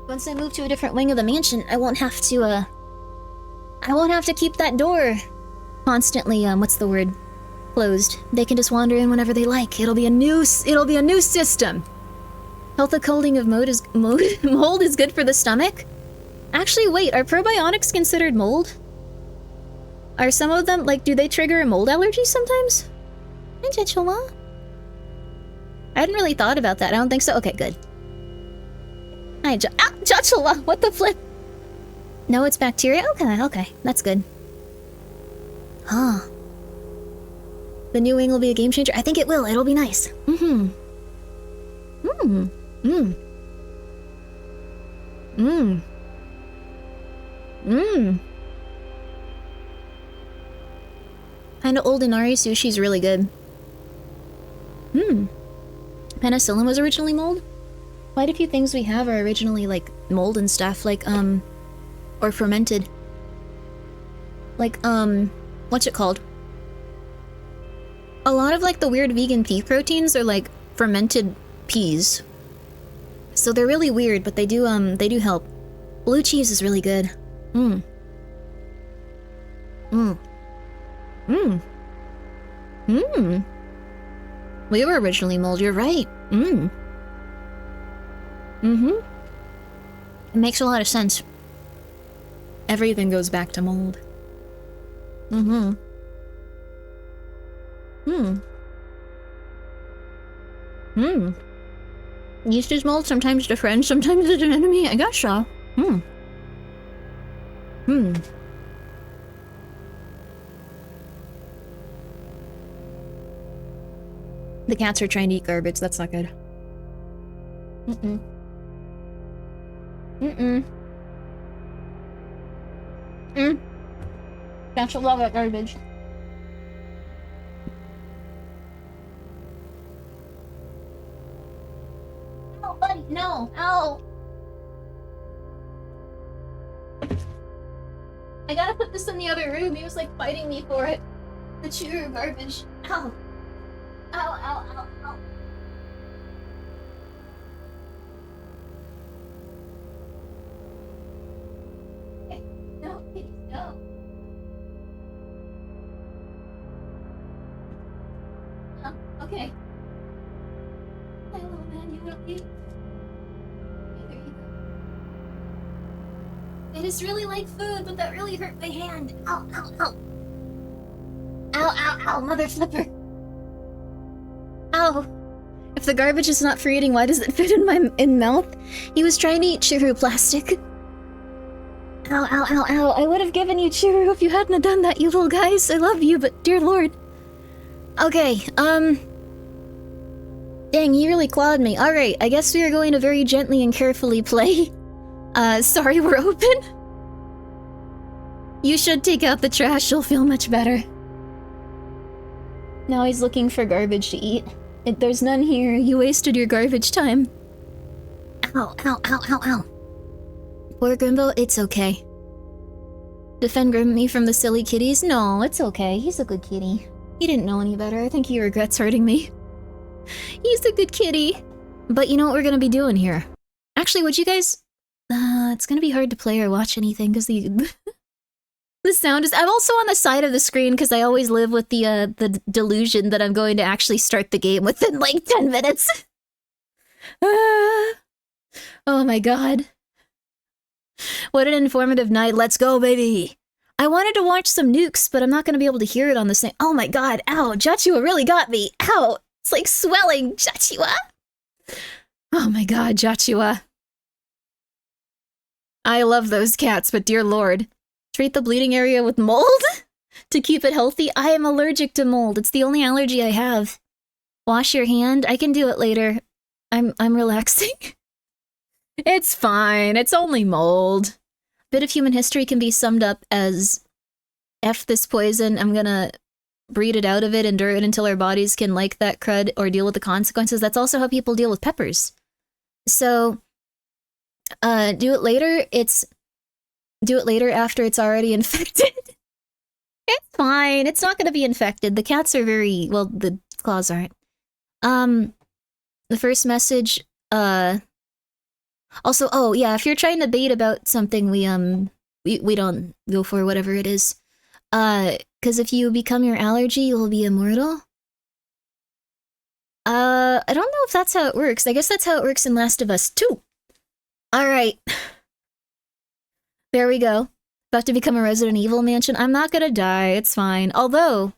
Once I move to a different wing of the mansion, I won't have to keep that door constantly, what's the word? Closed. They can just wander in whenever they like. It'll be a new system. Healthy coating of mold is good for the stomach? Actually, wait, are probiotics considered mold? Are some of them, like, do they trigger a mold allergy sometimes? Hi, Joshua. I hadn't really thought about that. I don't think so. Okay, good. Hi, Joshua! What the flip? No, it's bacteria? Okay. That's good. Huh. The new wing will be a game changer? I think it will. It'll be nice. Kinda old inari sushi's really good. Penicillin was originally mold? Quite a few things we have are originally, like, mold and stuff, like, or fermented. Like, what's it called? A lot of, like, the weird vegan pea proteins are, like, fermented peas. So they're really weird, but they do help. Blue cheese is really good. We were originally mold, you're right. It makes a lot of sense. Everything goes back to mold. Yeast is mold, sometimes a friend, sometimes it's an enemy, I guess so. The cats are trying to eat garbage, that's not good. Cats will love that garbage. No, buddy, no! Ow! I gotta put this in the other room, he was like fighting me for it. The chewer garbage. Ow! Ow. Okay, no, please, no. Okay. Hi, little man, you wanna leave? There you go. I just really like food, but that really hurt my hand. Ow. Ow, mother flipper. Ow. If the garbage is not for eating, why does it fit in my mouth? He was trying to eat churu plastic. Ow. I would have given you churu if you hadn't have done that, you little guys. I love you, but dear lord. Okay, dang, you really clawed me. Alright, I guess we are going to very gently and carefully play. Sorry we're open. You should take out the trash, you'll feel much better. Now he's looking for garbage to eat. There's none here. You wasted your garbage time. Ow. Poor Grimbo, it's okay. Defend Grimmi from the silly kitties? No, it's okay. He's a good kitty. He didn't know any better. I think he regrets hurting me. He's a good kitty. But you know what we're gonna be doing here? Actually, would you guys... it's gonna be hard to play or watch anything because the... the sound is... I'm also on the side of the screen because I always live with the delusion that I'm going to actually start the game within like 10 minutes. Oh my god. What an informative night. Let's go, baby. I wanted to watch some nukes, but I'm not going to be able to hear it on the same... Oh my god, ow, Jachua really got me. Ow, it's like swelling, Jachua. Oh my god, Jachua. I love those cats, but dear lord. Treat the bleeding area with mold? To keep it healthy? I am allergic to mold. It's the only allergy I have. Wash your hand? I can do it later. I'm relaxing. It's fine. It's only mold. Bit of human history can be summed up as F this poison, I'm gonna breed it out of it, endure it until our bodies can like that crud or deal with the consequences. That's also how people deal with peppers. So, do it later. Do it later after it's already infected. It's fine. It's not gonna be infected. The cats are very... Well, the claws aren't. The first message, also, oh yeah, if you're trying to bait about something, we don't go for whatever it is. Cause if you become your allergy, you'll be immortal. I don't know if that's how it works. I guess that's how it works in Last of Us 2. Alright. There we go. About to become a Resident Evil mansion. I'm not gonna die, it's fine. Although,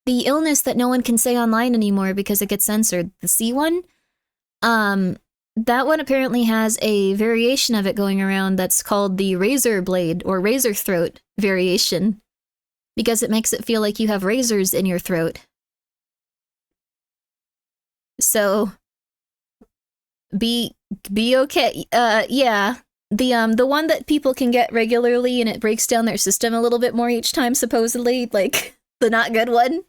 the illness that no one can say online anymore because it gets censored, the C one, that one apparently has a variation of it going around that's called the razor blade or razor throat variation because it makes it feel like you have razors in your throat. So be okay. Yeah. The one that people can get regularly and it breaks down their system a little bit more each time, supposedly, like the not good one.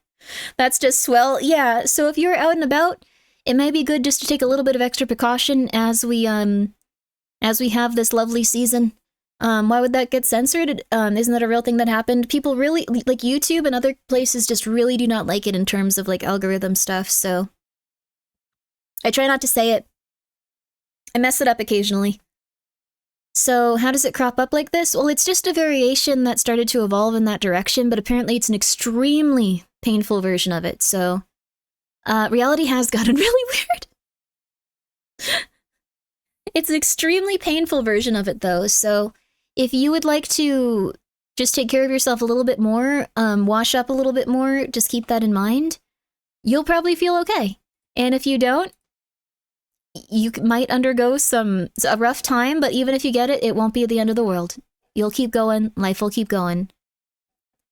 That's just swell. Yeah, so if you're out and about, it may be good just to take a little bit of extra precaution as we have this lovely season. Why would that get censored? Isn't that a real thing that happened? People really, like YouTube and other places just really do not like it in terms of like algorithm stuff, so I try not to say it. I mess it up occasionally. So how does it crop up like this? Well, it's just a variation that started to evolve in that direction, but apparently it's an extremely painful version of it, so reality has gotten really weird. It's an extremely painful version of it, though, so if you would like to just take care of yourself a little bit more, wash up a little bit more, just keep that in mind, you'll probably feel okay. And if you don't, you might undergo a rough time, but even if you get it, it won't be the end of the world. You'll keep going, life will keep going.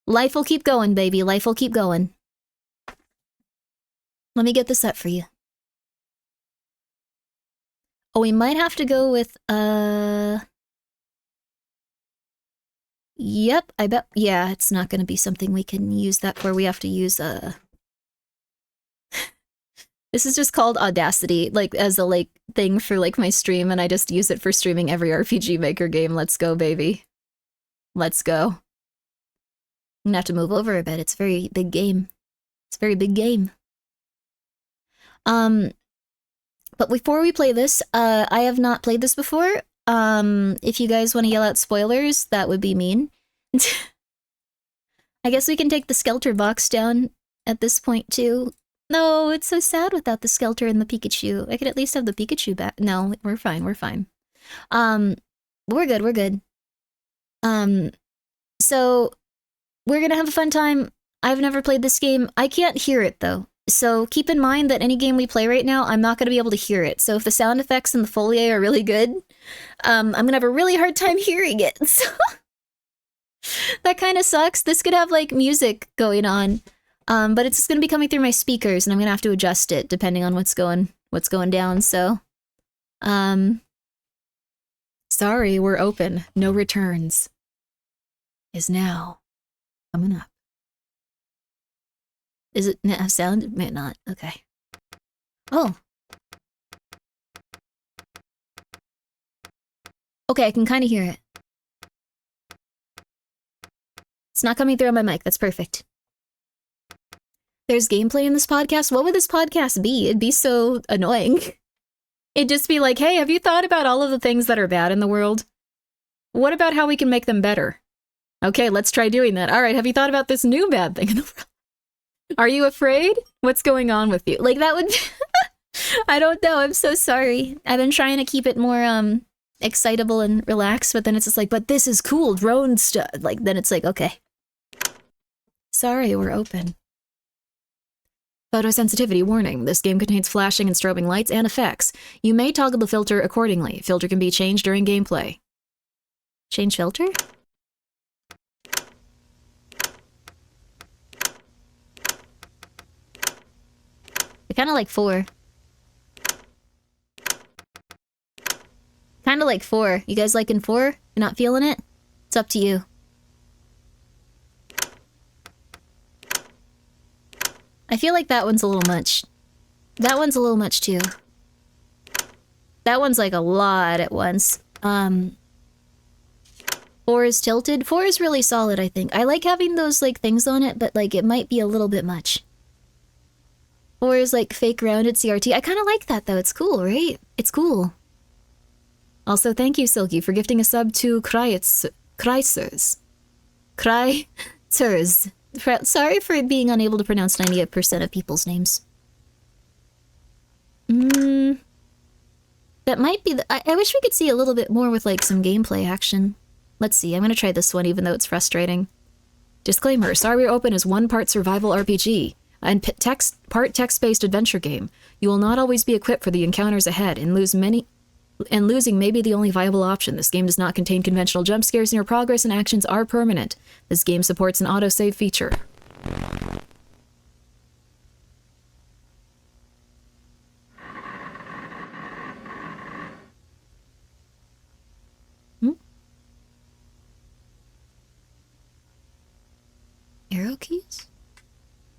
Life will keep going, baby, life will keep going. Let me get this up for you. Oh, we might have to go with, Yep, I bet, yeah, it's not gonna be something we can use that for. We have to use, This is just called Audacity, like, as a, like, thing for, like, my stream, and I just use it for streaming every RPG Maker game. Let's go, baby. Let's go. I'm gonna have to move over a bit. It's a very big game. It's a very big game. But before we play this, I have not played this before. If you guys want to yell out spoilers, that would be mean. I guess we can take the Skelter box down at this point, too. No, it's so sad without the Skelter and the Pikachu. I could at least have the Pikachu back. No, we're fine, we're fine. We're good, we're good. So, we're gonna have a fun time. I've never played this game. I can't hear it, though. So keep in mind that any game we play right now, I'm not going to be able to hear it. So if the sound effects and the folie are really good, I'm going to have a really hard time hearing it. So that kind of sucks. This could have, like, music going on, but it's going to be coming through my speakers, and I'm going to have to adjust it depending on what's going down. So, sorry, we're open. No returns is now coming up. Is it have sound? It may not. Okay. Oh. Okay, I can kind of hear it. It's not coming through on my mic. That's perfect. There's gameplay in this podcast? What would this podcast be? It'd be so annoying. It'd just be like, hey, have you thought about all of the things that are bad in the world? What about how we can make them better? Okay, let's try doing that. All right, have you thought about this new bad thing in the world? Are you afraid? What's going on with you? Like, that would... I don't know. I'm so sorry. I've been trying to keep it more, excitable and relaxed, but then it's just like, but this is cool, drone stuff. Like, then it's like, okay. Sorry, we're open. Photosensitivity warning. This game contains flashing and strobing lights and effects. You may toggle the filter accordingly. Filter can be changed during gameplay. Change filter? I kind of like 4. Kind of like 4. You guys liking 4? You're not feeling it? It's up to you. I feel like that one's a little much. That one's a little much too. That one's like a lot at once. 4 is tilted. 4 is really solid, I think. I like having those like things on it, but like it might be a little bit much. 4 is like fake rounded CRT. I kind of like that though. It's cool, right? It's cool. Also, thank you, Silky, for gifting a sub to Kreisers. Sorry for being unable to pronounce 98% of people's names. That might be I wish we could see a little bit more with like some gameplay action. Let's see, I'm gonna try this one even though it's frustrating. Disclaimer, Sorry We're Open is 1 part survival RPG and part text-based adventure game. You will not always be equipped for the encounters ahead and losing may be the only viable option. This game does not contain conventional jump scares and your progress and actions are permanent. This game supports an autosave feature. Arrow keys?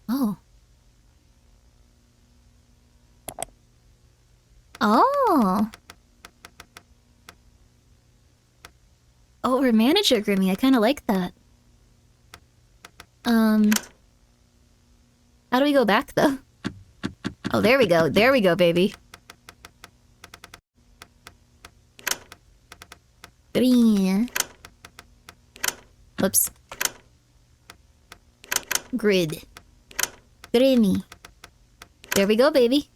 Oh. Oh. Oh, we're manager, Grimmi. I kind of like that. How do we go back, though? Oh, there we go. There we go, baby. Green. Whoops. Grid. Grimmi. There we go, baby.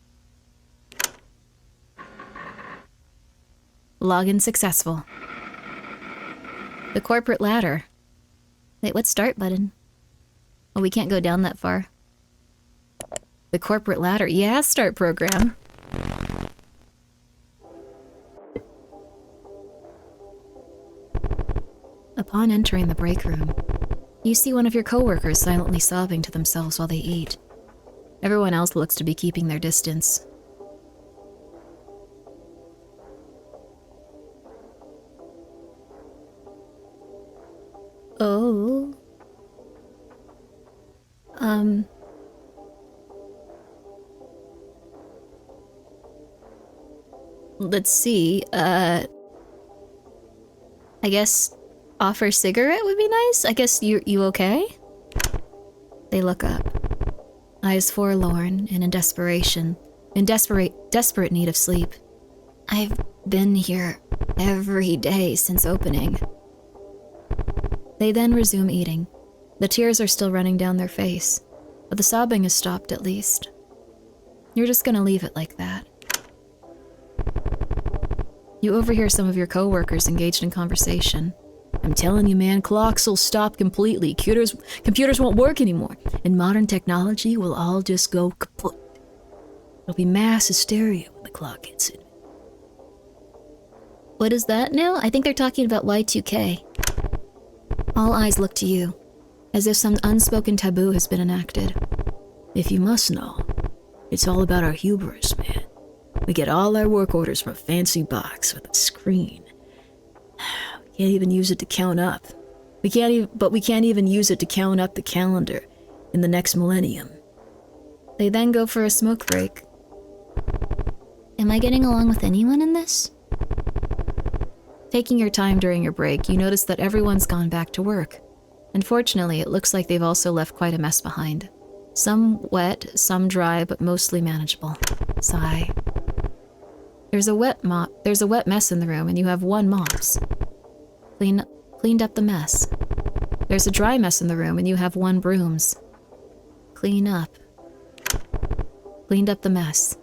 Login successful. The corporate ladder. Wait, what start button? Oh, we can't go down that far. The corporate ladder. Yeah, start program. Upon entering the break room, you see one of your coworkers silently sobbing to themselves while they eat. Everyone else looks to be keeping their distance. Oh. Let's see, I guess offer cigarette would be nice? I guess you okay? They look up. Eyes forlorn and in desperation, in desperate need of sleep. I've been here every day since opening. They then resume eating. The tears are still running down their face, but the sobbing has stopped at least. You're just gonna leave it like that. You overhear some of your coworkers engaged in conversation. I'm telling you, man, clocks will stop completely. Computers won't work anymore, and modern technology will all just go kaput. It'll be mass hysteria when the clock hits it. What is that now? I think they're talking about Y2K. All eyes look to you, as if some unspoken taboo has been enacted. If you must know, it's all about our hubris, man. We get all our work orders from a fancy box with a screen. We can't even use it to count up. We can't even use it to count up the calendar in the next millennium. They then go for a smoke break. Am I getting along with anyone in this? Taking your time during your break, you notice that everyone's gone back to work. Unfortunately, it looks like they've also left quite a mess behind. Some wet, some dry, but mostly manageable. Sigh. There's a wet mess in the room, and you have 1 mops. Cleaned up the mess. There's a dry mess in the room, and you have 1 brooms. Clean up. Cleaned up the mess.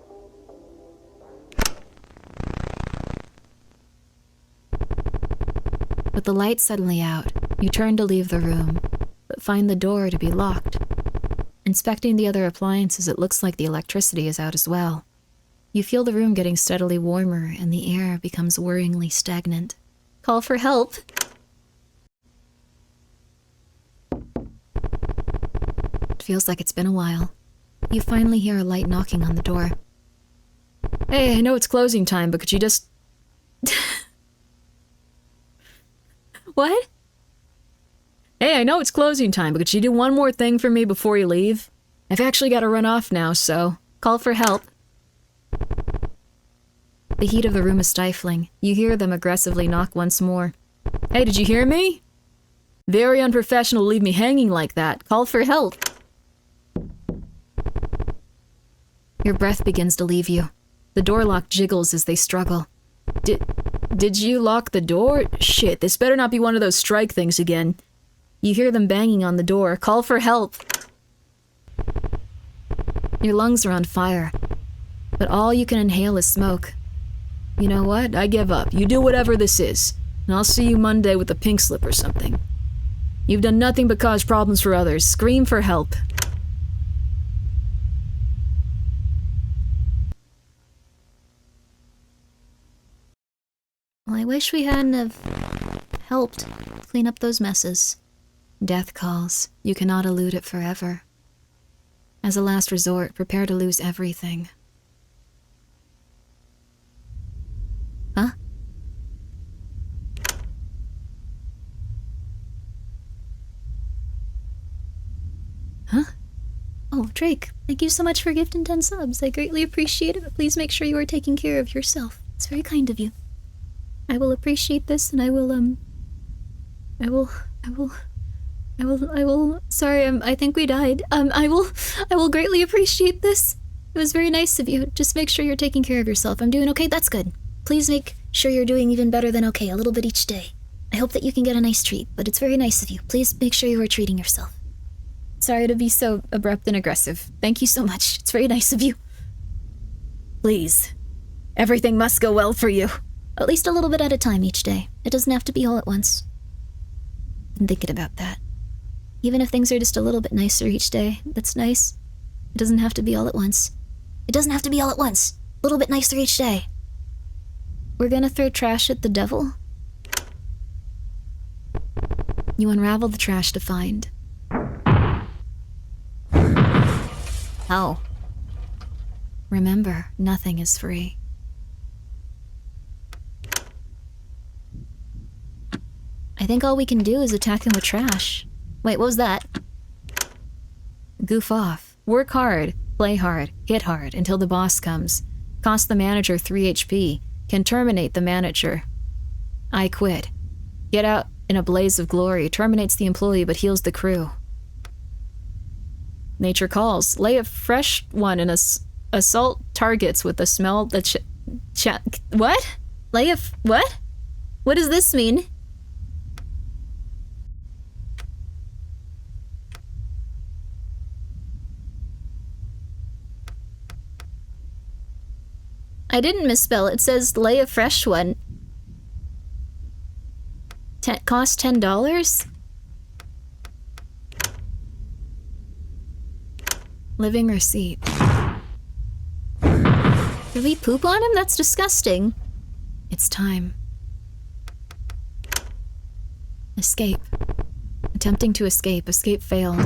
With the light suddenly out, you turn to leave the room, but find the door to be locked. Inspecting the other appliances, it looks like the electricity is out as well. You feel the room getting steadily warmer, and the air becomes worryingly stagnant. Call for help! It feels like it's been a while. You finally hear a light knocking on the door. Hey, I know it's closing time, but could you just... What? Hey, I know it's closing time, but could you do one more thing for me before you leave? I've actually got to run off now, so call for help. The heat of the room is stifling. You hear them aggressively knock once more. Hey, did you hear me? Very unprofessional to leave me hanging like that. Call for help. Your breath begins to leave you. The door lock jiggles as they struggle. Did you lock the door? Shit, this better not be one of those strike things again. You hear them banging on the door. Call for help. Your lungs are on fire, but all you can inhale is smoke. You know what? I give up. You do whatever this is, and I'll see you Monday with a pink slip or something. You've done nothing but cause problems for others. Scream for help. Well, I wish we hadn't have helped clean up those messes. Death calls. You cannot elude it forever. As a last resort, prepare to lose everything. Huh? Huh? Oh, Drake, thank you so much for gifting 10 subs. I greatly appreciate it, but please make sure you are taking care of yourself. It's very kind of you. I will appreciate this, and I will, sorry, I think we died. I will greatly appreciate this. It was very nice of you. Just make sure you're taking care of yourself. I'm doing okay? That's good. Please make sure you're doing even better than okay, a little bit each day. I hope that you can get a nice treat, but it's very nice of you. Please make sure you are treating yourself. Sorry to be so abrupt and aggressive. Thank you so much. It's very nice of you. Please. Everything must go well for you. At least a little bit at a time each day. It doesn't have to be all at once. I'm thinking about that. Even if things are just a little bit nicer each day, that's nice. It doesn't have to be all at once. It doesn't have to be all at once. A little bit nicer each day. We're gonna throw trash at the devil? You unravel the trash to find. How? Remember, nothing is free. I think all we can do is attack him with trash. Wait, what was that? Goof off. Work hard, play hard, hit hard until the boss comes. Cost the manager 3 HP. Can terminate the manager. I quit. Get out in a blaze of glory. Terminates the employee but heals the crew. Nature calls. Lay a fresh one and assault targets with the smell that what? What? What does this mean? I didn't misspell. It says lay a fresh one. Cost $10? Living receipt. Did we poop on him? That's disgusting. It's time. Escape. Attempting to escape. Escape failed.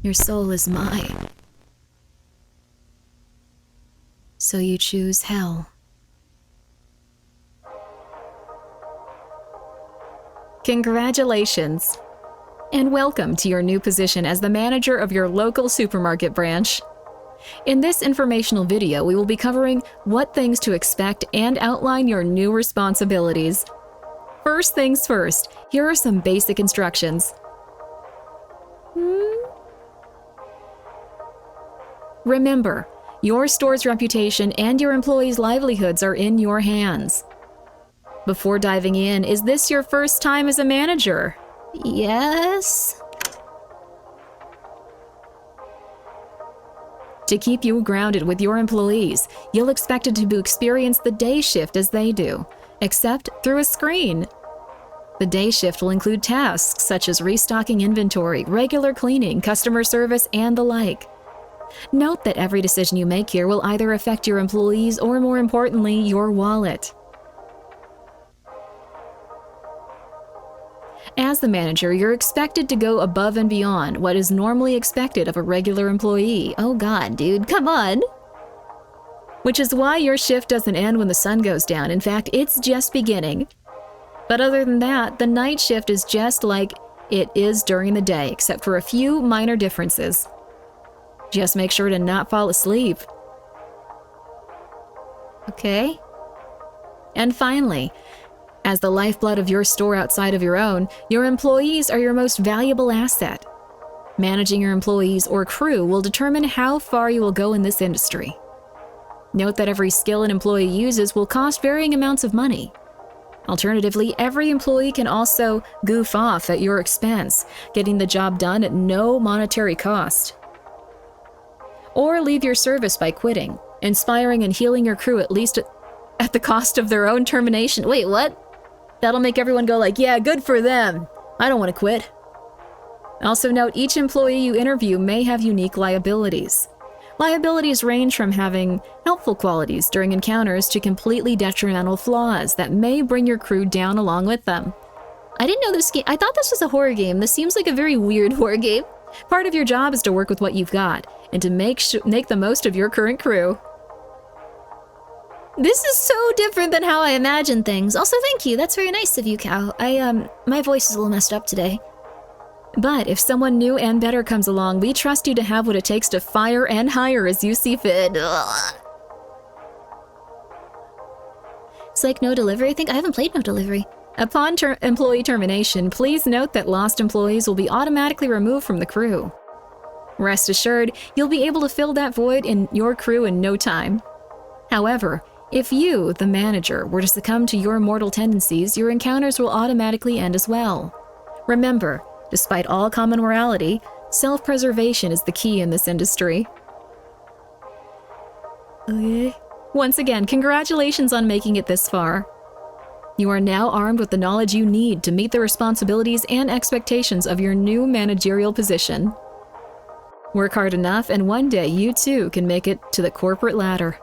Your soul is mine. So you choose hell. Congratulations, and welcome to your new position as the manager of your local supermarket branch. In this informational video, we will be covering what things to expect and outline your new responsibilities. First things first, here are some basic instructions. Remember, your store's reputation and your employees' livelihoods are in your hands. Before diving in, is this your first time as a manager? Yes? To keep you grounded with your employees, you'll expect it to experience the day shift as they do, except through a screen. The day shift will include tasks such as restocking inventory, regular cleaning, customer service, and the like. Note that every decision you make here will either affect your employees or, more importantly, your wallet. As the manager, you're expected to go above and beyond what is normally expected of a regular employee. Oh god, dude, come on! Which is why your shift doesn't end when the sun goes down. In fact, it's just beginning. But other than that, the night shift is just like it is during the day, except for a few minor differences. Just make sure to not fall asleep. Okay. And finally, as the lifeblood of your store outside of your own, your employees are your most valuable asset. Managing your employees or crew will determine how far you will go in this industry. Note that every skill an employee uses will cost varying amounts of money. Alternatively, every employee can also goof off at your expense, getting the job done at no monetary cost. Or leave your service by quitting, inspiring and healing your crew at least at the cost of their own termination. Wait, what? That'll make everyone go like, yeah, good for them. I don't want to quit. Also note, each employee you interview may have unique liabilities. Liabilities range from having helpful qualities during encounters to completely detrimental flaws that may bring your crew down along with them. I didn't know this game. I thought this was a horror game. This seems like a very weird horror game. Part of your job is to work with what you've got and to make the most of your current crew. This is so different than how I imagined things. Also, thank you. That's very nice of you, Cal. My voice is a little messed up today. But if someone new and better comes along, we trust you to have what it takes to fire and hire as you see fit. Ugh. It's like No Delivery. I think I haven't played No Delivery. Upon employee termination, please note that lost employees will be automatically removed from the crew. Rest assured, you'll be able to fill that void in your crew in no time. However, if you, the manager, were to succumb to your mortal tendencies, your encounters will automatically end as well. Remember, despite all common morality, self-preservation is the key in this industry. Okay. Once again, congratulations on making it this far. You are now armed with the knowledge you need to meet the responsibilities and expectations of your new managerial position. Work hard enough, and one day you too can make it to the corporate ladder.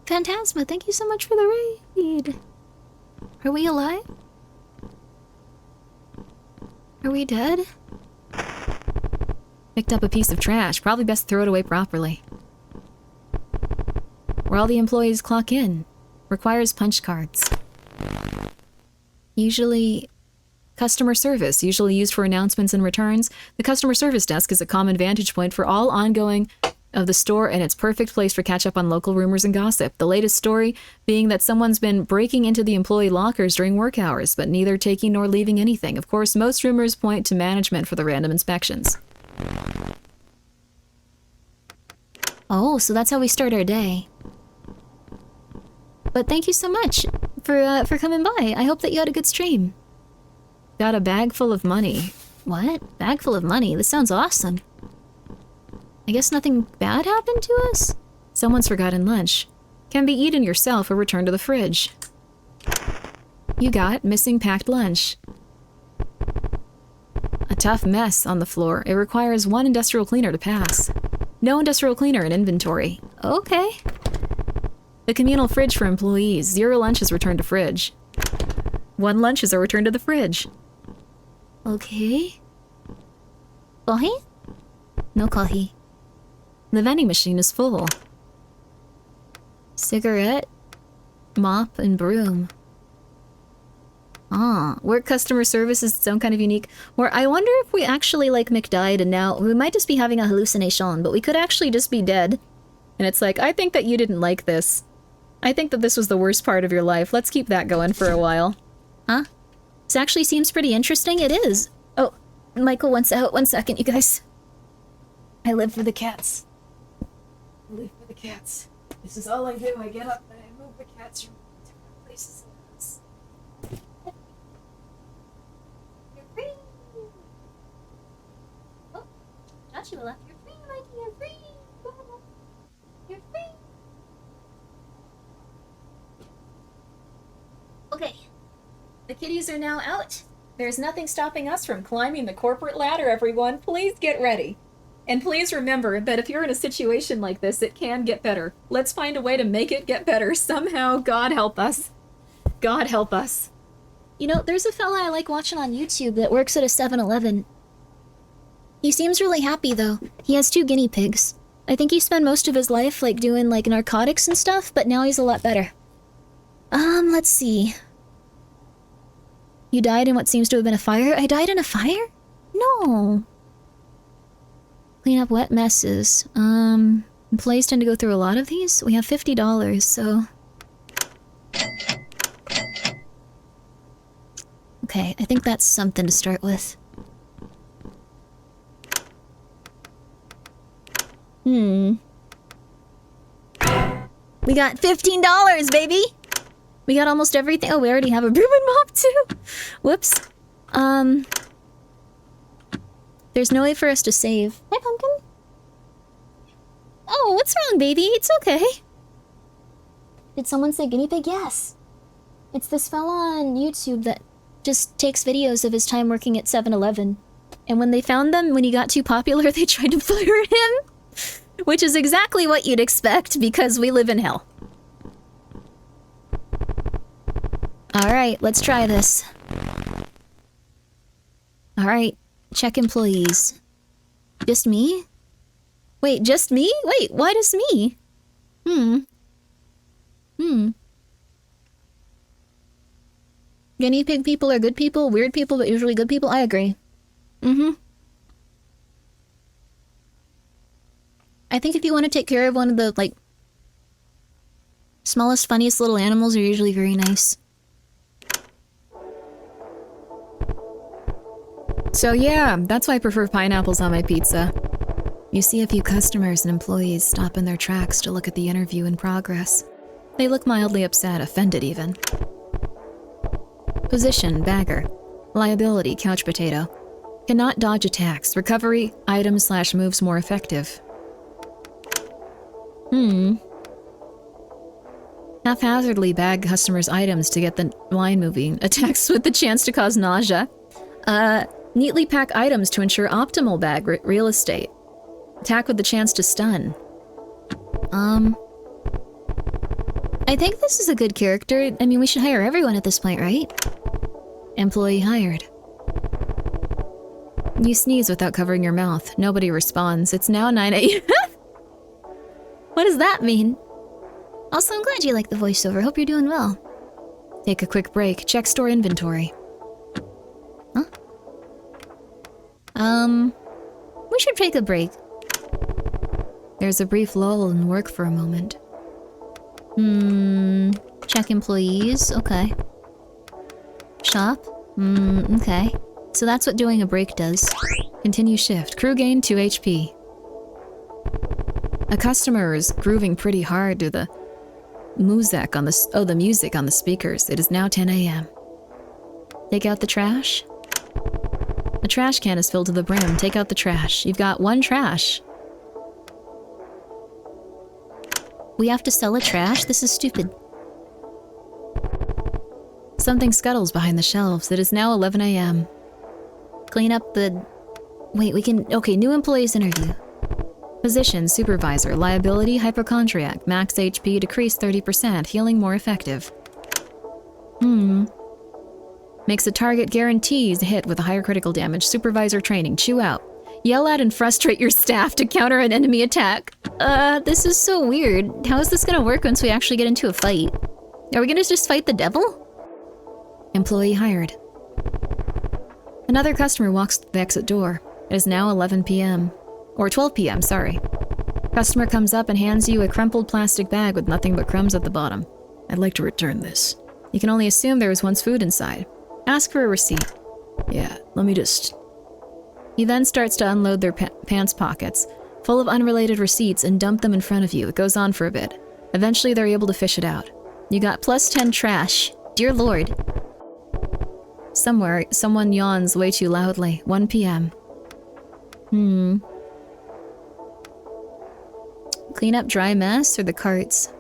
Phantasma, thank you so much for the raid. Are we alive? Are we dead? Picked up a piece of trash. Probably best throw it away properly. Where all the employees clock in. Requires punch cards. Usually customer service, usually used for announcements and returns. The customer service desk is a common vantage point for all ongoing of the store, and it's perfect place for catch up on local rumors and gossip. The latest story being that someone's been breaking into the employee lockers during work hours, but neither taking nor leaving anything. Of course, most rumors point to management for the random inspections. Oh, so that's how we start our day. But thank you so much for coming by. I hope that you had a good stream. Got a bag full of money. What? Bag full of money? This sounds awesome. I guess nothing bad happened to us? Someone's forgotten lunch. Can be eaten yourself or returned to the fridge. You got missing packed lunch. A tough mess on the floor. It requires one industrial cleaner to pass. No industrial cleaner in inventory. Okay. The communal fridge for employees. 0 lunches returned to fridge. 1 lunches are returned to the fridge. Okay. Coffee? No coffee. The vending machine is full. Cigarette, mop, and broom. Work customer service is its own kind of unique. Or I wonder if we actually like McDied and now we might just be having a hallucination, but we could actually just be dead. And it's like, I think that you didn't like this. I think that this was the worst part of your life. Let's keep that going for a while. Huh? This actually seems pretty interesting. It is. Oh, Michael wants out. 1 second, you guys. I live for the cats. I live for the cats. This is all I do. I get up and I move the cats from different places in the house. You're free! Oh, Joshua left. You're free, Mikey. You're free! You're free! Okay. The kitties are now out. There's nothing stopping us from climbing the corporate ladder, everyone. Please get ready. And please remember that if you're in a situation like this, it can get better. Let's find a way to make it get better. Somehow, God help us. God help us. You know, there's a fella I like watching on YouTube that works at a 7-Eleven. He seems really happy, though. He has 2 guinea pigs. I think he spent most of his life, like, doing, like, narcotics and stuff, but now he's a lot better. Let's see. You died in what seems to have been a fire? I died in a fire? No. Clean up wet messes. Employees tend to go through a lot of these. We have $50, so... Okay, I think that's something to start with. We got $15, baby! We got almost everything. Oh, we already have a broom and mop, too! Whoops. There's no way for us to save. Hi, Pumpkin. Oh, what's wrong, baby? It's okay. Did someone say guinea pig? Yes. It's this fella on YouTube that just takes videos of his time working at 7-Eleven. And when they found them, when he got too popular, they tried to fire him. Which is exactly what you'd expect, because we live in hell. Alright, let's try this. Alright, check employees. Just me? Wait, just me? Wait, why just me? Guinea pig people are good people, weird people, but usually good people? I agree. I think if you want to take care of one of the, like, smallest, funniest little animals are usually very nice. So yeah, that's why I prefer pineapples on my pizza. You see a few customers and employees stop in their tracks to look at the interview in progress. They look mildly upset, offended even. Position, bagger. Liability, couch potato. Cannot dodge attacks. Recovery, item/moves more effective. Haphazardly bag customers' items to get the line moving. Attacks with the chance to cause nausea. Neatly pack items to ensure optimal bag real estate. Attack with the chance to stun. I think this is a good character. I mean, we should hire everyone at this point, right? Employee hired. You sneeze without covering your mouth. Nobody responds. It's now 9 a.m. What does that mean? Also, I'm glad you like the voiceover. Hope you're doing well. Take a quick break. Check store inventory. Huh? We should take a break. There's a brief lull in work for a moment. Check employees. Okay. Shop. Okay. So that's what doing a break does. Continue shift. Crew gain 2 HP. A customer is grooving pretty hard to the music on the speakers. It is now 10 a.m. Take out the trash. The trash can is filled to the brim. Take out the trash. You've got 1 trash. We have to sell a trash? This is stupid. Something scuttles behind the shelves. It is now 11 a.m. Clean up the... Wait, we can... Okay, new employees interview. Position, supervisor, liability, hypochondriac, max HP, decreased 30%, healing more effective. Makes a target guarantees a hit with a higher critical damage. Supervisor training, chew out. Yell at and frustrate your staff to counter an enemy attack. This is so weird. How is this gonna work once we actually get into a fight? Are we gonna just fight the devil? Employee hired. Another customer walks to the exit door. It is now 11 p.m. Or 12 p.m., sorry. Customer comes up and hands you a crumpled plastic bag with nothing but crumbs at the bottom. I'd like to return this. You can only assume there was once food inside. Ask for a receipt. Yeah, let me just... He then starts to unload their pants pockets, full of unrelated receipts, and dump them in front of you. It goes on for a bit. Eventually, they're able to fish it out. You got +10 trash. Dear Lord. Somewhere, someone yawns way too loudly. 1 p.m. Clean up dry mess or the carts?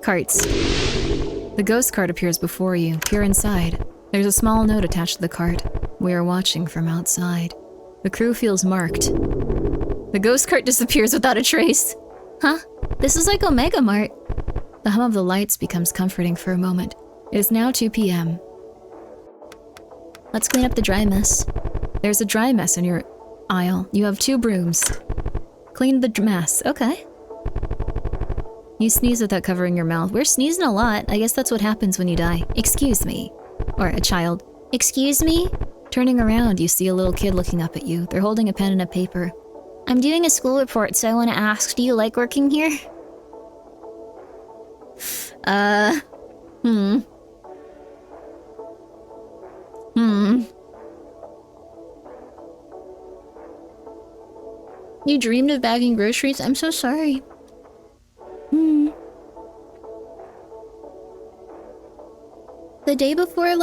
Carts. The ghost cart appears before you. Peer inside. There's a small note attached to the cart. We are watching from outside. The crew feels marked. The ghost cart disappears without a trace. Huh? This is like Omega Mart. The hum of the lights becomes comforting for a moment. It is now 2 p.m. Let's clean up the dry mess. There's a dry mess in your aisle. You have 2 brooms. Clean the mess. Okay. You sneeze without covering your mouth. We're sneezing a lot. I guess that's what happens when you die. Excuse me. Or a child. Excuse me? Turning around, you see a little kid looking up at you. They're holding a pen and a paper. I'm doing a school report, so I want to ask, do you like working here? You dreamed of bagging groceries? I'm so sorry. The day before, I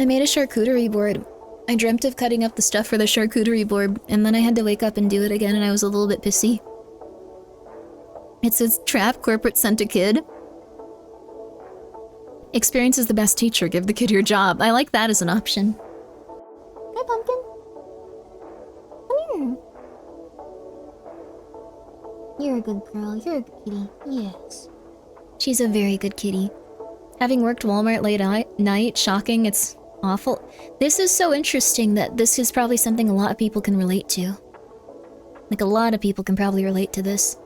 made a charcuterie board. I dreamt of cutting up the stuff for the charcuterie board, and then I had to wake up and do it again, and I was a little bit pissy. It says, trap, corporate sent a kid. Experience is the best teacher. Give the kid your job. I like that as an option. Hi, Pumpkin. Come here. You're a good girl. You're a good kitty. Yes. She's a very good kitty. Having worked Walmart late night, shocking, it's awful. This is so interesting that this is probably something a lot of people can relate to. A lot of people can probably relate to this.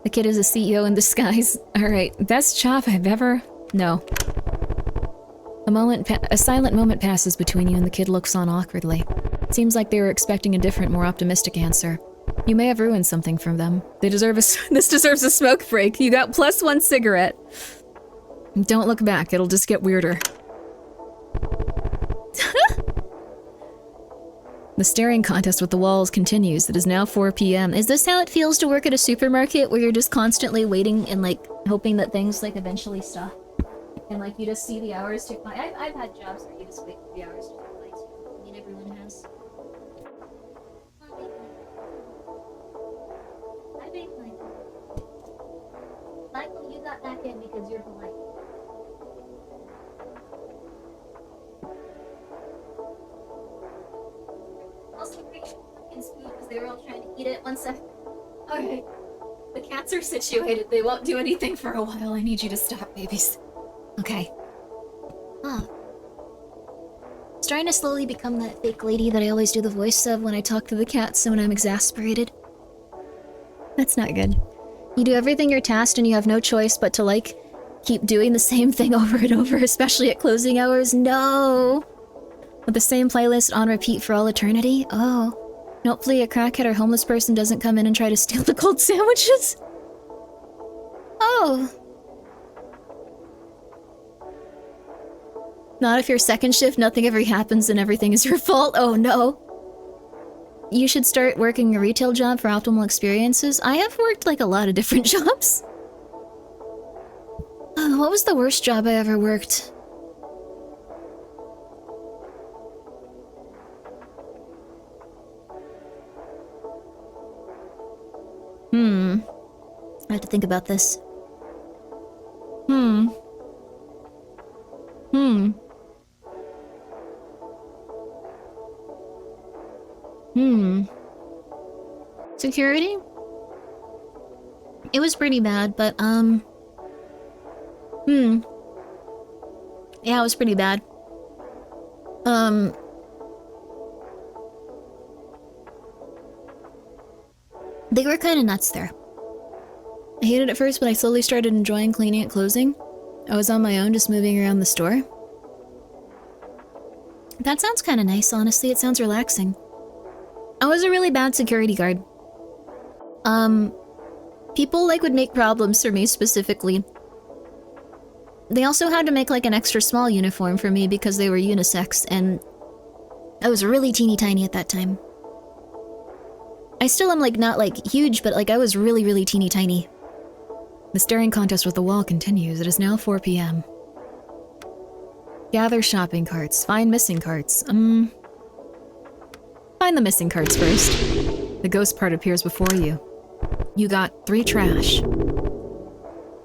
The kid is a CEO in disguise. Alright, best job I've ever... No. A silent moment passes between you and the kid looks on awkwardly. Seems like they were expecting a different, more optimistic answer. You may have ruined something for them. This deserves a smoke break. You got +1 cigarette. Don't look back, it'll just get weirder. The staring contest with the walls continues. It is now 4 p.m. Is this how it feels to work at a supermarket, where you're just constantly waiting and, hoping that things, eventually stop? And, you just see the hours tick by? I've had jobs where you just wait for the hours to tick by, too. I mean, everyone has. I bake Michael, you got back in because you're polite. Also, Pumpkin's food because they were all trying to eat it. 1 sec. Alright. The cats are situated. They won't do anything for a while. I need you to stop, babies. Okay. Starting to slowly become that fake lady that I always do the voice of when I talk to the cats and when I'm exasperated. That's not good. You do everything you're tasked and you have no choice but to, keep doing the same thing over and over, especially at closing hours. No! With the same playlist on repeat for all eternity? Oh. And hopefully a crackhead or homeless person doesn't come in and try to steal the cold sandwiches. Oh. Not if you're second shift, nothing ever happens and everything is your fault. Oh no. You should start working a retail job for optimal experiences. I have worked a lot of different jobs. What was the worst job I ever worked? I have to think about this. Security? It was pretty bad, but, yeah, it was pretty bad. They were kinda nuts there. I hated it first, but I slowly started enjoying cleaning at closing. I was on my own, just moving around the store. That sounds kinda nice, honestly. It sounds relaxing. I was a really bad security guard. People, would make problems for me specifically. They also had to make like an extra small uniform for me because they were unisex, and I was really teeny tiny at that time. I still am like not like huge, but like I was really, really teeny tiny. The staring contest with the wall continues. It is now 4 p.m. Gather shopping carts. Find missing carts. Find the missing carts first. The ghost part appears before you. You got 3 trash.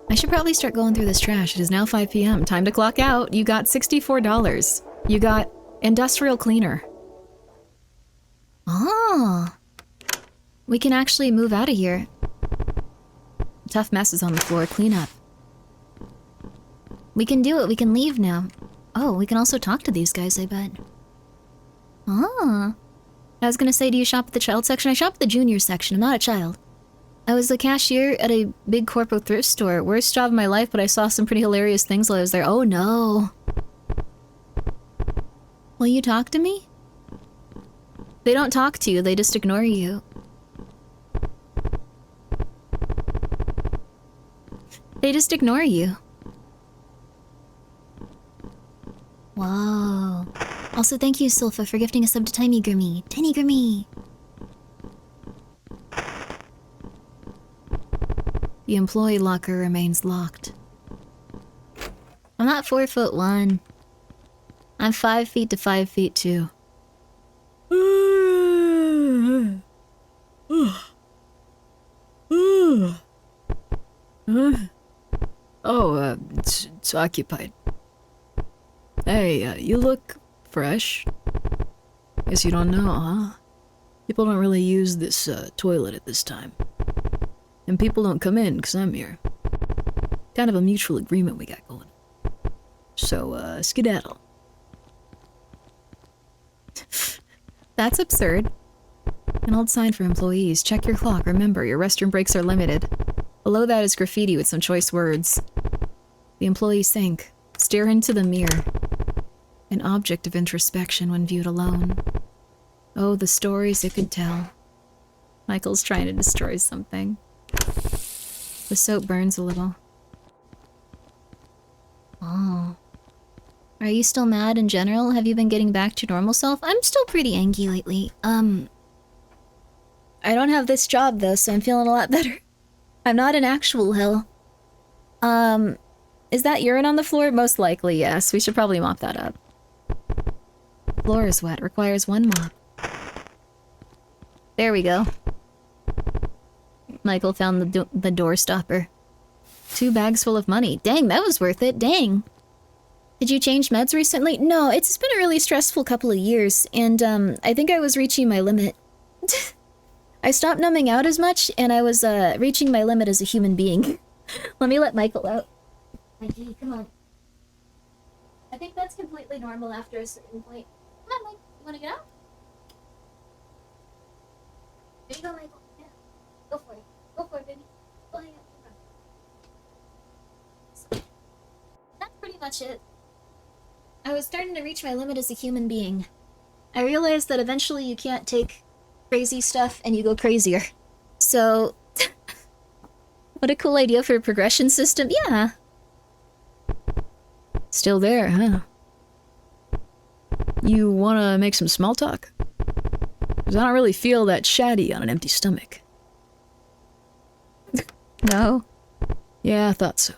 I should probably start going through this trash. It is now 5 p.m. Time to clock out. You got $64. You got industrial cleaner. Oh. We can actually move out of here. Tough messes on the floor. Clean up. We can do it. We can leave now. Oh, we can also talk to these guys, I bet. Ah. I was gonna say, do you shop at the child section? I shop at the junior section. I'm not a child. I was a cashier at a big corporate thrift store. Worst job of my life, but I saw some pretty hilarious things while I was there. Oh no. Will you talk to me? They don't talk to you, they just ignore you. They just ignore you. Whoa. Also, thank you, Silpha, for gifting a sub to Tiny Grimmi. Tiny Grimmi! The employee locker remains locked. I'm not 4'1". I'm 5 feet to 5 feet 2. It's occupied. Hey, you look fresh. Guess you don't know, huh? People don't really use this toilet at this time. And people don't come in because I'm here. Kind of a mutual agreement we got going. So, skedaddle. That's absurd. An old sign for employees. Check your clock. Remember, your restroom breaks are limited. Below that is graffiti with some choice words. The employees think. Stare into the mirror. An object of introspection when viewed alone. Oh, the stories it could tell. Michael's trying to destroy something. The soap burns a little. Oh. Are you still mad in general? Have you been getting back to your normal self? I'm still pretty angry lately. I don't have this job though, so I'm feeling a lot better. I'm not in actual hell. Is that urine on the floor? Most likely, yes. We should probably mop that up. Floor is wet. Requires 1 mop. There we go. Michael found the door stopper. 2 bags full of money. Dang, that was worth it. Dang. Did you change meds recently? No, it's been a really stressful couple of years, and I think I was reaching my limit. I stopped numbing out as much, and I was reaching my limit as a human being. Let me let Michael out. Mikey, come on. I think that's completely normal after a certain point. Come on, Mike. You want to get out? There you go, Michael. Yeah. Go for it. Go for it, baby. Go hang out. So, that's pretty much it. I was starting to reach my limit as a human being. I realized that eventually you can't take crazy stuff and you go crazier. So, what a cool idea for a progression system. Yeah. Still there, huh? You wanna make some small talk? Because I don't really feel that chatty on an empty stomach. No. Yeah, I thought so.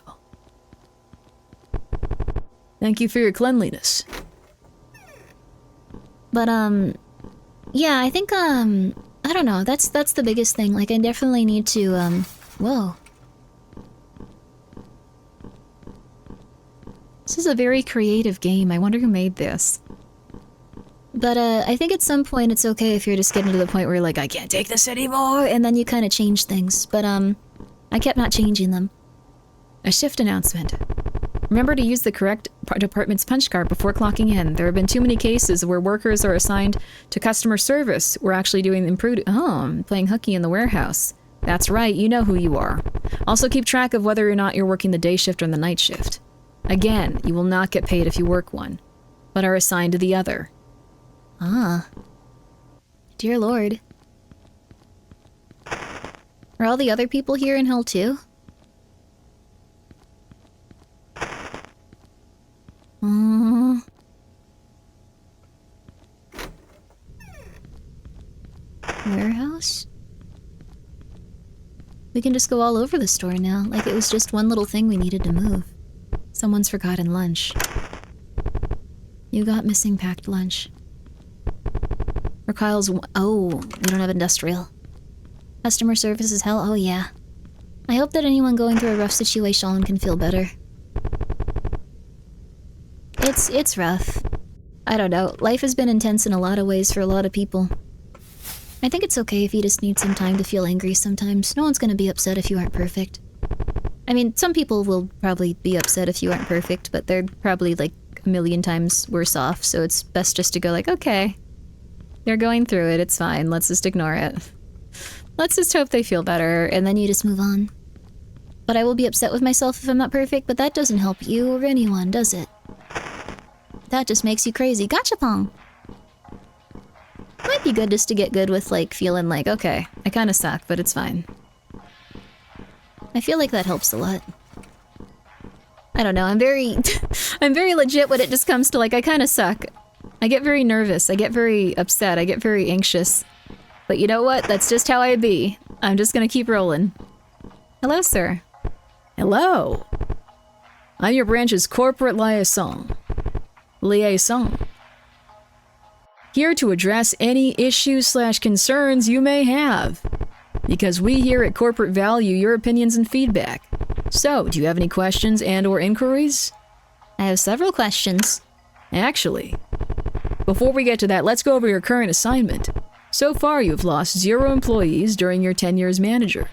Thank you for your cleanliness. But, yeah, I think, I don't know, that's the biggest thing. Like, I definitely need to, whoa. This is a very creative game. I wonder who made this. But, I think at some point it's okay if you're just getting to the point where you're like, I can't take this anymore, and then you kind of change things. But, I kept not changing them. A shift announcement. Remember to use the correct department's punch card before clocking in. There have been too many cases where workers are assigned to customer service. We're actually doing playing hooky in the warehouse. That's right, you know who you are. Also keep track of whether or not you're working the day shift or the night shift. Again, you will not get paid if you work one, but are assigned to the other. Ah. Dear Lord. Are all the other people here in hell too? We can just go all over the store now, like it was just one little thing we needed to move. Someone's forgotten lunch. You got missing packed lunch. Or Kyle's... Oh, we don't have industrial. Customer service is hell? Oh yeah. I hope that anyone going through a rough situation can feel better. It's rough. I don't know. Life has been intense in a lot of ways for a lot of people. I think it's okay if you just need some time to feel angry sometimes. No one's gonna be upset if you aren't perfect. I mean, some people will probably be upset if you aren't perfect, but they're probably like a million times worse off, so it's best just to go like, okay, they're going through it, it's fine, let's just ignore it. Let's just hope they feel better, and then you just move on. But I will be upset with myself if I'm not perfect, but that doesn't help you or anyone, does it? That just makes you crazy. Gachapon! Might be good just to get good with, like, feeling like, okay, I kinda suck, but it's fine. I feel like that helps a lot. I don't know, I'm very... I'm very legit when it just comes to, like, I kinda suck. I get very nervous, I get very upset, I get very anxious. But you know what? That's just how I be. I'm just gonna keep rolling. Hello, sir. Hello. I'm your branch's corporate liaison. Here to address any issues/concerns you may have. Because we here at Corporate value your opinions and feedback. So, do you have any questions and/or inquiries? I have several questions. Actually, before we get to that, let's go over your current assignment. So far, you've lost 0 employees during your tenure as manager.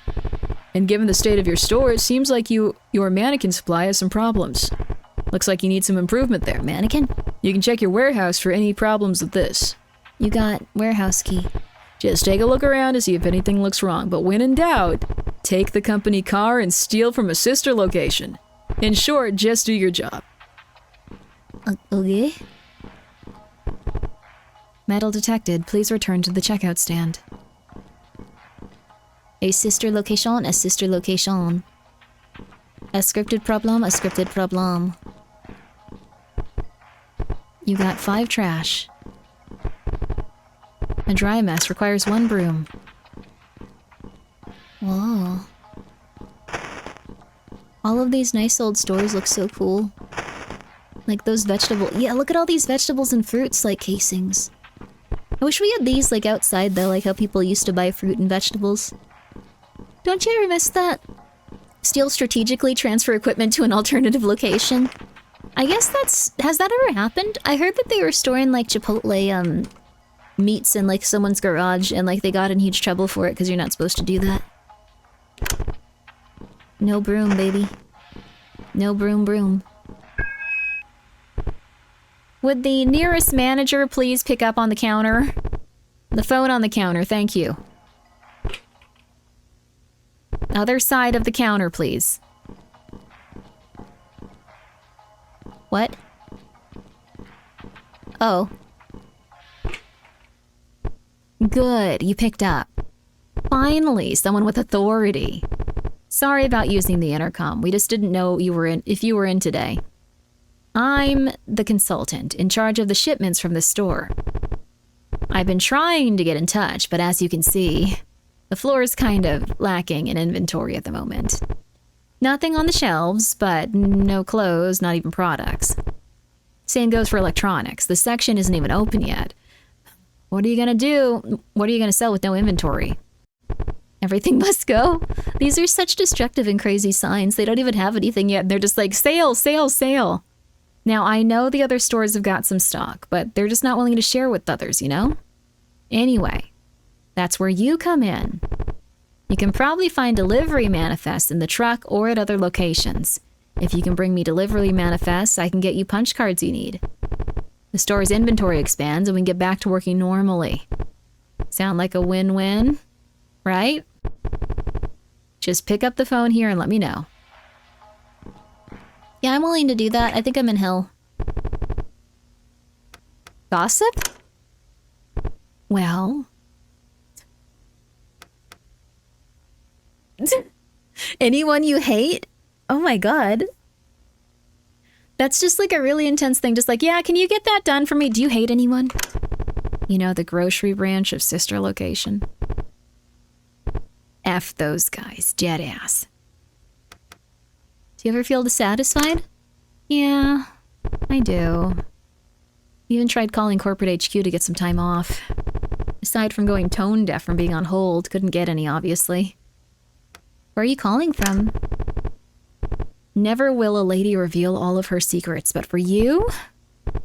And given the state of your store, it seems like your mannequin supply has some problems. Looks like you need some improvement there. Mannequin? You can check your warehouse for any problems with this. You got warehouse key. Just take a look around to see if anything looks wrong, but when in doubt, take the company car and steal from a sister location. In short, just do your job. Okay. Metal detected. Please return to the checkout stand. A sister location, a sister location. A scripted problem, a scripted problem. You got 5 trash. A dry mess requires 1 broom. Whoa. All of these nice old stores look so cool. Like those vegetables. Yeah, look at all these vegetables and fruits like casings. I wish we had these like outside though, like how people used to buy fruit and vegetables. Don't you ever miss that? Steal strategically, transfer equipment to an alternative location. I guess has that ever happened? I heard that they were storing like Chipotle meats in like someone's garage and like they got in huge trouble for it because you're not supposed to do that. No broom, baby. No broom. Would the nearest manager please pick up on the counter? The phone on the counter, thank you. Other side of the counter, please. What? Oh. Good, you picked up. Finally, someone with authority. Sorry about using the intercom. We just didn't know if you were in today. I'm the consultant in charge of the shipments from the store. I've been trying to get in touch, but as you can see, the floor is kind of lacking in inventory at the moment. Nothing on the shelves, but no clothes, not even products. Same goes for electronics. The section isn't even open yet. What are you gonna do? What are you gonna sell with no inventory? Everything must go. These are such destructive and crazy signs. They don't even have anything yet. They're just like, sale, sale, sale. Now, I know the other stores have got some stock, but they're just not willing to share with others, you know? Anyway, that's where you come in. You can probably find delivery manifests in the truck or at other locations. If you can bring me delivery manifests, I can get you punch cards you need. The store's inventory expands and we can get back to working normally. Sound like a win-win, right? Just pick up the phone here and let me know. Yeah, I'm willing to do that. I think I'm in hell. Gossip? Well... Anyone you hate? Oh my god. That's just like a really intense thing. Just like, yeah, can you get that done for me? Do you hate anyone? You know, the grocery branch of sister location. F those guys, dead ass. Do you ever feel dissatisfied? Yeah, I do. Even tried calling corporate HQ to get some time off. Aside from going tone deaf from being on hold, couldn't get any, obviously. Where are you calling from? Never will a lady reveal all of her secrets, but for you?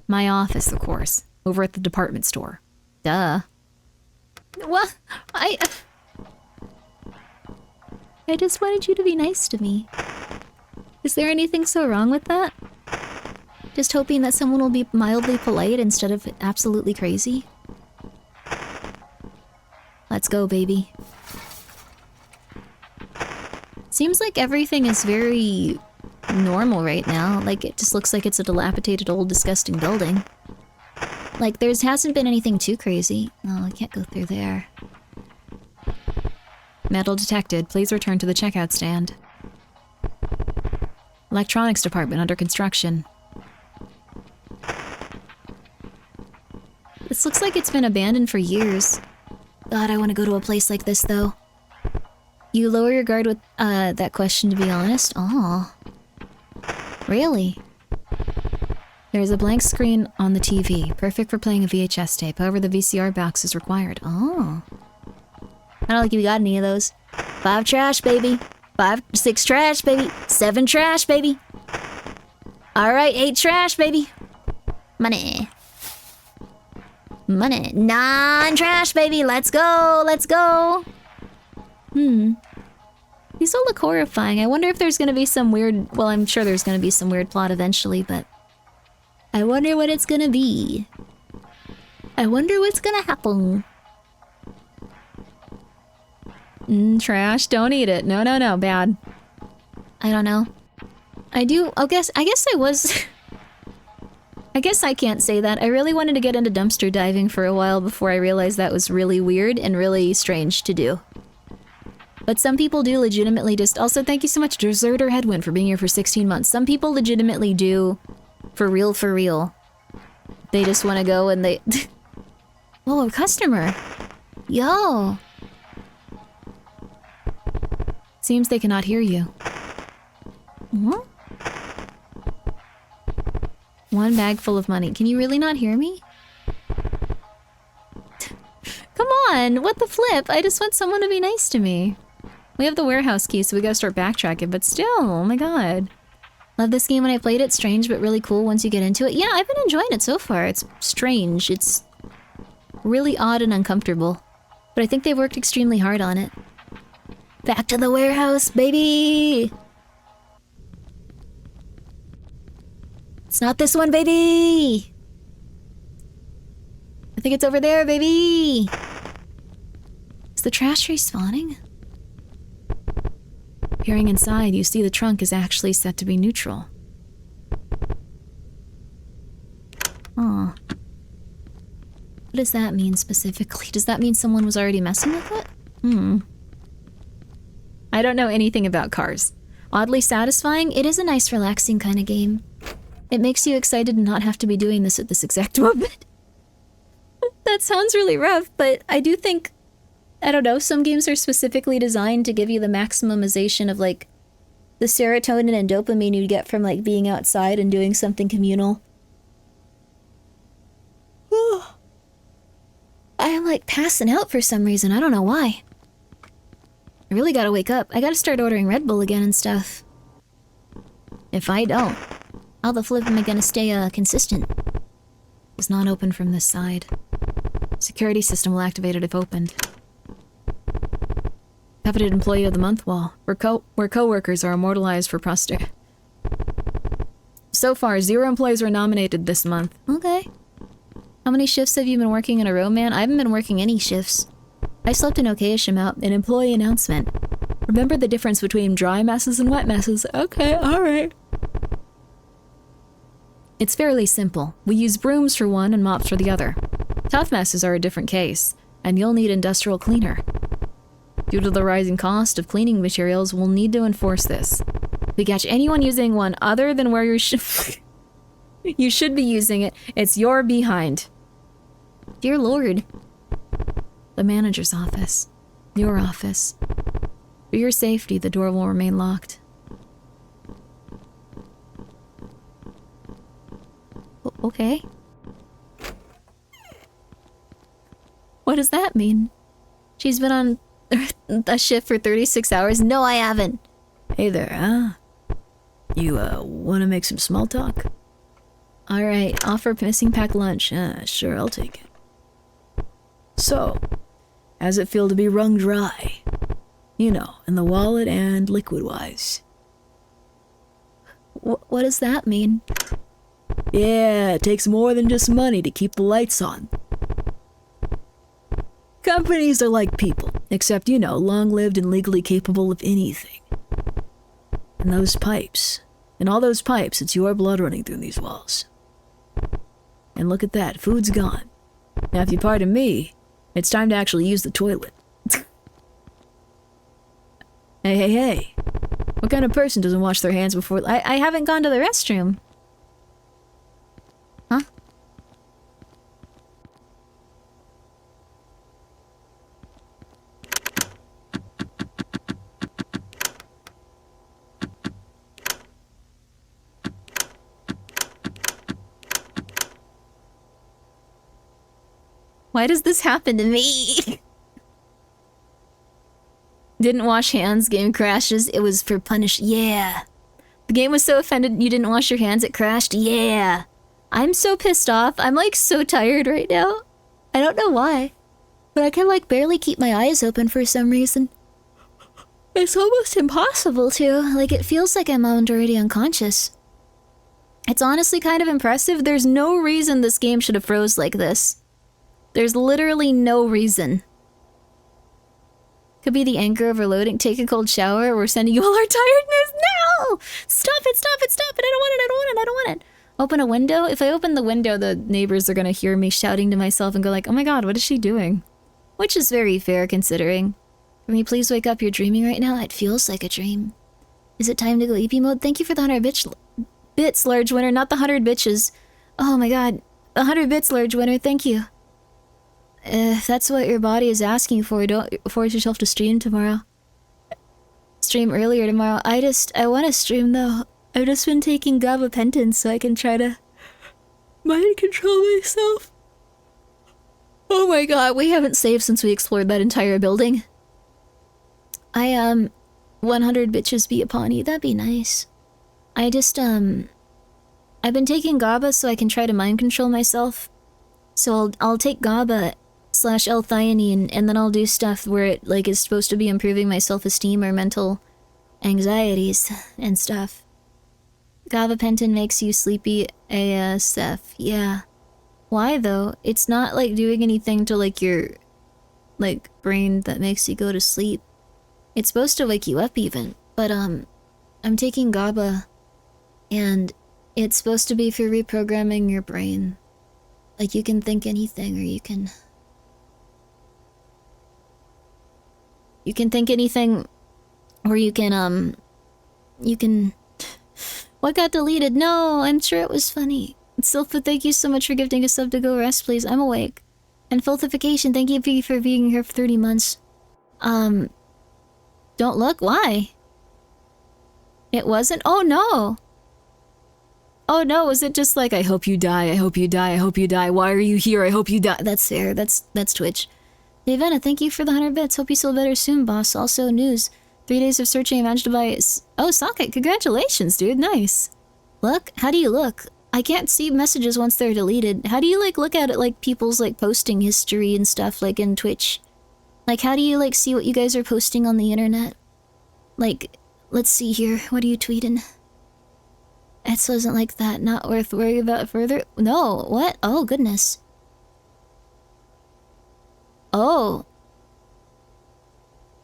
My office, of course. Over at the department store. Duh. What? I just wanted you to be nice to me. Is there anything so wrong with that? Just hoping that someone will be mildly polite instead of absolutely crazy? Let's go, baby. Seems like everything is very normal right now. Like, it just looks like it's a dilapidated, old, disgusting building. Like, hasn't been anything too crazy. Oh, I can't go through there. Metal detected. Please return to the checkout stand. Electronics department under construction. This looks like it's been abandoned for years. God, I want to go to a place like this, though. You lower your guard with, that question, to be honest. Aw. Really? There's a blank screen on the TV, perfect for playing a VHS tape. However, the VCR box is required. Oh. I don't think you got any of those. 5 trash, baby. 6 trash, baby. 7 trash, baby. Alright, 8 trash, baby. Money. Money. 9 trash, baby. Let's go. Let's go. These all look horrifying. I wonder if there's gonna be some weird... Well, I'm sure there's gonna be some weird plot eventually, but... I wonder what it's gonna be. I wonder what's gonna happen. Trash. Don't eat it. No, no, no. Bad. I don't know. I guess I was... I guess I can't say that. I really wanted to get into dumpster diving for a while before I realized that was really weird and really strange to do. But some people do legitimately just... Also, thank you so much, Deserter Headwind, for being here for 16 months. Some people legitimately do, for real, for real. They just want to go and they... Whoa, a customer. Yo. Seems they cannot hear you. What? 1 bag full of money. Can you really not hear me? Come on, what the flip? I just want someone to be nice to me. We have the warehouse key, so we gotta start backtracking, but still, oh my god. Love this game when I played it. Strange, but really cool once you get into it. Yeah, I've been enjoying it so far. It's strange. It's really odd and uncomfortable. But I think they worked extremely hard on it. Back to the warehouse, baby! It's not this one, baby! I think it's over there, baby! Is the trash respawning? Peering inside, you see the trunk is actually set to be neutral. Aw. What does that mean specifically? Does that mean someone was already messing with it? I don't know anything about cars. Oddly satisfying, it is a nice relaxing kind of game. It makes you excited to not have to be doing this at this exact moment. That sounds really rough, but I do think... I don't know, some games are specifically designed to give you the maximization of, like, the serotonin and dopamine you'd get from, like, being outside and doing something communal. I'm, like, passing out for some reason. I don't know why. I really gotta wake up. I gotta start ordering Red Bull again and stuff. If I don't, how the flip am I gonna stay, consistent? It's not open from this side. Security system will activate it if opened. Coveted Employee of the Month wall, where co-workers are immortalized for posterity. So far, 0 employees were nominated this month. Okay. How many shifts have you been working in a row, man? I haven't been working any shifts. I slept an okayish amount. An employee announcement. Remember the difference between dry messes and wet messes. Okay, alright. It's fairly simple. We use brooms for one and mops for the other. Tough messes are a different case, and you'll need industrial cleaner. Due to the rising cost of cleaning materials, we'll need to enforce this. If we catch anyone using one other than where you should be using it, it's your behind. Dear Lord. The manager's office. Your office. For your safety, the door will remain locked. Okay. What does that mean? She's been on a shift for 36 hours? No, I haven't. Hey there, huh? You, wanna make some small talk? Alright, offer missing pack lunch. Sure, I'll take it. So, how's it feel to be wrung dry? You know, in the wallet and liquid-wise. What does that mean? Yeah, it takes more than just money to keep the lights on. Companies are like people, except, you know, long-lived and legally capable of anything. And those pipes, in all those pipes, it's your blood running through these walls. And look at that, food's gone. Now, if you pardon me, it's time to actually use the toilet. Hey. What kind of person doesn't wash their hands before... I haven't gone to the restroom. Huh? Why does this happen to me? Didn't wash hands, game crashes. It was for punish. Yeah. The game was so offended you didn't wash your hands, it crashed. Yeah. I'm so pissed off. I'm like so tired right now. I don't know why. But I can like barely keep my eyes open for some reason. It's almost impossible to. Like it feels like I'm already unconscious. It's honestly kind of impressive. There's no reason this game should have froze like this. There's literally no reason. Could be the anger overloading. Take a cold shower. We're sending you all our tiredness. No! Stop it, stop it, stop it. I don't want it, I don't want it, I don't want it. Open a window? If I open the window, the neighbors are gonna hear me shouting to myself and go like, oh my god, what is she doing? Which is very fair considering. Can you please wake up? You're dreaming right now? It feels like a dream. Is it time to go EP mode? Thank you for the 100 bits, large winner, not the 100 bitches. Oh my god. 100 bits, large winner, thank you. If that's what your body is asking for, don't force yourself to stream tomorrow. Stream earlier tomorrow. I want to stream though. I've just been taking gabapentin so I can try to mind control myself. Oh my god, we haven't saved since we explored that entire building. 100 bitches be upon you. That'd be nice. I've been taking GABA so I can try to mind control myself. So I'll take GABA / L-theanine, and then I'll do stuff where it like is supposed to be improving my self-esteem or mental anxieties and stuff. Gabapentin makes you sleepy ASF. Yeah. Why though? It's not like doing anything to like your like brain that makes you go to sleep. It's supposed to wake you up even. But I'm taking GABA and it's supposed to be for reprogramming your brain. Like you can think anything or you can think anything or you can what got deleted? No, I'm sure it was funny. Silpha, thank you so much for gifting a sub to go rest, please. I'm awake. And Filthification, thank you for being here for 30 months. Don't look, why? It wasn't? Oh no! Oh no, was it just like, I hope you die, I hope you die, I hope you die, why are you here, I hope you die? That's fair, that's Twitch. Davena, thank you for the 100 bits, hope you feel better soon, boss. Also, news. 3 days of searching, I managed to buy... Oh, Socket, congratulations, dude, nice. Look? How do you look? I can't see messages once they're deleted. How do you, like, look at it, like, people's, like, posting history and stuff, like, in Twitch? Like, how do you, like, see what you guys are posting on the internet? Like, let's see here, what are you tweeting? It wasn't like that, not worth worrying about further. No, what? Oh, goodness. Oh.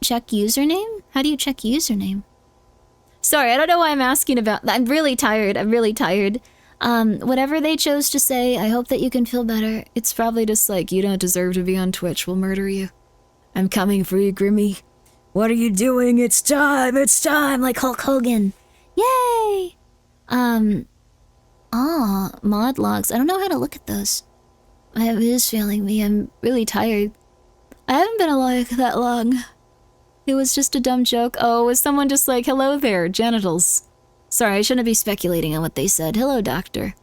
Check username? How do you check username? Sorry, I don't know why I'm asking about... I'm really tired, whatever they chose to say, I hope that you can feel better. It's probably just like, you don't deserve to be on Twitch, we'll murder you. I'm coming for you, Grimmi. What are you doing? It's time, like Hulk Hogan. Yay! Mod logs. I don't know how to look at those. It is failing me. I'm really tired. I haven't been alive that long. It was just a dumb joke. Oh, was someone just like, hello there, genitals? Sorry, I shouldn't be speculating on what they said. Hello, doctor.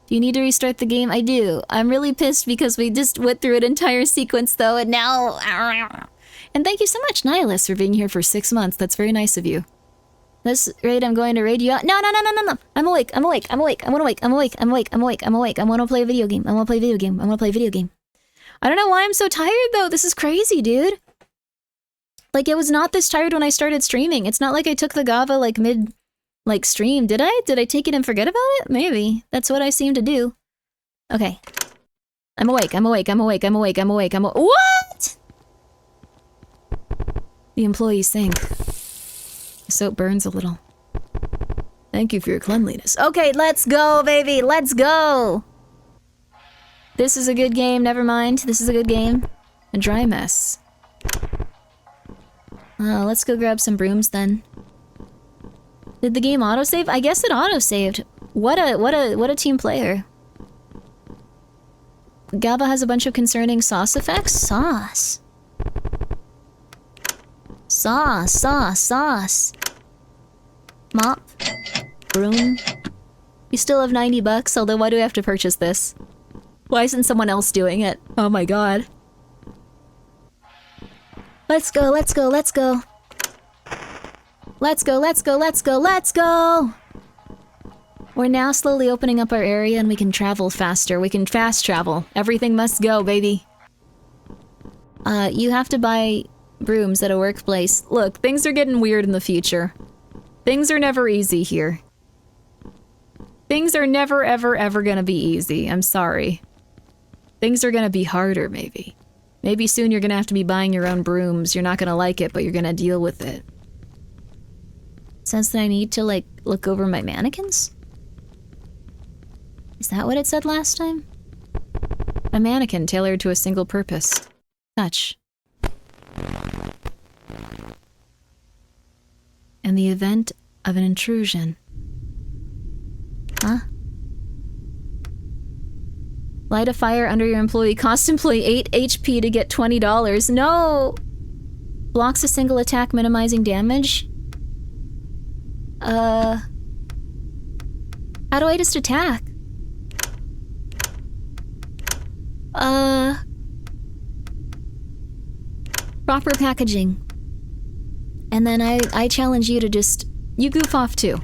Do you need to restart the game? I do. I'm really pissed because we just went through an entire sequence, though, and now... And thank you so much, Nihilus, for being here for 6 months. That's very nice of you. This raid, I'm going to raid you out. No, no, no, no, no, no. I'm awake. I'm awake. I'm awake. I'm awake. I'm awake. I'm awake. I'm awake. I'm awake. I want to play a video game. I want to play a video game. I want to play a video game. I don't know why I'm so tired, though. This is crazy, dude. Like, I was not this tired when I started streaming. It's not like I took the GABA, like, mid... like, stream. Did I? Did I take it and forget about it? Maybe. That's what I seem to do. Okay. I'm awake. I'm awake. I'm awake. I'm awake. I'm awake. What? The employees think. The soap burns a little. Thank you for your cleanliness. Okay, let's go, baby. Let's go. This is a good game. Never mind. This is a good game. A dry mess. Let's go grab some brooms then. Did the game autosave? I guess it autosaved. What a team player. GABA has a bunch of concerning sauce effects. Sauce. Sauce, sauce, sauce. Mop. Broom. You still have 90 bucks, although why do I have to purchase this? Why isn't someone else doing it? Oh my god. Let's go, let's go, let's go. Let's go, let's go, let's go, let's go! We're now slowly opening up our area and we can travel faster. We can fast travel. Everything must go, baby. You have to buy brooms at a workplace. Look, things are getting weird in the future. Things are never easy here. Things are never, ever, ever gonna be easy. I'm sorry. Things are gonna be harder, maybe. Maybe soon you're gonna have to be buying your own brooms. You're not gonna like it, but you're gonna deal with it. Says that I need to, like, look over my mannequins? Is that what it said last time? A mannequin tailored to a single purpose. Touch. And the event of an intrusion. Huh? Light a fire under your employee. Cost employee 8 HP to get $20. No! Blocks a single attack, minimizing damage. How do I just attack? Proper packaging. And then I challenge you to just... You goof off too.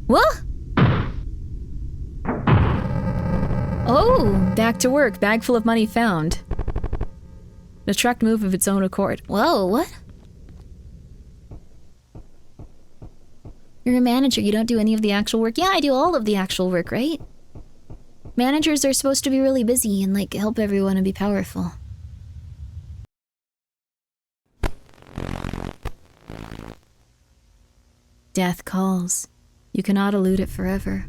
What? Oh, back to work. Bag full of money found. The truck moved of its own accord. Whoa, what? You're a manager, you don't do any of the actual work. Yeah, I do all of the actual work, right? Managers are supposed to be really busy and, like, help everyone and be powerful. Death calls. You cannot elude it forever.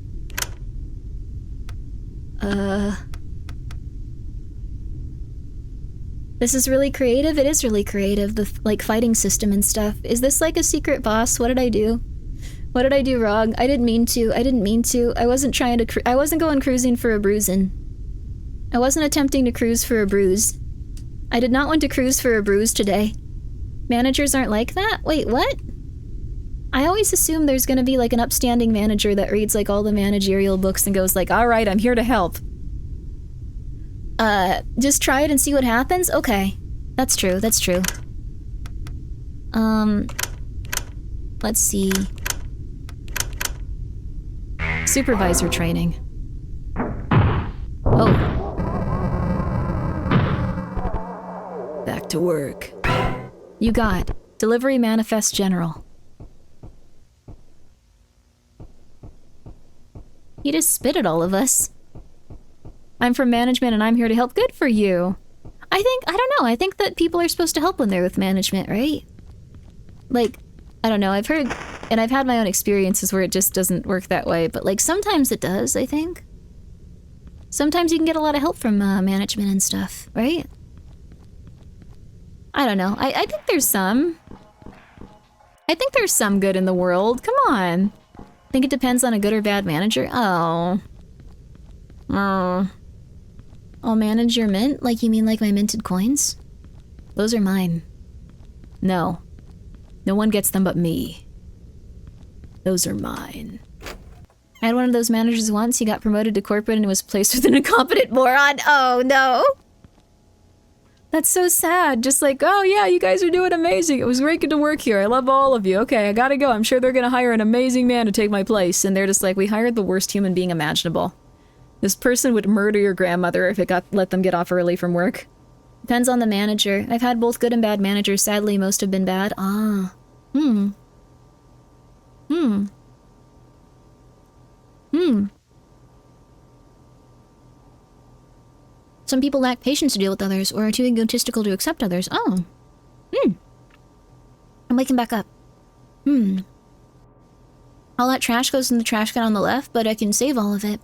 This is really creative. It is really creative, the, like, fighting system and stuff. Is this, like, a secret boss? What did I do? What did I do wrong? I didn't mean to. I didn't mean to. I wasn't trying to I wasn't going cruising for a bruisin'. I wasn't attempting to cruise for a bruise. I did not want to cruise for a bruise today. Managers aren't like that? Wait, what? I always assume there's gonna be, like, an upstanding manager that reads, like, all the managerial books and goes like, alright, I'm here to help. Just try it and see what happens? Okay. That's true, that's true. Let's see. Supervisor training. Oh. Back to work. You got Delivery Manifest General. He just spit at all of us. I'm from management and I'm here to help. Good for you. I don't know, I think that people are supposed to help when they're with management, right? Like, I don't know, I've heard, and I've had my own experiences where it just doesn't work that way, but, like, sometimes it does, I think. Sometimes you can get a lot of help from management and stuff, right? I don't know, I think there's some. I think there's some good in the world, come on. I think it depends on a good or bad manager. Oh. I'll manage your mint? Like, you mean like my minted coins? Those are mine. No. No one gets them but me. Those are mine. I had one of those managers once. He got promoted to corporate and was placed with an incompetent moron. Oh, no. That's so sad. Just like, oh yeah, you guys are doing amazing. It was great to work here. I love all of you. Okay, I gotta go. I'm sure they're gonna hire an amazing man to take my place. And they're just like, we hired the worst human being imaginable. This person would murder your grandmother if it let them get off early from work. Depends on the manager. I've had both good and bad managers. Sadly, most have been bad. Ah. Some people lack patience to deal with others or are too egotistical to accept others. Oh. I'm waking back up. All that trash goes in the trash can on the left, but I can save all of it.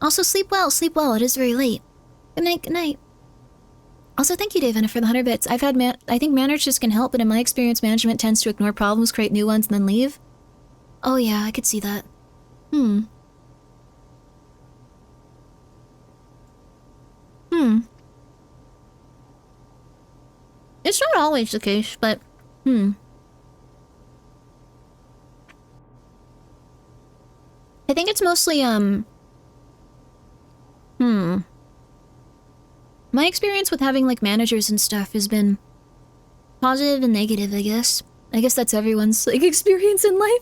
Also, sleep well, sleep well. It is very late. Good night, good night. Also, thank you, Davina, for the 100 bits. I think managers can help, but in my experience, management tends to ignore problems, create new ones, and then leave. Oh yeah, I could see that. It's not always the case, but, I think it's mostly, my experience with having, like, managers and stuff has been positive and negative, I guess. I guess that's everyone's, like, experience in life.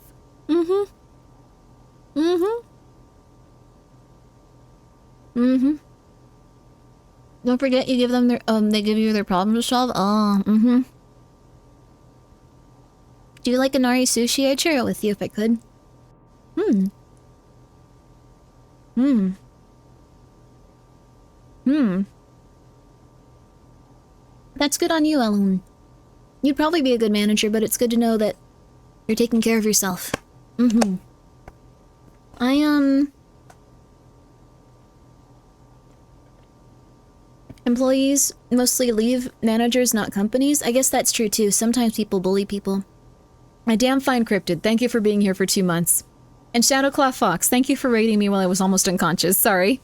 Don't forget you give them their, they give you their problem to solve. Oh, Do you like Inari sushi? I'd share it with you if I could. That's good on you, Ellen. You'd probably be a good manager, but it's good to know that you're taking care of yourself. Employees mostly leave managers, not companies. I guess that's true too. Sometimes people bully people. My damn fine cryptid, thank you for being here for 2 months. And Shadowclaw Fox, thank you for raiding me while I was almost unconscious. Sorry.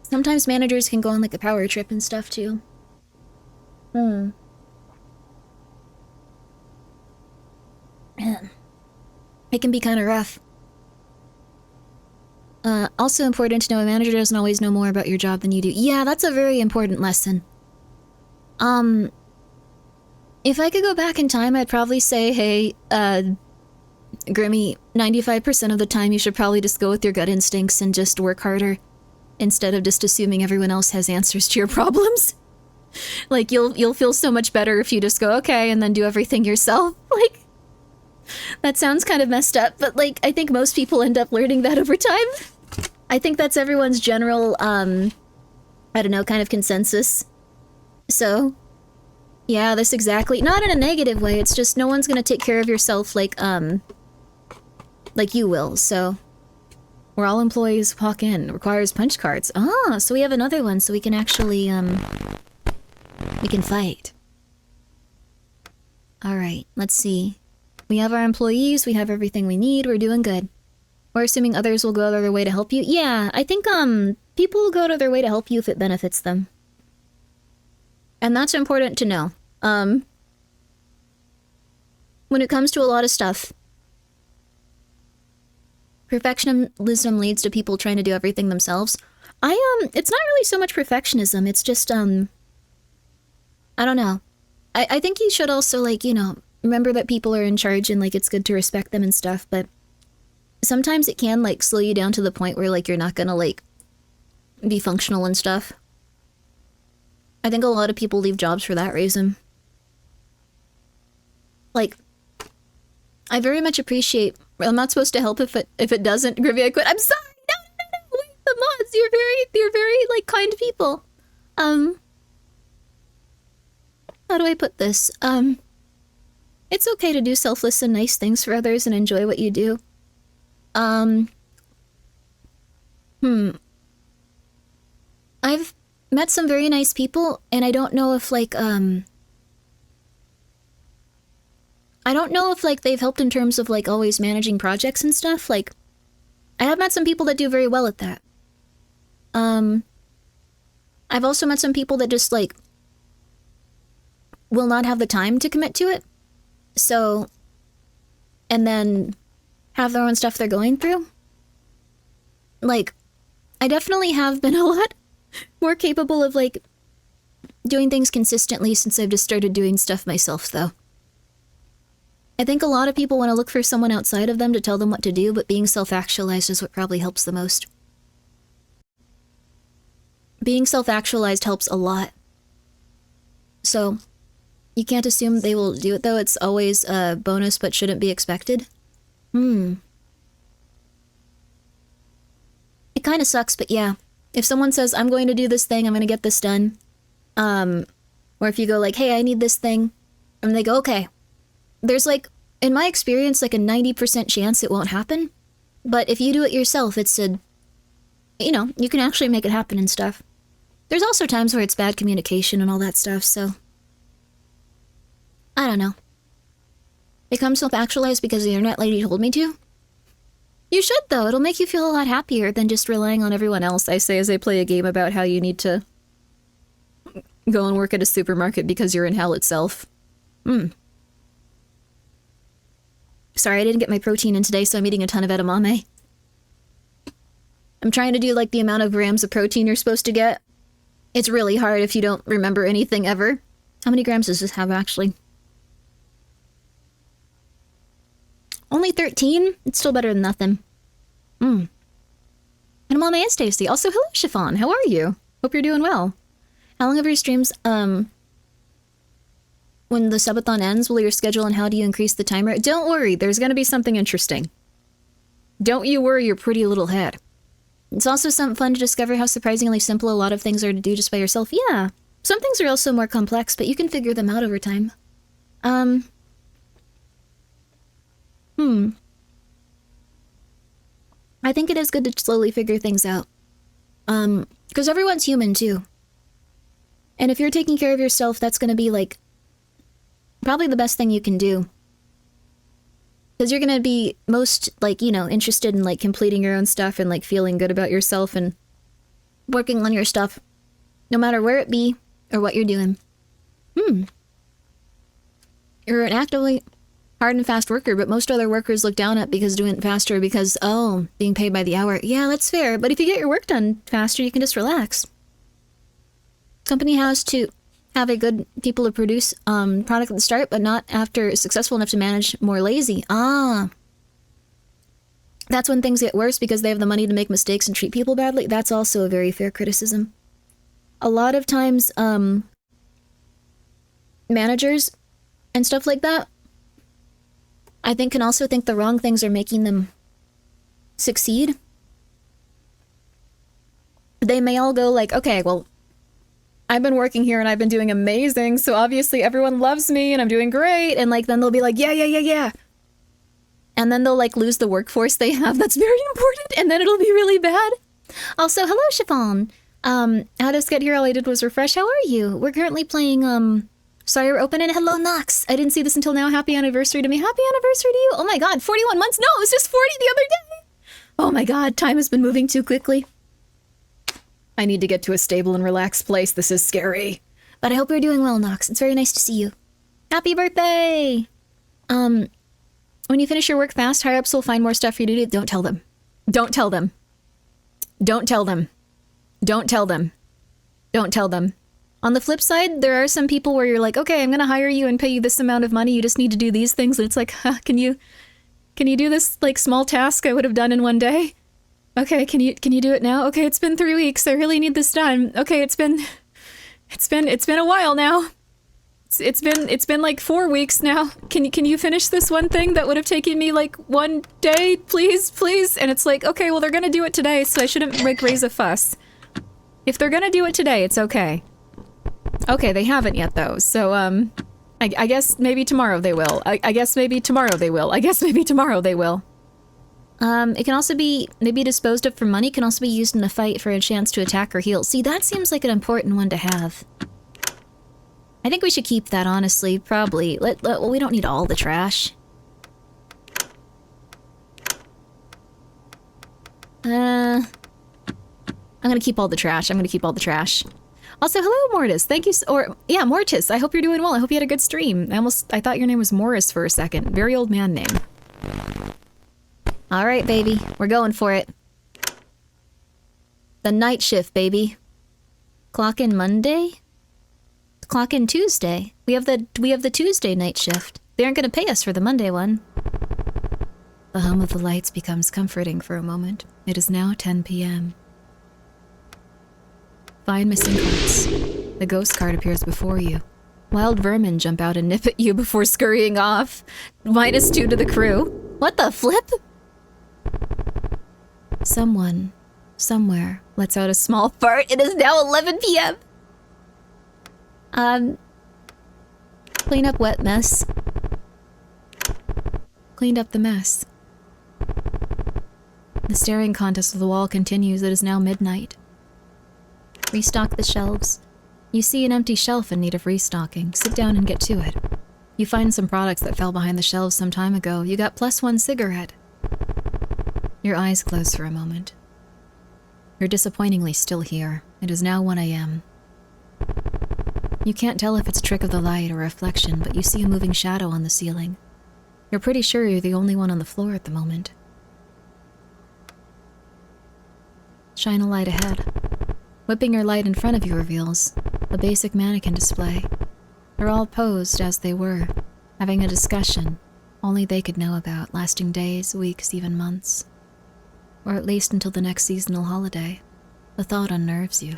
Sometimes managers can go on like a power trip and stuff too. Man. It can be kind of rough. Also important to know a manager doesn't always know more about your job than you do. Yeah, that's a very important lesson. If I could go back in time, I'd probably say, hey, Grimmi, 95% of the time you should probably just go with your gut instincts and just work harder instead of just assuming everyone else has answers to your problems. Like, you'll feel so much better if you just go, okay, and then do everything yourself. Like, that sounds kind of messed up, but, like, I think most people end up learning that over time. I think that's everyone's general, I don't know, kind of consensus. So, yeah, that's exactly, not in a negative way, it's just no one's gonna take care of yourself like you will, so. Where all employees walk in, requires punch cards. Ah, so we have another one, so we can actually, we can fight. Alright, let's see. We have our employees, we have everything we need, we're doing good. We're assuming others will go out of their way to help you. Yeah, I think, people will go out of their way to help you if it benefits them. And that's important to know. When it comes to a lot of stuff, perfectionism leads to people trying to do everything themselves. It's not really so much perfectionism, it's just, I don't know. I think you should also, like, you know, remember that people are in charge and, like, it's good to respect them and stuff, but sometimes it can, like, slow you down to the point where, like, you're not gonna, like, be functional and stuff. I think a lot of people leave jobs for that reason. Like, I very much appreciate, I'm not supposed to help if it doesn't, Grimmi, I quit. I'm sorry, no, wait, the mods, you're very, like, kind people. How do I put this? It's okay to do selfless and nice things for others and enjoy what you do. I've met some very nice people, and I don't know if, like, they've helped in terms of, like, always managing projects and stuff. Like, I have met some people that do very well at that. I've also met some people that just, like, will not have the time to commit to it. So, and then have their own stuff they're going through. Like, I definitely have been a lot more capable of, like, doing things consistently since I've just started doing stuff myself, though. I think a lot of people want to look for someone outside of them to tell them what to do, but being self-actualized is what probably helps the most. Being self-actualized helps a lot. So, you can't assume they will do it, though. It's always a bonus but shouldn't be expected. It kind of sucks, but yeah. If someone says, I'm going to do this thing, I'm going to get this done, or if you go like, hey, I need this thing, and they go, okay. There's like, in my experience, like a 90% chance it won't happen. But if you do it yourself, it's a, you know, you can actually make it happen and stuff. There's also times where it's bad communication and all that stuff, so. I don't know. Become self-actualized because the internet lady told me to? You should, though. It'll make you feel a lot happier than just relying on everyone else, I say as I play a game about how you need to go and work at a supermarket because you're in hell itself. Sorry, I didn't get my protein in today, so I'm eating a ton of edamame. I'm trying to do, like, the amount of grams of protein you're supposed to get. It's really hard if you don't remember anything ever. How many grams does this have, actually? Only 13? It's still better than nothing. Edamame is tasty. Also, hello, Chiffon. How are you? Hope you're doing well. How long of your streams, when the subathon ends, will your schedule and how do you increase the timer? Don't worry, there's gonna be something interesting. Don't you worry your pretty little head. It's also something fun to discover how surprisingly simple a lot of things are to do just by yourself. Yeah, some things are also more complex, but you can figure them out over time. I think it is good to slowly figure things out. Because everyone's human too. And if you're taking care of yourself, that's gonna be like probably the best thing you can do. Because you're gonna be most, like, you know, interested in, like, completing your own stuff and, like, feeling good about yourself and working on your stuff, no matter where it be or what you're doing. You're an actively hard and fast worker, but most other workers look down at because doing it faster because, oh, being paid by the hour. Yeah, that's fair, but if you get your work done faster, you can just relax. Company has to have a good people to produce product at the start, but not after successful enough to manage more lazy. That's when things get worse because they have the money to make mistakes and treat people badly. That's also a very fair criticism. A lot of times, managers and stuff like that, I think can also think the wrong things are making them succeed. They may all go like, okay, well, I've been working here and I've been doing amazing, so obviously everyone loves me and I'm doing great, and like then they'll be like, yeah. And then they'll like lose the workforce they have that's very important, and then it'll be really bad. Also, hello, Chiffon. How to get here, all I did was refresh. How are you? We're currently playing, Sorry, we're open, and hello, Nox. I didn't see this until now. Happy anniversary to me. Happy anniversary to you. Oh my god, 41 months? No, it was just 40 the other day. Oh my god, time has been moving too quickly. I need to get to a stable and relaxed place. This is scary. But I hope you're doing well, Nox. It's very nice to see you. Happy birthday! When you finish your work fast, higher-ups will find more stuff for you to do. Don't tell them. Don't tell them. Don't tell them. Don't tell them. Don't tell them. On the flip side, there are some people where you're like, okay, I'm gonna hire you and pay you this amount of money. You just need to do these things. And it's like, huh, can you do this, like, small task I would have done in one day? Okay, can you do it now? Okay, it's been 3 weeks. I really need this done. Okay, it's been a while now. It's been like 4 weeks now. Can you finish this one thing that would have taken me like 1 day, please? And it's like, okay, well, they're gonna do it today, so I shouldn't like raise a fuss. If they're gonna do it today, it's okay. Okay, they haven't yet though, so I guess maybe tomorrow they will. I guess maybe tomorrow they will. I guess maybe tomorrow they will. It can also be maybe disposed of for money, can also be used in a fight for a chance to attack or heal. See, that seems like an important one to have. I think we should keep that, honestly, probably. Well, we don't need all the trash. I'm gonna keep all the trash. Also, hello, Mortis. Thank you. Mortis. I hope you're doing well. I hope you had a good stream. I thought your name was Morris for a second. Very old man name. All right, baby. We're going for it. The night shift, baby. Clock in Monday? Clock in Tuesday. We have the Tuesday night shift. They aren't going to pay us for the Monday one. The hum of the lights becomes comforting for a moment. It is now 10 p.m. Find missing carts. The ghost cart appears before you. Wild vermin jump out and nip at you before scurrying off. -2 to the crew. What the flip? Someone, somewhere, lets out a small fart. It is now 11 p.m. Clean up wet mess. Cleaned up the mess. The staring contest of the wall continues. It is now midnight. Restock the shelves. You see an empty shelf in need of restocking. Sit down and get to it. You find some products that fell behind the shelves some time ago. You got +1 cigarette. Your eyes close for a moment. You're disappointingly still here. It is now 1 a.m. You can't tell if it's a trick of the light or reflection, but you see a moving shadow on the ceiling. You're pretty sure you're the only one on the floor at the moment. Shine a light ahead. Whipping your light in front of you reveals a basic mannequin display. They're all posed as they were, having a discussion only they could know about, lasting days, weeks, even months. Or at least until the next seasonal holiday. The thought unnerves you.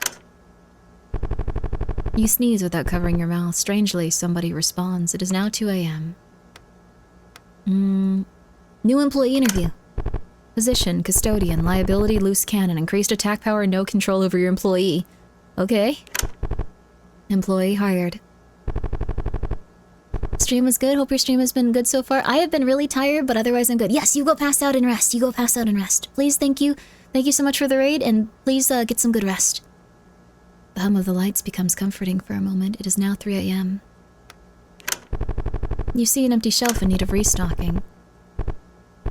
You sneeze without covering your mouth. Strangely, somebody responds. It is now 2 a.m. New employee interview. Position, custodian, liability, loose cannon, increased attack power, no control over your employee. Okay. Employee hired. Stream was good. Hope your stream has been good so far. I have been really tired, but otherwise I'm good. Yes, you go pass out and rest. You go pass out and rest. Please, thank you. Thank you so much for the raid, and please get some good rest. The hum of the lights becomes comforting for a moment. It is now 3 a.m. You see an empty shelf in need of restocking.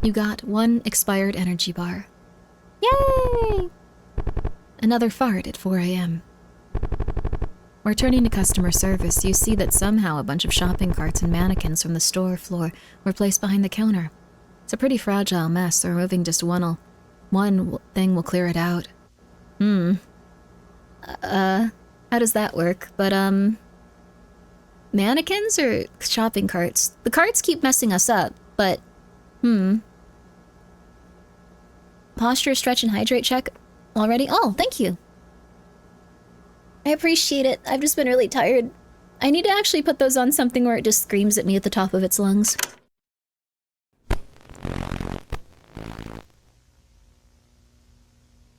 You got 1 expired energy bar. Yay! Another fart at 4 a.m. Returning to customer service, you see that somehow a bunch of shopping carts and mannequins from the store floor were placed behind the counter. It's a pretty fragile mess, so removing just one thing will clear it out. How does that work? But, mannequins or shopping carts? The carts keep messing us up, but, Posture, stretch, and hydrate check already? Oh, thank you. I appreciate it. I've just been really tired. I need to actually put those on something where it just screams at me at the top of its lungs.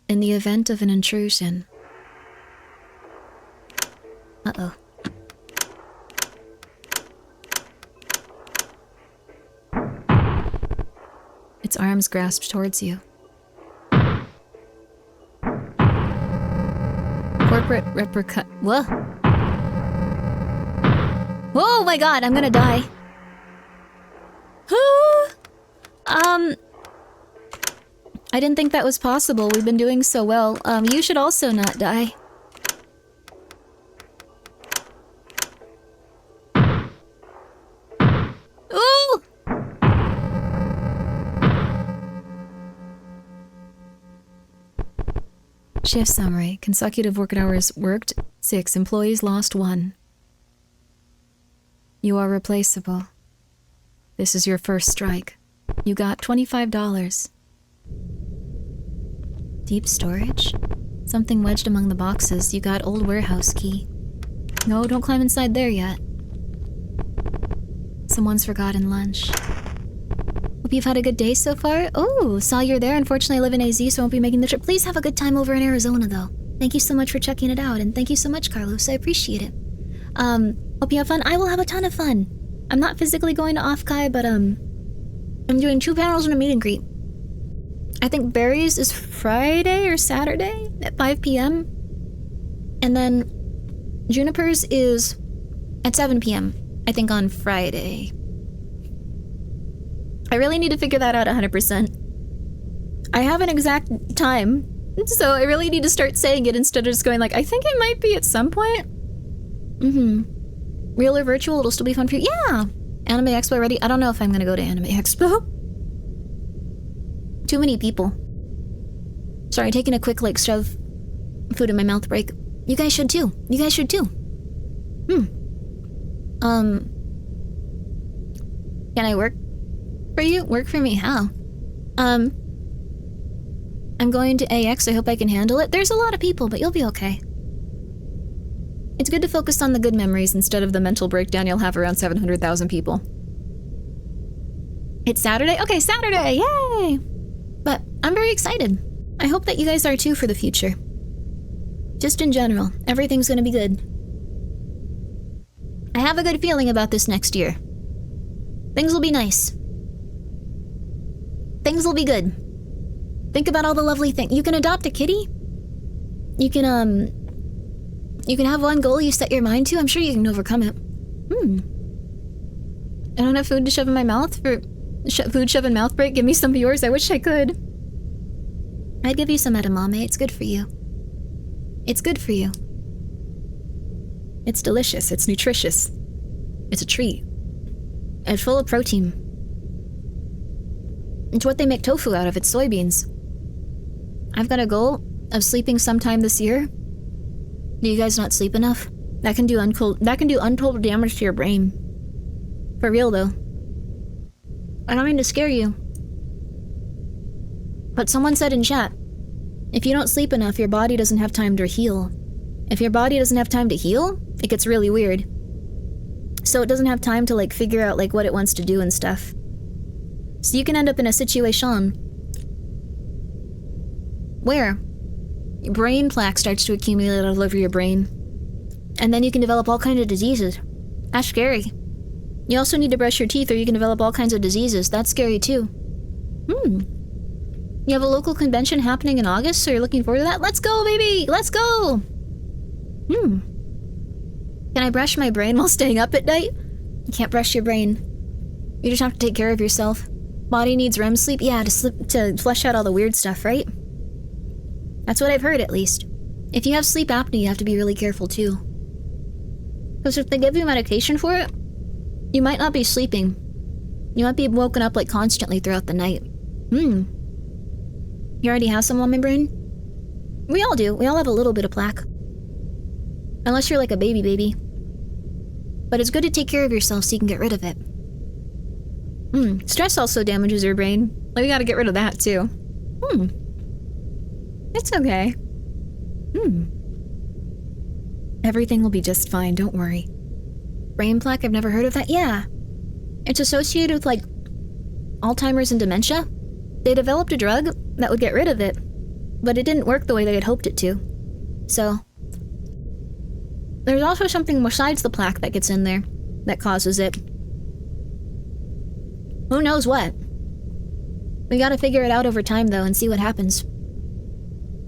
In the event of an intrusion. Uh-oh. Its arms grasped towards you. Corporate What? Oh my god, I'm gonna die. I didn't think that was possible. We've been doing so well. You should also not die. Ooh! Shift summary. Consecutive work hours worked 6. Employees lost 1. You are replaceable. This is your first strike. You got $25. Deep storage? Something wedged among the boxes. You got old warehouse key. No, don't climb inside there yet. Someone's forgotten lunch. Hope you've had a good day so far. Oh, saw you're there. Unfortunately, I live in AZ, so I won't be making the trip. Please have a good time over in Arizona, though. Thank you so much for checking it out, and thank you so much, Carlos. I appreciate it. Hope you have fun. I will have a ton of fun. I'm not physically going to Off-Kai, but, I'm doing 2 panels and a meet and greet. I think Barry's is Friday or Saturday at 5 p.m. And then Juniper's is at 7 p.m. I think on Friday. I really need to figure that out 100%. I have an exact time, So I really need to start saying it instead of just going like, I think it might be at some point. Real or virtual, it'll still be fun for you. Yeah! Anime Expo ready? I don't know if I'm gonna go to Anime Expo. Too many people. Sorry, taking a quick, like, shove food in my mouth break. You guys should too. You guys should too. Can I work for you? Work for me? How? I'm going to AX. I hope I can handle it. There's a lot of people, but you'll be okay. It's good to focus on the good memories instead of the mental breakdown you'll have around 700,000 people. It's Saturday? Okay, Saturday! Yay! But I'm very excited. I hope that you guys are too for the future. Just in general, everything's gonna be good. I have a good feeling about this next year. Things will be nice. Things will be good. Think about all the lovely things. You can adopt a kitty. You can have one goal you set your mind to. I'm sure you can overcome it. I don't have food to shove in my mouth for food shove in mouth break. Give me some of yours. I wish I could. I'd give you some edamame. It's good for you. It's good for you. It's delicious. It's nutritious. It's a treat. And full of protein. It's what they make tofu out of. It's soybeans. I've got a goal of sleeping sometime this year. Do you guys not sleep enough? That can do untold damage to your brain. For real though. I don't mean to scare you. But someone said in chat, if you don't sleep enough, your body doesn't have time to heal. If your body doesn't have time to heal, it gets really weird. So it doesn't have time to like figure out like what it wants to do and stuff. So you can end up in a situation where your brain plaque starts to accumulate all over your brain. And then you can develop all kinds of diseases. That's scary. You also need to brush your teeth or you can develop all kinds of diseases. That's scary too. You have a local convention happening in August, so you're looking forward to that? Let's go, baby! Let's go! Can I brush my brain while staying up at night? You can't brush your brain. You just have to take care of yourself. Body needs REM sleep? Yeah, to flush out all the weird stuff, right? That's what I've heard, at least. If you have sleep apnea, you have to be really careful, too. Because if they give you medication for it, you might not be sleeping. You might be woken up, like, constantly throughout the night. You already have some on my brain? We all do. We all have a little bit of plaque. Unless you're like a baby. But it's good to take care of yourself so you can get rid of it. Stress also damages your brain. Like, we gotta get rid of that, too. It's okay. Everything will be just fine, don't worry. Brain plaque? I've never heard of that. Yeah. It's associated with, like, Alzheimer's and dementia. They developed a drug that would get rid of it, but it didn't work the way they had hoped it to. So, there's also something besides the plaque that gets in there that causes it. Who knows what? We gotta figure it out over time, though, and see what happens.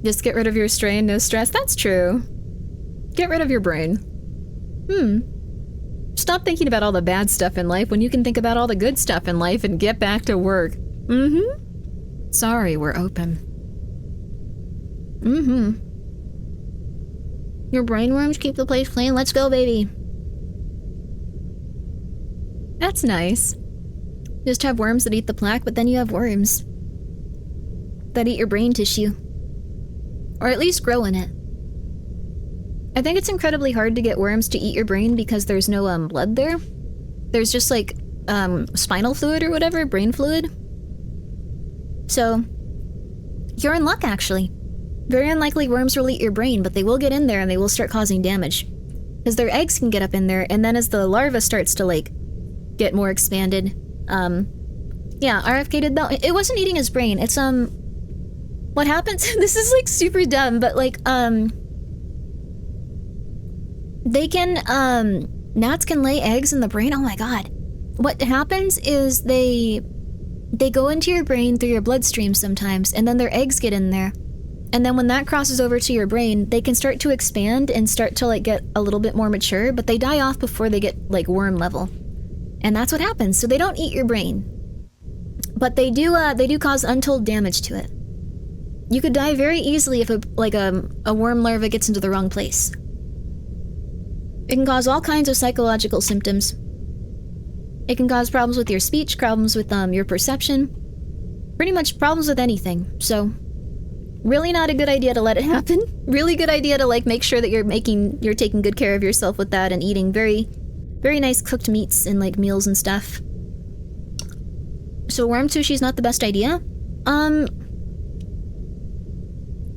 Just get rid of your strain, no stress. That's true. Get rid of your brain. Stop thinking about all the bad stuff in life when you can think about all the good stuff in life and get back to work. Sorry, we're open. Your brainworms keep the place clean. Let's go, baby. That's nice. Just have worms that eat the plaque, but then you have worms that eat your brain tissue. Or at least grow in it. I think it's incredibly hard to get worms to eat your brain because there's no blood there. There's just like spinal fluid or whatever, brain fluid. So, you're in luck actually. Very unlikely worms will eat your brain, but they will get in there and they will start causing damage. Because their eggs can get up in there, and then as the larva starts to like get more expanded, yeah, RFK did that. It wasn't eating his brain, it's what happens, this is like super dumb, but like, they can, gnats can lay eggs in the brain. Oh my god. What happens is they go into your brain through your bloodstream sometimes, and then their eggs get in there. And then when that crosses over to your brain, they can start to expand and start to like get a little bit more mature, but they die off before they get like worm level. And that's what happens. So they don't eat your brain. But they do cause untold damage to it. You could die very easily if a worm larva gets into the wrong place. It can cause all kinds of psychological symptoms. It can cause problems with your speech, problems with your perception, pretty much problems with anything. So, really not a good idea to let it happen. Really good idea to like make sure that you're taking good care of yourself with that and eating very, very nice cooked meats and like meals and stuff. So worm sushi's not the best idea.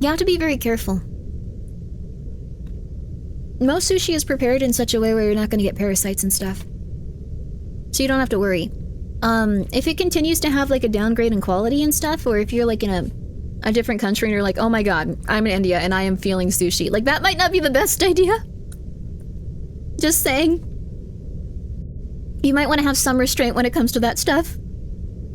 You have to be very careful. Most sushi is prepared in such a way where you're not going to get parasites and stuff. So you don't have to worry. If it continues to have like a downgrade in quality and stuff, or if you're like in a different country and you're like, oh my god, I'm in India and I am feeling sushi, like that might not be the best idea. Just saying. You might want to have some restraint when it comes to that stuff.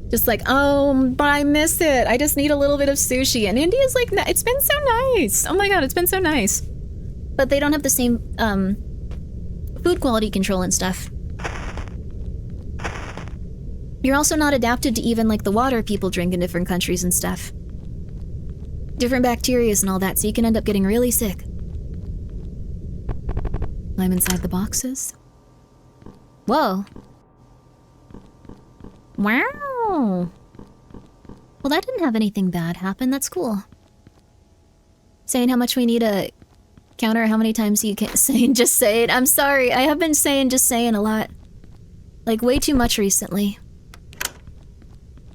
Just like, oh, but I miss it. I just need a little bit of sushi. And India's like, it's been so nice. Oh my god, it's been so nice. But they don't have the same food quality control and stuff. You're also not adapted to even like the water people drink in different countries and stuff. Different bacteria and all that, so you can end up getting really sick. I'm inside the boxes. Whoa. Wow. Well, that didn't have anything bad happen. That's cool. Saying how much we need a counter how many times you can saying just say it. I'm sorry. I have been saying just saying a lot. Like way too much recently.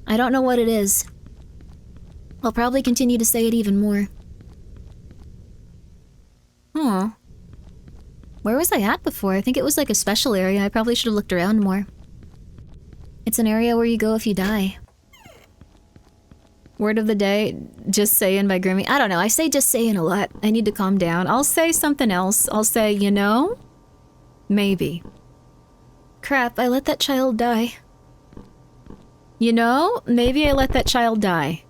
I don't know what it is. I'll probably continue to say it even more. Huh. Where was I at before? I think it was like a special area. I probably should have looked around more. It's an area where you go if you die. Word of the day, just saying by Grimmi. I don't know, I say just saying a lot. I need to calm down. I'll say something else. I'll say, you know? Maybe. Crap, I let that child die. You know, maybe I let that child die.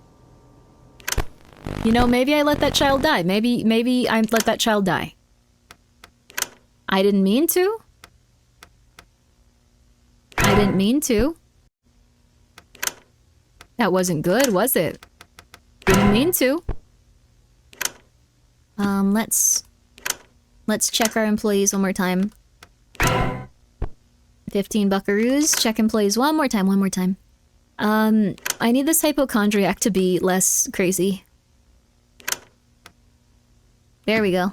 You know, maybe I let that child die. Maybe I let that child die. I didn't mean to. I didn't mean to. That wasn't good, was it? Didn't mean to. Let's check our employees one more time. 15 buckaroos. Check employees one more time. I need this hypochondriac to be less crazy. There we go.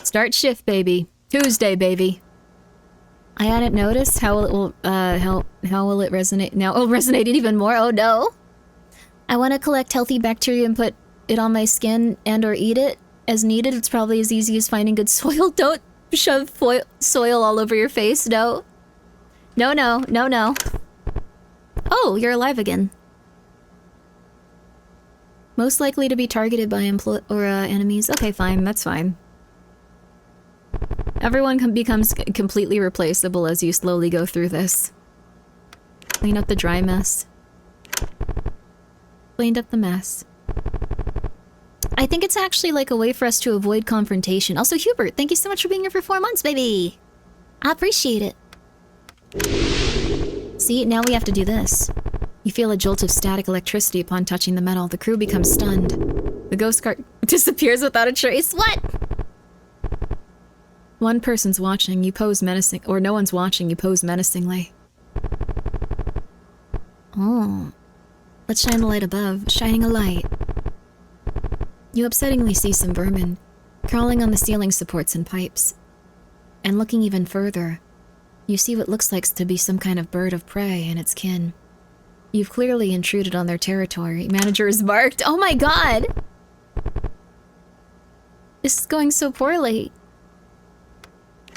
Start shift, baby. Tuesday, baby. I hadn't noticed how it will, how will it resonate? Now it'll resonate even more. Oh no. I want to collect healthy bacteria and put it on my skin and or eat it as needed. It's probably as easy as finding good soil. Don't shove soil all over your face. No. No. Oh, you're alive again. Most likely to be targeted by enemies. Okay, fine. That's fine. Everyone becomes completely replaceable as you slowly go through this. Clean up the dry mess. Cleaned up the mess. I think it's actually like a way for us to avoid confrontation. Also, Hubert, thank you so much for being here for 4 months, baby! I appreciate it. See, now we have to do this. You feel a jolt of static electricity upon touching the metal. The crew becomes stunned. The ghost cart disappears without a trace. What? One person's watching, you pose menacing, or no one's watching, you pose menacingly. Oh. Let's shine the light above. Shining a light. You upsettingly see some vermin, crawling on the ceiling supports and pipes. And looking even further, you see what looks like to be some kind of bird of prey and its kin. You've clearly intruded on their territory. Manager is barked. Oh my god! This is going so poorly.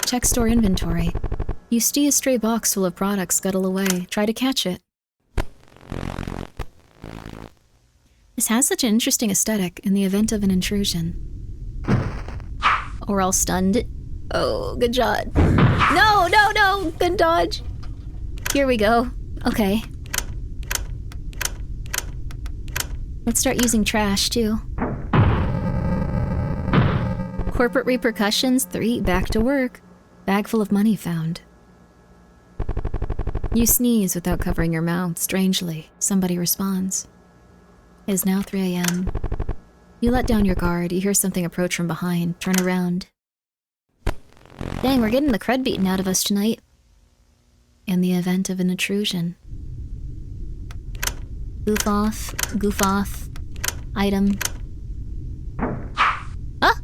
Check store inventory. You see a stray box full of products scuttle away. Try to catch it. This has such an interesting aesthetic in the event of an intrusion. Or all stunned. Oh, good job. No! Good dodge. Here we go. Okay. Let's start using trash, too. Corporate repercussions, 3, back to work. Bag full of money found. You sneeze without covering your mouth. Strangely, somebody responds. It is now 3 a.m. You let down your guard. You hear something approach from behind. Turn around. Dang, we're getting the crud beaten out of us tonight. In the event of an intrusion. Goof off, item. Ah! Ah!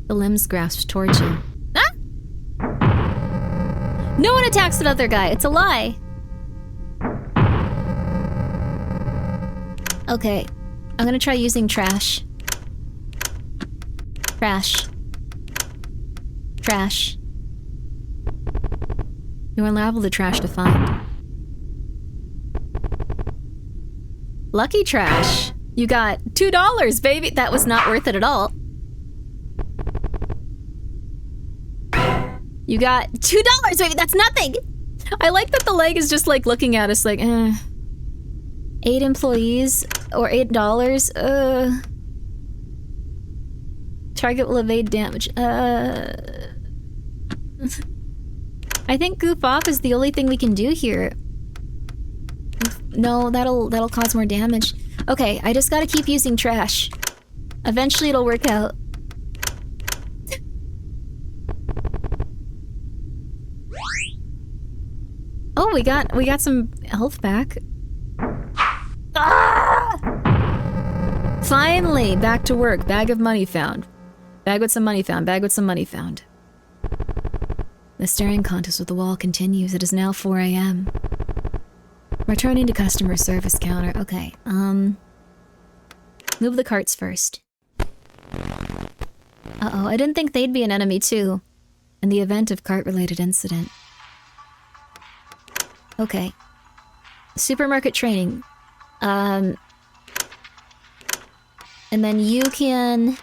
The limbs grasp towards you. Ah! No one attacks that other guy, it's a lie! Okay, I'm gonna try using trash. Trash. Trash. You unravel the trash to find. Lucky trash. You got $2, baby. That was not worth it at all. You got $2, baby. That's nothing. I like that the leg is just like looking at us like, 8 employees or $8. Target will evade damage. I think goof off is the only thing we can do here. No, that'll cause more damage. Okay, I just gotta keep using trash. Eventually it'll work out. Oh, we got some health back. Ah! Finally, back to work. Bag of money found. Bag with some money found. Bag with some money found. The staring contest with the wall continues. It is now 4 a.m. Returning to customer service counter. Okay, move the carts first. Uh-oh, I didn't think they'd be an enemy too. In the event of cart-related incident. Okay. Supermarket training. And then you can...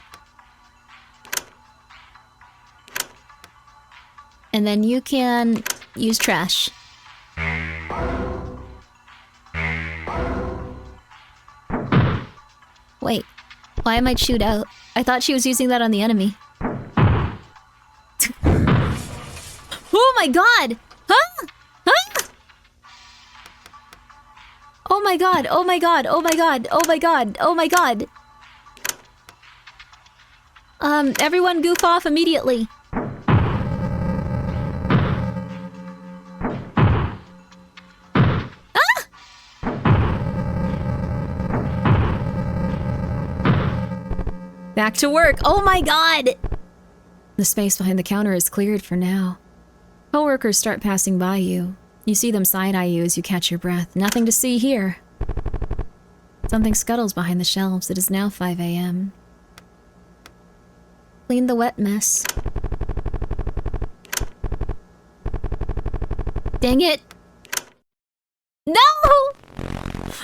And then you can use trash. Wait, why am I chewed out? I thought she was using that on the enemy. Oh my god! Huh? Huh? Oh my god, oh my god, oh my god, oh my god, oh my god. Everyone goof off immediately. Back to work. Oh my god! The space behind the counter is cleared for now. Coworkers start passing by you. You see them side-eye you as you catch your breath. Nothing to see here. Something scuttles behind the shelves. It is now 5 a.m. Clean the wet mess. Dang it! No!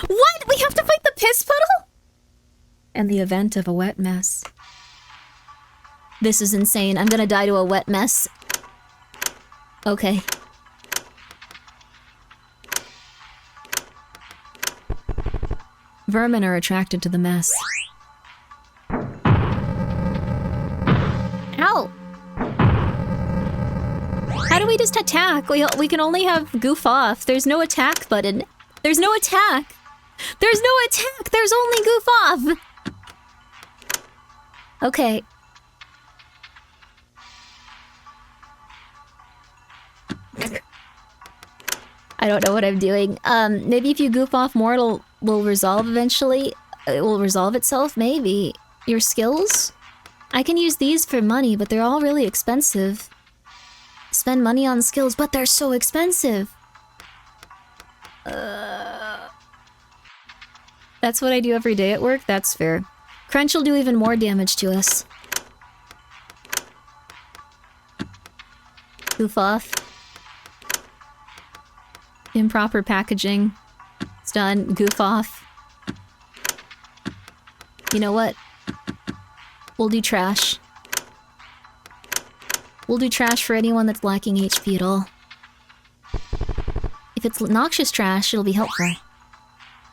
What? We have to fight the piss puddle? And the event of a wet mess. This is insane. I'm gonna die to a wet mess. Okay. Vermin are attracted to the mess. Ow! How do we just attack? We can only have goof off. There's no attack button. There's no attack! There's no attack! There's only goof off! Okay. I don't know what I'm doing. Maybe if you goof off more, will resolve eventually. It will resolve itself, maybe. Your skills? I can use these for money, but they're all really expensive. Spend money on skills, but they're so expensive. That's what I do every day at work? That's fair. Crunch will do even more damage to us. Goof off. Improper packaging. It's done. Goof off. You know what? We'll do trash. We'll do trash for anyone that's lacking HP at all. If it's noxious trash, it'll be helpful.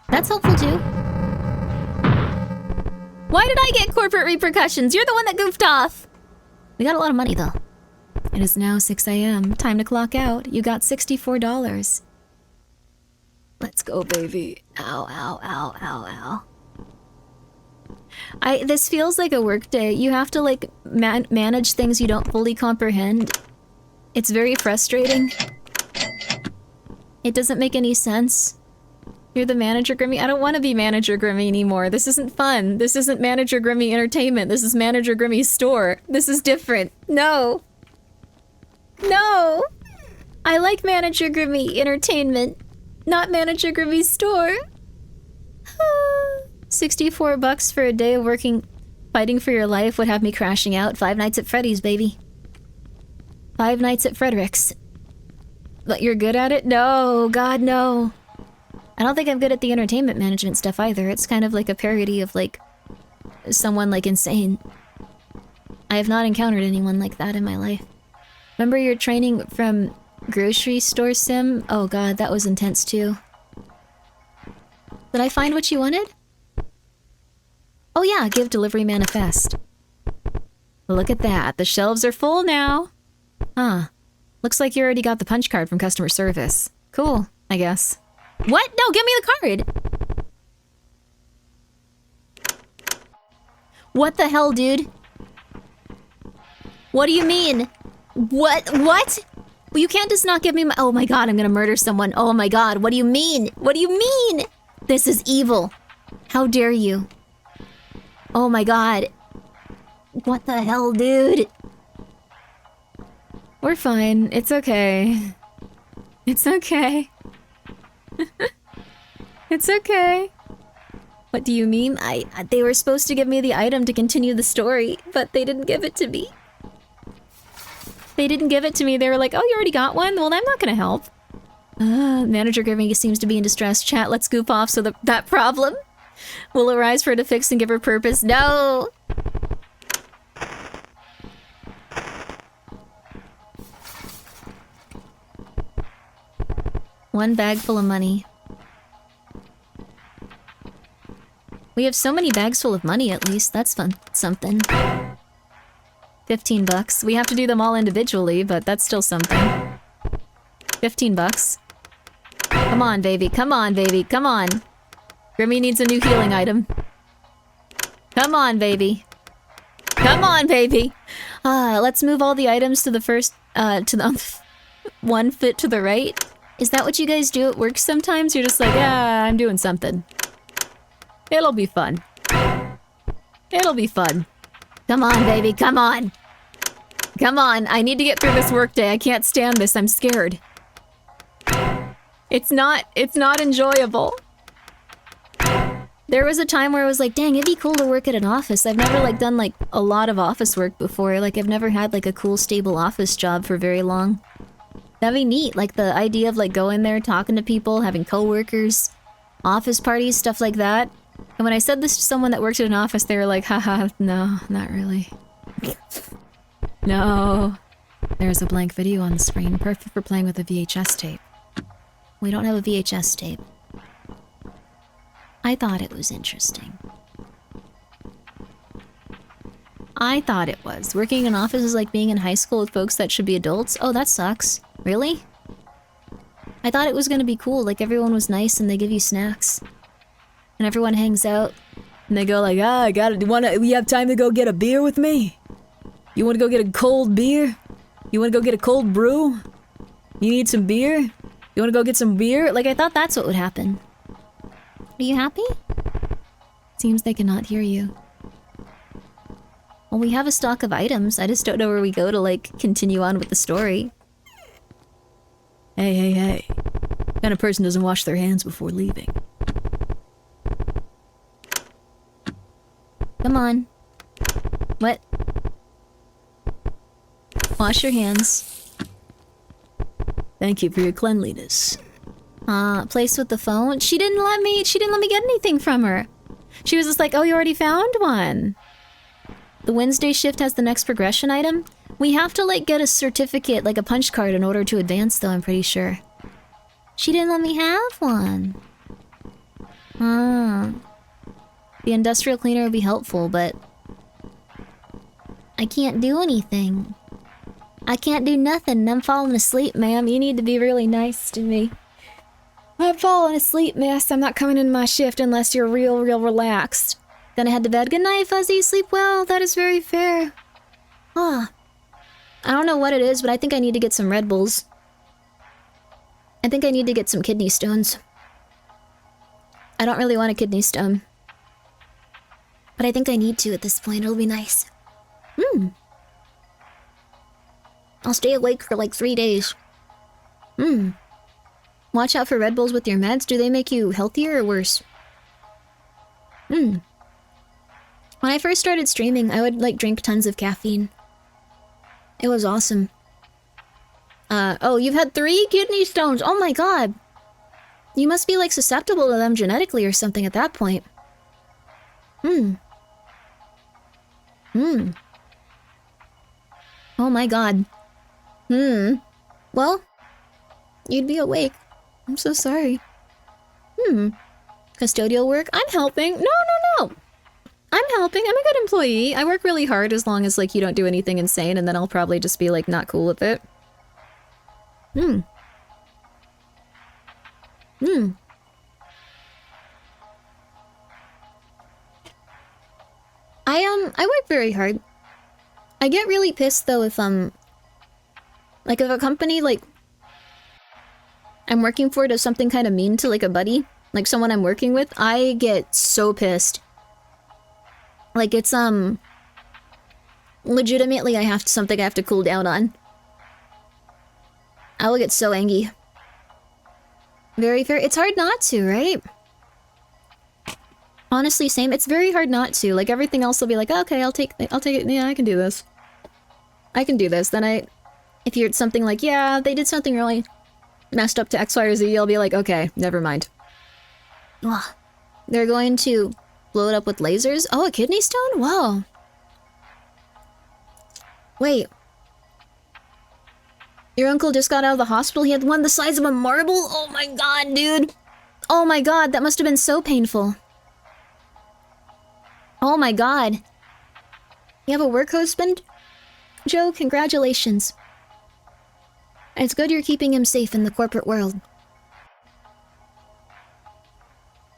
That's helpful too. Why did I get corporate repercussions? You're the one that goofed off! We got a lot of money though. It is now 6 a.m. Time to clock out. You got $64. Let's go, baby. Ow, ow, ow, ow, ow. This feels like a work day. You have to, like, manage things you don't fully comprehend. It's very frustrating. It doesn't make any sense. You're the manager, Grimmi? I don't want to be manager Grimmi anymore. This isn't fun. This isn't manager Grimmi entertainment. This is manager Grimmi's store. This is different. No. No. I like manager Grimmi entertainment, not manager Grimmi's store. 64 bucks for a day of fighting for your life would have me crashing out. 5 nights at Freddy's, baby. 5 nights at Frederick's. But you're good at it? No, God, no. I don't think I'm good at the entertainment management stuff either. It's kind of like a parody of, like, someone, like, insane. I have not encountered anyone like that in my life. Remember your training from grocery store sim? Oh god, that was intense too. Did I find what you wanted? Oh yeah, give delivery manifest. Look at that, the shelves are full now. Huh. Looks like you already got the punch card from customer service. Cool, I guess. What? No, give me the card! What the hell, dude? What do you mean? What? Well, you can't just not give me my— oh my god, I'm gonna murder someone. Oh my god, what do you mean? What do you mean? This is evil. How dare you? Oh my god. What the hell, dude? We're fine. It's okay. It's okay. It's okay. What do you mean? They were supposed to give me the item to continue the story, but they didn't give it to me. They didn't give it to me. They were like, oh, you already got one? Well, I'm not gonna help. Manager Grimmi seems to be in distress. Chat, let's goof off so that problem will arise for her to fix and give her purpose. No! One bag full of money. We have so many bags full of money, at least. That's fun. Something. 15 bucks. We have to do them all individually, but that's still something. 15 bucks. Come on, baby. Come on, baby. Come on. Grimmi needs a new healing item. Come on, baby. Come on, baby. Let's move all the items to the first, to the one foot to the right. Is that what you guys do at work sometimes? You're just like, yeah, I'm doing something. It'll be fun. It'll be fun. Come on, baby, come on. Come on, I need to get through this workday. I can't stand this, I'm scared. It's not enjoyable. There was a time where I was like, dang, it'd be cool to work at an office. I've never, like, done, like, a lot of office work before. Like, I've never had, like, a cool, stable office job for very long. That'd be neat, like, the idea of, like, going there, talking to people, having coworkers, office parties, stuff like that. And when I said this to someone that works at an office, they were like, haha, no, not really. No. There's a blank video on the screen, perfect for playing with a VHS tape. We don't have a VHS tape. I thought it was interesting. I thought it was. Working in an office is like being in high school with folks that should be adults. Oh, that sucks. Really? I thought it was gonna be cool, like everyone was nice and they give you snacks. And everyone hangs out. And they go like, you have time to go get a beer with me? You wanna go get a cold beer? You wanna go get a cold brew? You need some beer? You wanna go get some beer? Like, I thought that's what would happen. Are you happy? Seems they cannot hear you. Well, we have a stock of items. I just don't know where we go to, like, continue on with the story. Hey. What kind of person doesn't wash their hands before leaving? Come on. What? Wash your hands. Thank you for your cleanliness. Place with the phone? She didn't let me get anything from her. She was just like, oh, you already found one. The Wednesday shift has the next progression item. We have to, like, get a certificate, like a punch card, in order to advance, though, I'm pretty sure. She didn't let me have one. The industrial cleaner would be helpful, but I can't do anything. I can't do nothing. I'm falling asleep, ma'am. You need to be really nice to me. I'm falling asleep, miss. I'm not coming in my shift unless you're real relaxed. Then I head to bed. Good night, Fuzzy. Sleep well. That is very fair. Ah. I don't know what it is, but I think I need to get some Red Bulls. I think I need to get some kidney stones. I don't really want a kidney stone. But I think I need to at this point. It'll be nice. I'll stay awake for like 3 days. Watch out for Red Bulls with your meds. Do they make you healthier or worse? When I first started streaming, I would like drink tons of caffeine. It was awesome. Oh, you've had 3 kidney stones. Oh my god. You must be like susceptible to them genetically or something at that point. Oh my god. Well, you'd be awake. I'm so sorry. Custodial work? I'm helping. No. I'm helping. I'm a good employee. I work really hard as long as, like, you don't do anything insane, and then I'll probably just be, like, not cool with it. I work very hard. I get really pissed, though, if, like, if a company, like, I'm working for does something kind of mean to, like, a buddy, like someone I'm working with, I get so pissed. Like, it's, legitimately something I have to cool down on. I will get so angry. Very fair. It's hard not to, right? Honestly, same. It's very hard not to. Like, everything else will be like, okay, I'll take it. Yeah, I can do this. I can do this. Then if you're something like, yeah, they did something really messed up to X, Y, or Z, I'll be like, okay, never mind. Ugh. They're going to blow it up with lasers? Oh, a kidney stone? Wow. Wait. Your uncle just got out of the hospital? He had one the size of a marble? Oh my god, dude. Oh my god, that must have been so painful. Oh my god. You have a work husband? Joe, congratulations. It's good you're keeping him safe in the corporate world.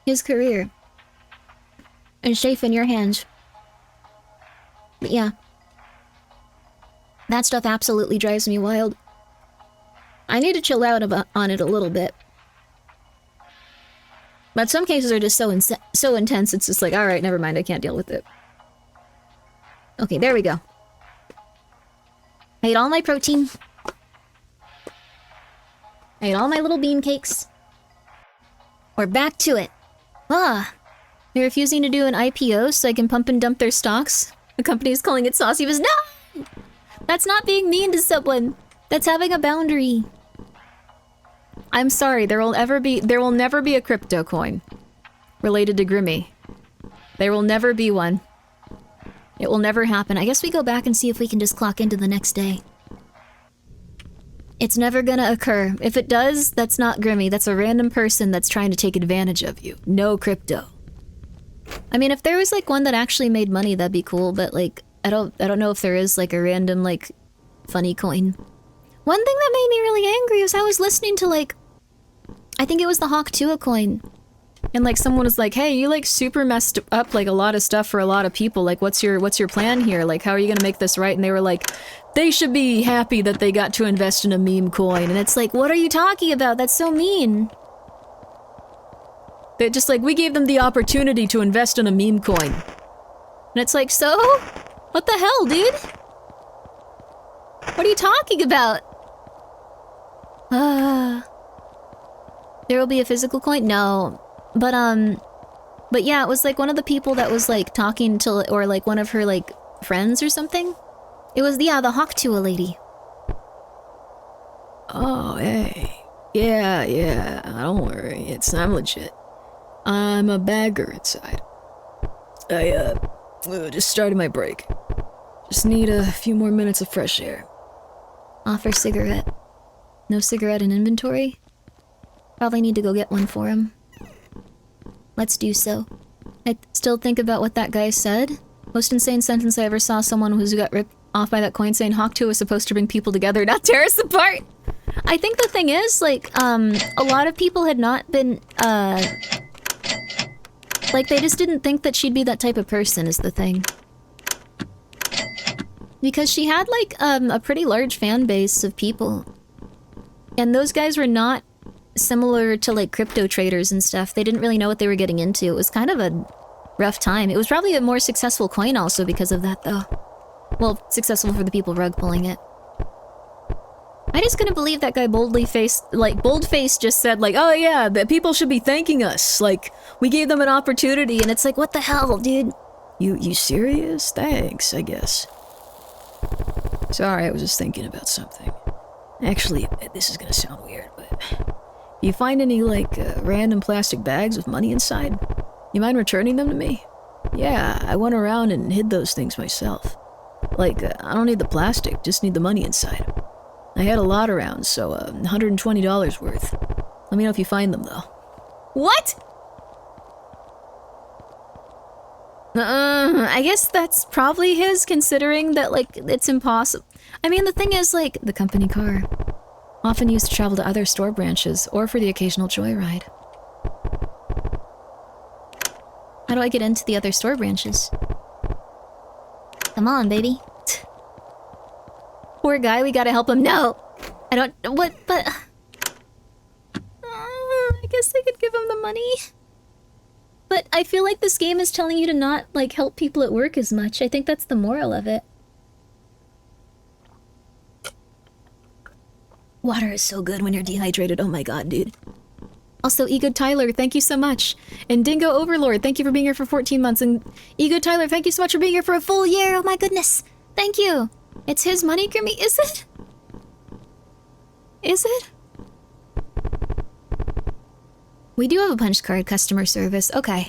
His career is safe in your hands. But yeah. That stuff absolutely drives me wild. I need to chill out on it a little bit. But some cases are just so intense, it's just like, alright, never mind, I can't deal with it. Okay, there we go. I ate all my protein. I ate all my little bean cakes. We're back to it. Ah, they're refusing to do an IPO so I can pump and dump their stocks. The company is calling it saucy. No! That's not being mean to someone. That's having a boundary. I'm sorry, there will never be a crypto coin related to Grimmi. There will never be one. It will never happen. I guess we go back and see if we can just clock into the next day. It's never gonna occur. If it does, that's not Grimmi. That's a random person that's trying to take advantage of you. No crypto. I mean, if there was like one that actually made money, that'd be cool, but like I don't know if there is like a random like funny coin. One thing that made me really angry was I was listening to like I think it was the Hawk Tua coin. And like someone was like, "Hey, you like super messed up like a lot of stuff for a lot of people. Like what's your plan here? Like how are you going to make this right?" And they were like, "They should be happy that they got to invest in a meme coin." And it's like, "What are you talking about? That's so mean." They're just like, "We gave them the opportunity to invest in a meme coin." And it's like, "So? What the hell, dude? What are you talking about?" There will be a physical coin? No. But yeah, it was like one of the people that was like talking to, or like one of her like friends or something. It was, yeah, the Hawk Tua lady. Oh, hey. Yeah, don't worry. I'm legit. I'm a bagger inside. I, just started my break. Just need a few more minutes of fresh air. Offer cigarette. No cigarette in inventory? Probably need to go get one for him. Let's do so. I still think about what that guy said. Most insane sentence I ever saw someone who got ripped off by that coin saying Hawk 2 was supposed to bring people together, not tear us apart! I think the thing is, like, a lot of people had not been, like, they just didn't think that she'd be that type of person, is the thing. Because she had, like, a pretty large fan base of people. And those guys were not similar to, like, crypto traders and stuff. They didn't really know what they were getting into. It was kind of a rough time. It was probably a more successful coin also because of that, though. Well, successful for the people rug pulling it. I just couldn't believe that guy bold-faced just said, like, oh yeah, the people should be thanking us. Like, we gave them an opportunity, and it's like, what the hell, dude? You serious? Thanks, I guess. Sorry, I was just thinking about something. Actually, this is gonna sound weird, but... you find any, like, random plastic bags with money inside? You mind returning them to me? Yeah, I went around and hid those things myself. Like, I don't need the plastic, just need the money inside. I had a lot around, so $120 worth. Let me know if you find them, though. What? I guess that's probably his, considering that, like, it's impossible. I mean, the thing is, like, The company car. Often used to travel to other store branches or for the occasional joyride. how do I get into the other store branches? Come on, baby. Poor guy, we gotta help him. No! I don't... What? But... I guess I could give him the money. But I feel like this game is telling you to not, like, help people at work as much. I think that's the moral of it. Water is so good when you're dehydrated. Oh my god, dude. Also, Egood Tyler, thank you so much. And Dingo Overlord, thank you for being here for 14 months. And Egood Tyler, thank you so much for being here for a full year. Oh my goodness. Thank you. It's his money, Grimmi. Is it? Is it? We do have a punch card customer service. Okay.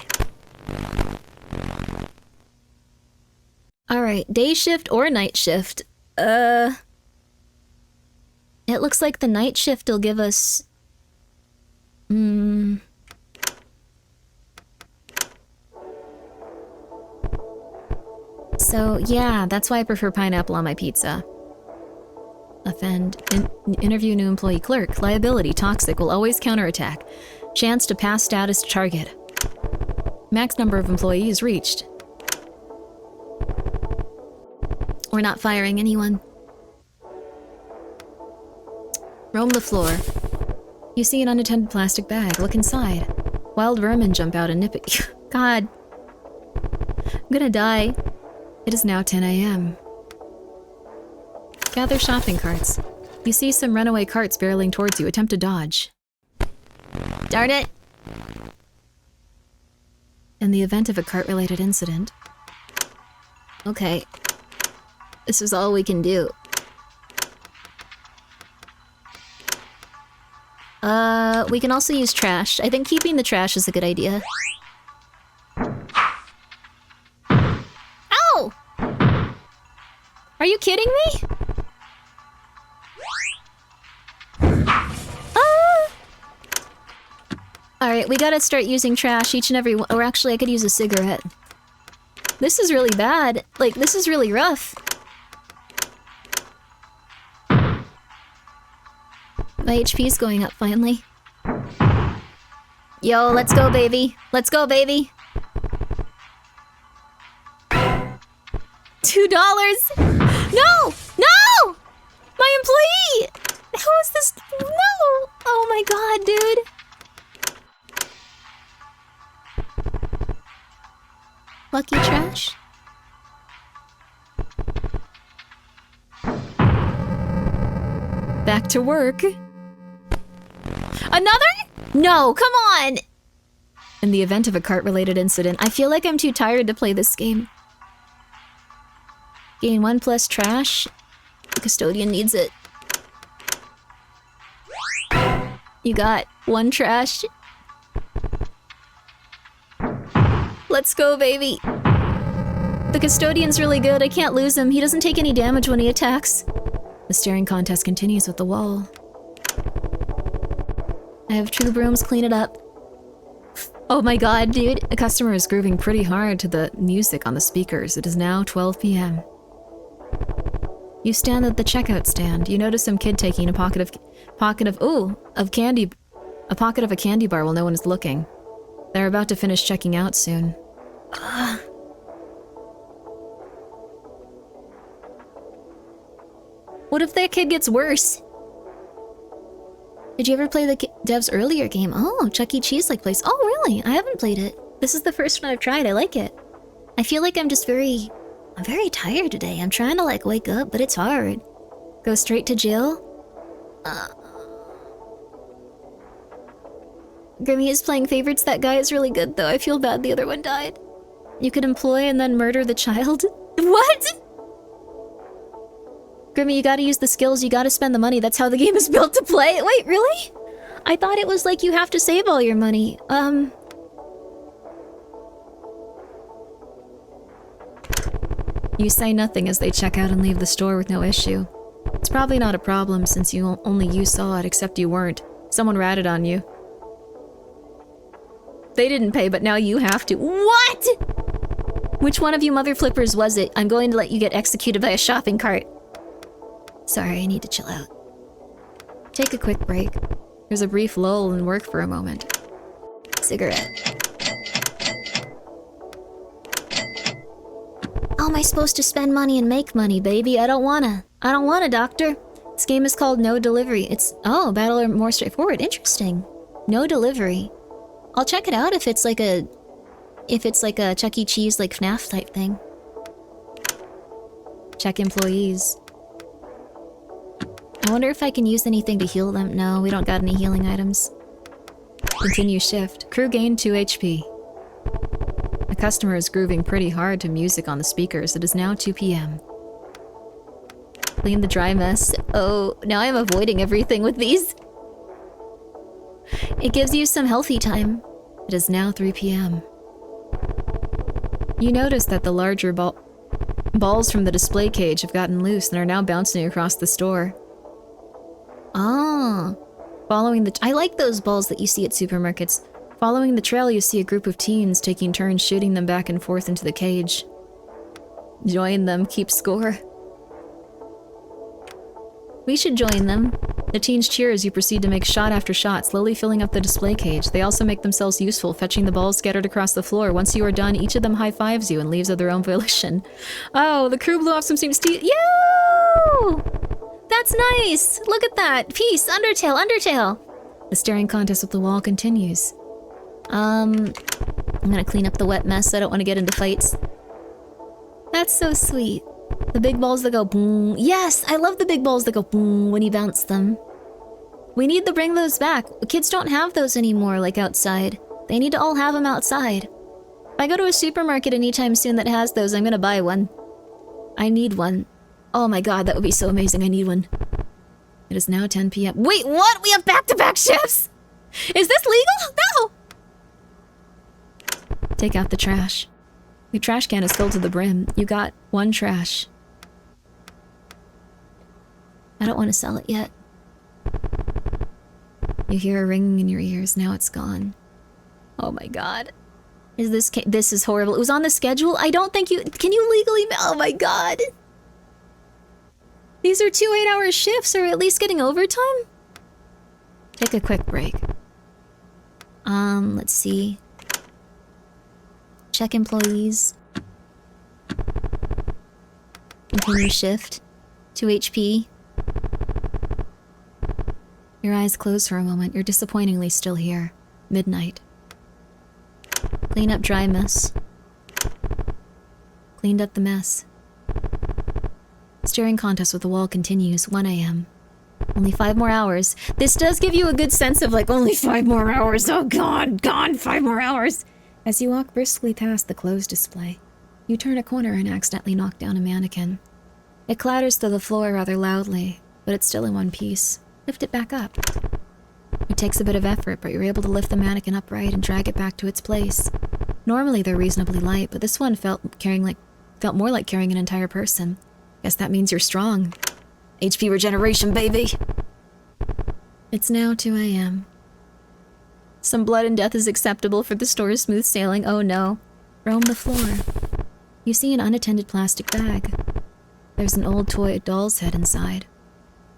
Alright, day shift or night shift? It looks like the night shift will give us... So, yeah, that's why I prefer pineapple on my pizza. Offend. Interview new employee clerk. Liability. Toxic. Will always counterattack. Chance to pass status to target. Max number of employees reached. We're not firing anyone. Roam the floor. You see an unattended plastic bag. Look inside. Wild vermin jump out and nip it. God. I'm gonna die. It is now 10 a.m. Gather shopping carts. You see some runaway carts barreling towards you. Attempt to dodge. Darn it! In the event of a cart-related incident... Okay. This is all we can do. We can also use trash. I think keeping the trash is a good idea. Ow! Are you kidding me? Alright, we gotta start using trash each and every one. Or actually, I could use a cigarette. This is really bad. Like, this is really rough. My HP's going up finally. Yo, let's go, baby. Let's go, baby. $2. No! No! My employee! How is this? No! Oh my god, dude. Lucky trash. Back to work. Another? No, come on! In the event of a cart-related incident, I feel like I'm too tired to play this game. Gain 1+ trash. The custodian needs it. You got 1 trash. Let's go, baby. The custodian's really good. I can't lose him. He doesn't take any damage when he attacks. the staring contest continues with the wall. I have 2 brooms, clean it up. Oh my god, dude! A customer is grooving pretty hard to the music on the speakers. It is now 12 p.m. You stand at the checkout stand. You notice some kid taking a pocket of candy, a pocket of a candy bar while no one is looking. They're about to finish checking out soon. What if that kid gets worse? Did you ever play the dev's earlier game? Oh, Chuck E. Cheese-like place. Oh, really? I haven't played it. This is the first one I've tried. I like it. I feel like I'm very tired today. I'm trying to, like, wake up, but it's hard. Go straight to jail? Grimmi is playing favorites. That guy is really good, though. I feel bad the other one died. You could employ and then murder the child? What? Grimmi, you gotta use the skills, you gotta spend the money. That's how the game is built to play. Wait, really? I thought it was like you have to save all your money. You say nothing as they check out and leave the store with no issue. It's probably not a problem since only you saw it, except you weren't. Someone ratted on you. They didn't pay, but now you have to. What? Which one of you mother flippers was it? I'm going to let you get executed by a shopping cart. Sorry, I need to chill out. Take a quick break. There's a brief lull in work for a moment. Cigarette. How am I supposed to spend money and make money, baby? I don't wanna, doctor. This game is called No Delivery. It's, battle are more straightforward. Interesting. No Delivery. I'll check it out if it's like a Chuck E. Cheese, like FNAF type thing. Check employees. I wonder if I can use anything to heal them. No, we don't got any healing items. Continue shift. Crew gained 2 HP. A customer is grooving pretty hard to music on the speakers. It is now 2 p.m. Clean the dry mess. Oh, now I'm avoiding everything with these. It gives you some healthy time. It is now 3 p.m. You notice that the larger balls from the display cage have gotten loose and are now bouncing across the store. I like those balls that you see at supermarkets. Following the trail, you see a group of teens taking turns shooting them back and forth into the cage. Join them, keep score. We should join them. The teens cheer as you proceed to make shot after shot, slowly filling up the display cage. They also make themselves useful, fetching the balls scattered across the floor. Once you are done, each of them high-fives you and leaves of their own volition. Oh, the crew blew off some steam. Yo! That's nice! Look at that! Peace! Undertale! The staring contest with the wall continues. I'm gonna clean up the wet mess. I don't want to get into fights. That's so sweet. The big balls that go boom. Yes, I love the big balls that go boom when you bounce them. We need to bring those back. Kids don't have those anymore, like outside. They need to all have them outside. If I go to a supermarket anytime soon that has those, I'm gonna buy one. I need one. Oh my god, that would be so amazing. I need one. It is now 10 p.m. Wait, what? We have back-to-back shifts? Is this legal? No! Take out the trash. Your trash can is filled to the brim. You got 1 trash. I don't want to sell it yet. You hear a ringing in your ears. Now it's gone. Oh my god. This is horrible. It was on the schedule? I don't think can you legally, oh my god. These are 2 8-hour shifts, or at least getting overtime? Take a quick break. Let's see. Check employees. Continue shift. 2 HP. Your eyes close for a moment. You're disappointingly still here. Midnight. Clean up dry mess. Cleaned up the mess. Staring contest with the wall continues. 1 a.m. Only 5 more hours. This does give you a good sense of like, only 5 more hours. Oh god, 5 more hours. As you walk briskly past the closed display, you turn a corner and accidentally knock down a mannequin. It clatters to the floor rather loudly, but it's still in one piece. Lift it back up. It takes a bit of effort, but you're able to lift the mannequin upright and drag it back to its place. Normally they're reasonably light, but this one felt more like carrying an entire person. Guess that means you're strong. HP regeneration, baby! It's now 2 a.m. Some blood and death is acceptable for the store's smooth sailing. Oh no. Roam the floor. You see an unattended plastic bag. There's an old toy doll's head inside.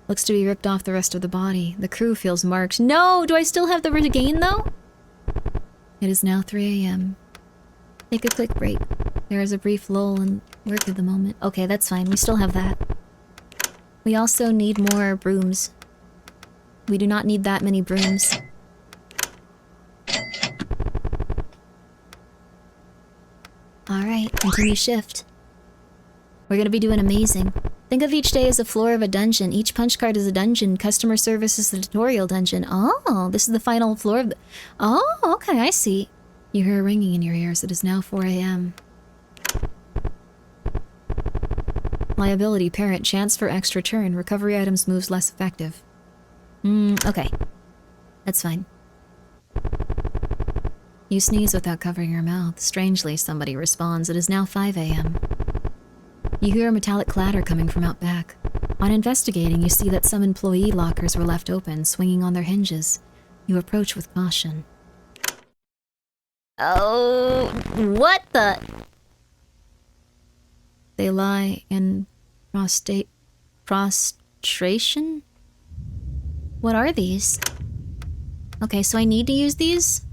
Looks to be ripped off the rest of the body. The crew feels marked. No! Do I still have the regain, though? It is now 3 a.m. Take a quick break. There is a brief lull in work at the moment. Okay, that's fine. We still have that. We also need more brooms. We do not need that many brooms. Alright, continue shift. We're gonna be doing amazing. Think of each day as a floor of a dungeon. Each punch card is a dungeon. Customer service is the tutorial dungeon. Oh, this is the final floor of the... Oh, okay, I see. You hear a ringing in your ears. It is now 4 a.m. Liability, parent, chance for extra turn. Recovery items moves less effective. Okay. That's fine. You sneeze without covering your mouth. Strangely, somebody responds. It is now 5 a.m. You hear a metallic clatter coming from out back. On investigating, you see that some employee lockers were left open, swinging on their hinges. You approach with caution. Oh, what the? They lie in prostration? What are these? Okay, so I need to use these?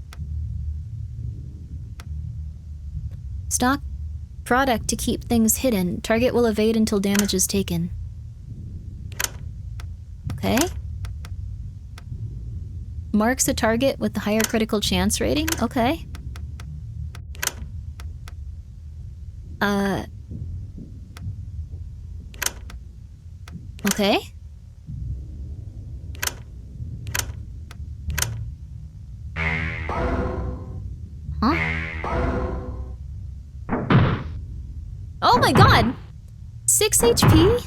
Stock product to keep things hidden. Target will evade until damage is taken. Okay. Marks a target with the higher critical chance rating. Okay. Okay. Huh? Oh my god! 6 HP?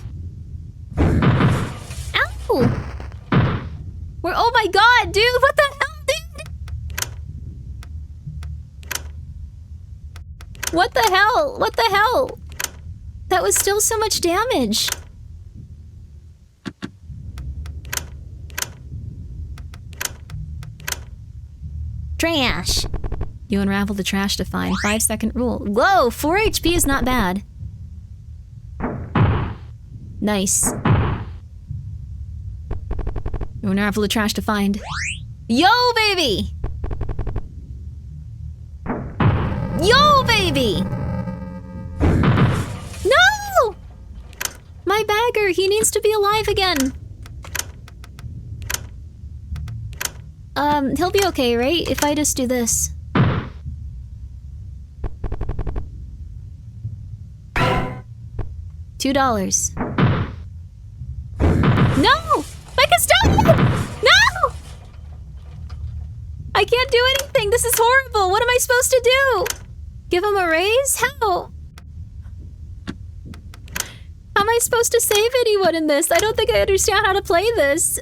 Ow! Oh my god, dude! What the hell, dude? What the hell? What the hell? That was still so much damage. Trash. You unravel the trash to find 5-second rule. Whoa, 4 HP is not bad. Nice. You unravel the trash to find. Yo, baby! Yo, baby! No! My bagger, he needs to be alive again. He'll be okay, right? If I just do this. $2. No! My custodian! No! I can't do anything. This is horrible. What am I supposed to do? Give him a raise? How? How am I supposed to save anyone in this? I don't think I understand how to play this.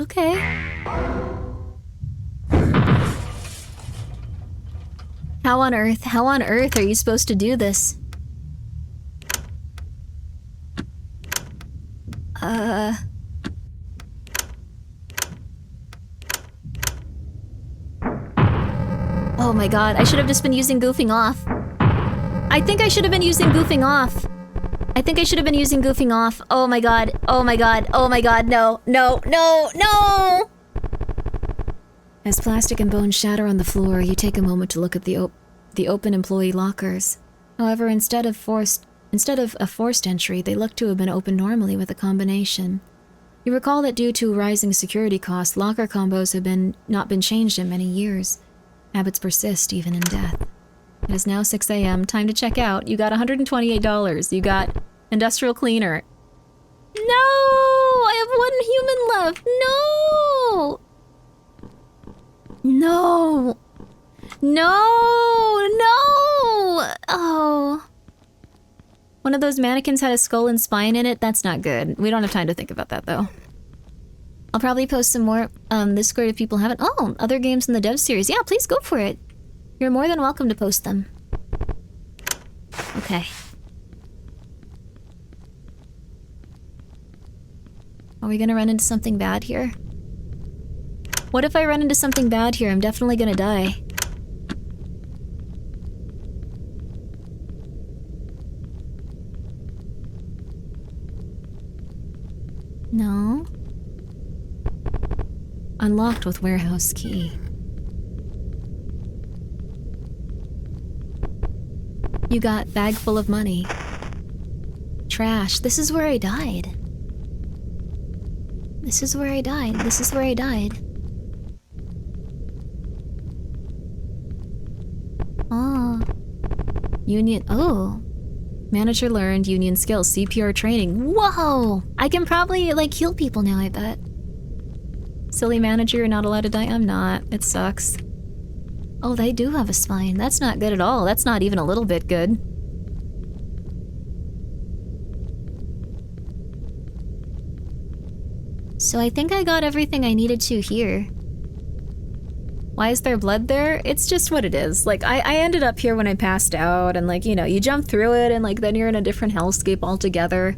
Okay. How on earth are you supposed to do this? Oh my god, I should have just been using goofing off. I think I should have been using goofing off. Oh my god, oh my god, oh my god, no, no, no, no! As plastic and bones shatter on the floor, you take a moment to look at the open employee lockers. However, instead of a forced entry, they look to have been opened normally with a combination. You recall that due to rising security costs, locker combos have not been changed in many years. Habits persist even in death. It is now 6 a.m. Time to check out. You got $128. You got industrial cleaner. No! I have 1 human left. No! No! No! No! Oh. One of those mannequins had a skull and spine in it. That's not good. We don't have time to think about that, though. I'll probably post some more Discord if people haven't. Oh, other games in the dev series. Yeah, please go for it. You're more than welcome to post them. Okay. Are we gonna run into something bad here? What if I run into something bad here? I'm definitely gonna die. No. Unlocked with warehouse key. You got bag full of money. Trash. This is where I died. This is where I died. This is where I died. Oh. Union. Oh. Manager learned union skills. CPR training. Whoa! I can probably, like, heal people now, I bet. Silly manager, you're not allowed to die. I'm not. It sucks. Oh, they do have a spine. That's not good at all. That's not even a little bit good. So I think I got everything I needed to here. Why is there blood there? It's just what it is. Like, I ended up here when I passed out, and like, you know, you jump through it, and like, then you're in a different hellscape altogether.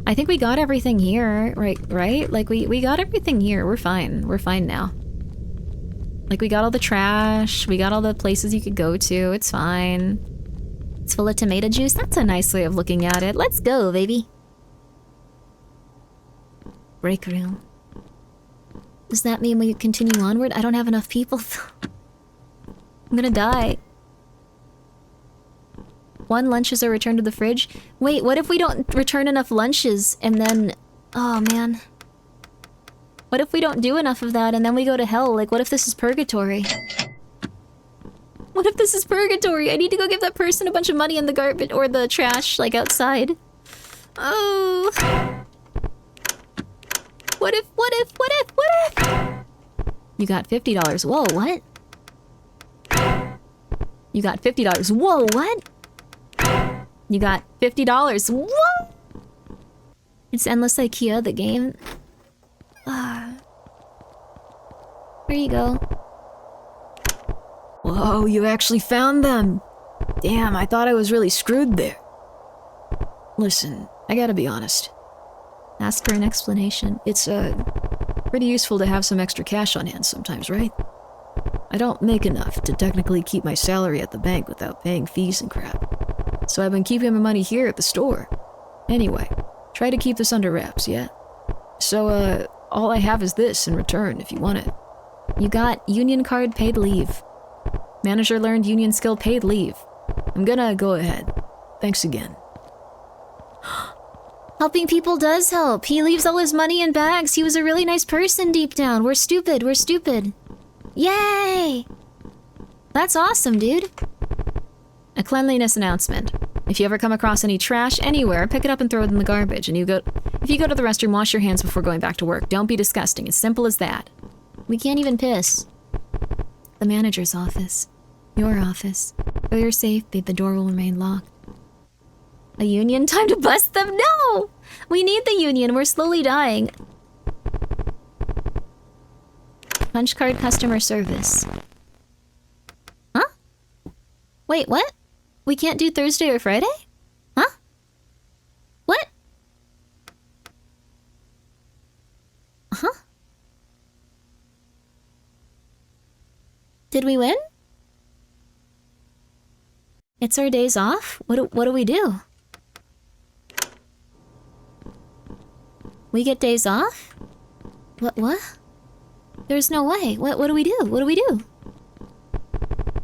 I think we got everything here, right? Like, we got everything here. We're fine. We're fine now. Like, we got all the trash, we got all the places you could go to, it's fine. It's full of tomato juice. That's a nice way of looking at it. Let's go, baby. Break room. Does that mean we continue onward? I don't have enough people. I'm gonna die. 1 lunches are returned to the fridge. Wait, what if we don't return enough lunches and then... Oh, man. What if we don't do enough of that and then we go to hell? Like, what if this is purgatory? What if this is purgatory? I need to go give that person a bunch of money in the garbage or the trash, like, outside. Oh... What if? You got $50. Whoa, what? You got $50. Whoa, what? You got $50. Whoa! It's Endless IKEA, the game. Here you go. Whoa, you actually found them! Damn, I thought I was really screwed there. Listen, I gotta be honest. Ask for an explanation. It's, pretty useful to have some extra cash on hand sometimes, right? I don't make enough to technically keep my salary at the bank without paying fees and crap. So I've been keeping my money here at the store. Anyway, try to keep this under wraps, yeah? So, all I have is this in return, if you want it. You got union card paid leave. Manager learned union skill paid leave. I'm gonna go ahead. Thanks again. Helping people does help. He leaves all his money in bags. He was a really nice person deep down. We're stupid. We're stupid. Yay! That's awesome, dude. A cleanliness announcement. If you ever come across any trash anywhere, pick it up and throw it in the garbage. And if you go to the restroom, wash your hands before going back to work. Don't be disgusting. It's simple as that. We can't even piss. The manager's office. Your office. Though you're safe, the door will remain locked. A union? Time to bust them? No! We need the union. We're slowly dying. Punch card customer service. Huh? Wait, what? We can't do Thursday or Friday? Huh? What? Huh? Did we win? It's our days off? What do we do? We get days off? What? There's no way. What do we do? What do we do?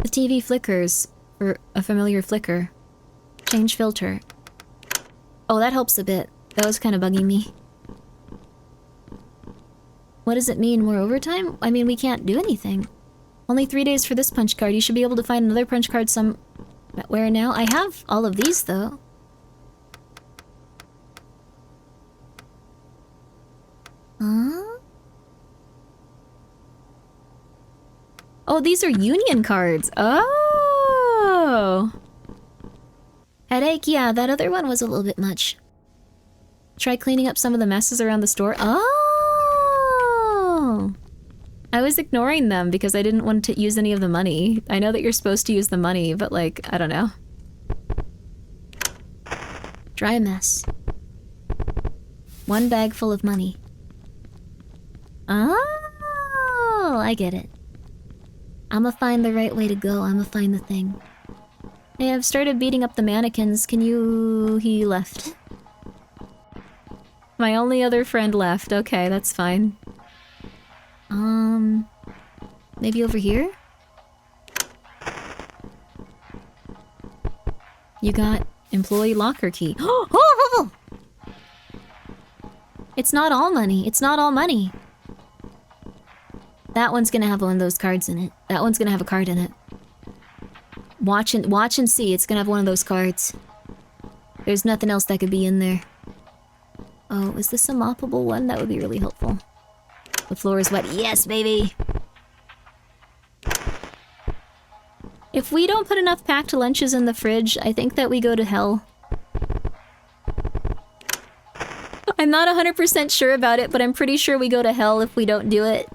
The TV flickers for a familiar flicker. Change filter. Oh, that helps a bit. That was kind of bugging me. What does it mean? More overtime? I mean, we can't do anything. Only 3 days for this punch card. You should be able to find another punch card somewhere now. I have all of these, though. Huh? Oh, these are union cards. Oh! Headache? Yeah, that other one was a little bit much. Try cleaning up some of the messes around the store. Oh! I was ignoring them because I didn't want to use any of the money. I know that you're supposed to use the money, but like, I don't know. Dry mess. 1 bag full of money. Oh! No, I get it. I'ma find the right way to go. I'ma find the thing. Hey, I've started beating up the mannequins. Can you... He left. My only other friend left. Okay, that's fine. Maybe over here? You got employee locker key. Oh! It's not all money. It's not all money. That one's gonna have one of those cards in it. That one's gonna have a card in it. Watch and see. It's gonna have one of those cards. There's nothing else that could be in there. Oh, is this a moppable one? That would be really helpful. The floor is wet. Yes, baby! If we don't put enough packed lunches in the fridge, I think that we go to hell. I'm not 100% sure about it, but I'm pretty sure we go to hell if we don't do it.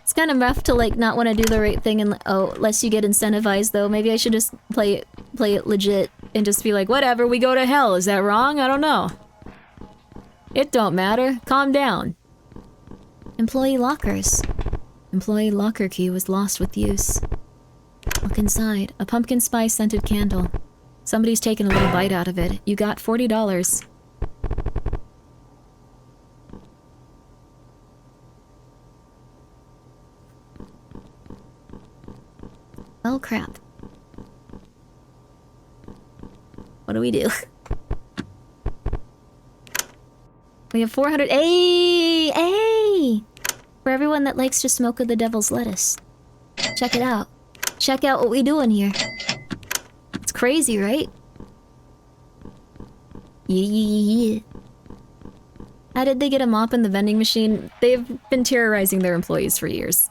It's kind of rough to, like, not want to do the right thing and... Oh, unless you get incentivized, though. Maybe I should just play it legit and just be like, whatever, we go to hell. Is that wrong? I don't know. It don't matter. Calm down. Employee lockers. Employee locker key was lost with use. Look inside. A pumpkin spice scented candle. Somebody's taken a little bite out of it. You got $40. Oh crap. What do we do? We have 400. Hey! Hey! For everyone that likes to smoke of the devil's lettuce. Check it out. Check out what we doing here. It's crazy, right? Yeah. How did they get a mop in the vending machine? They've been terrorizing their employees for years.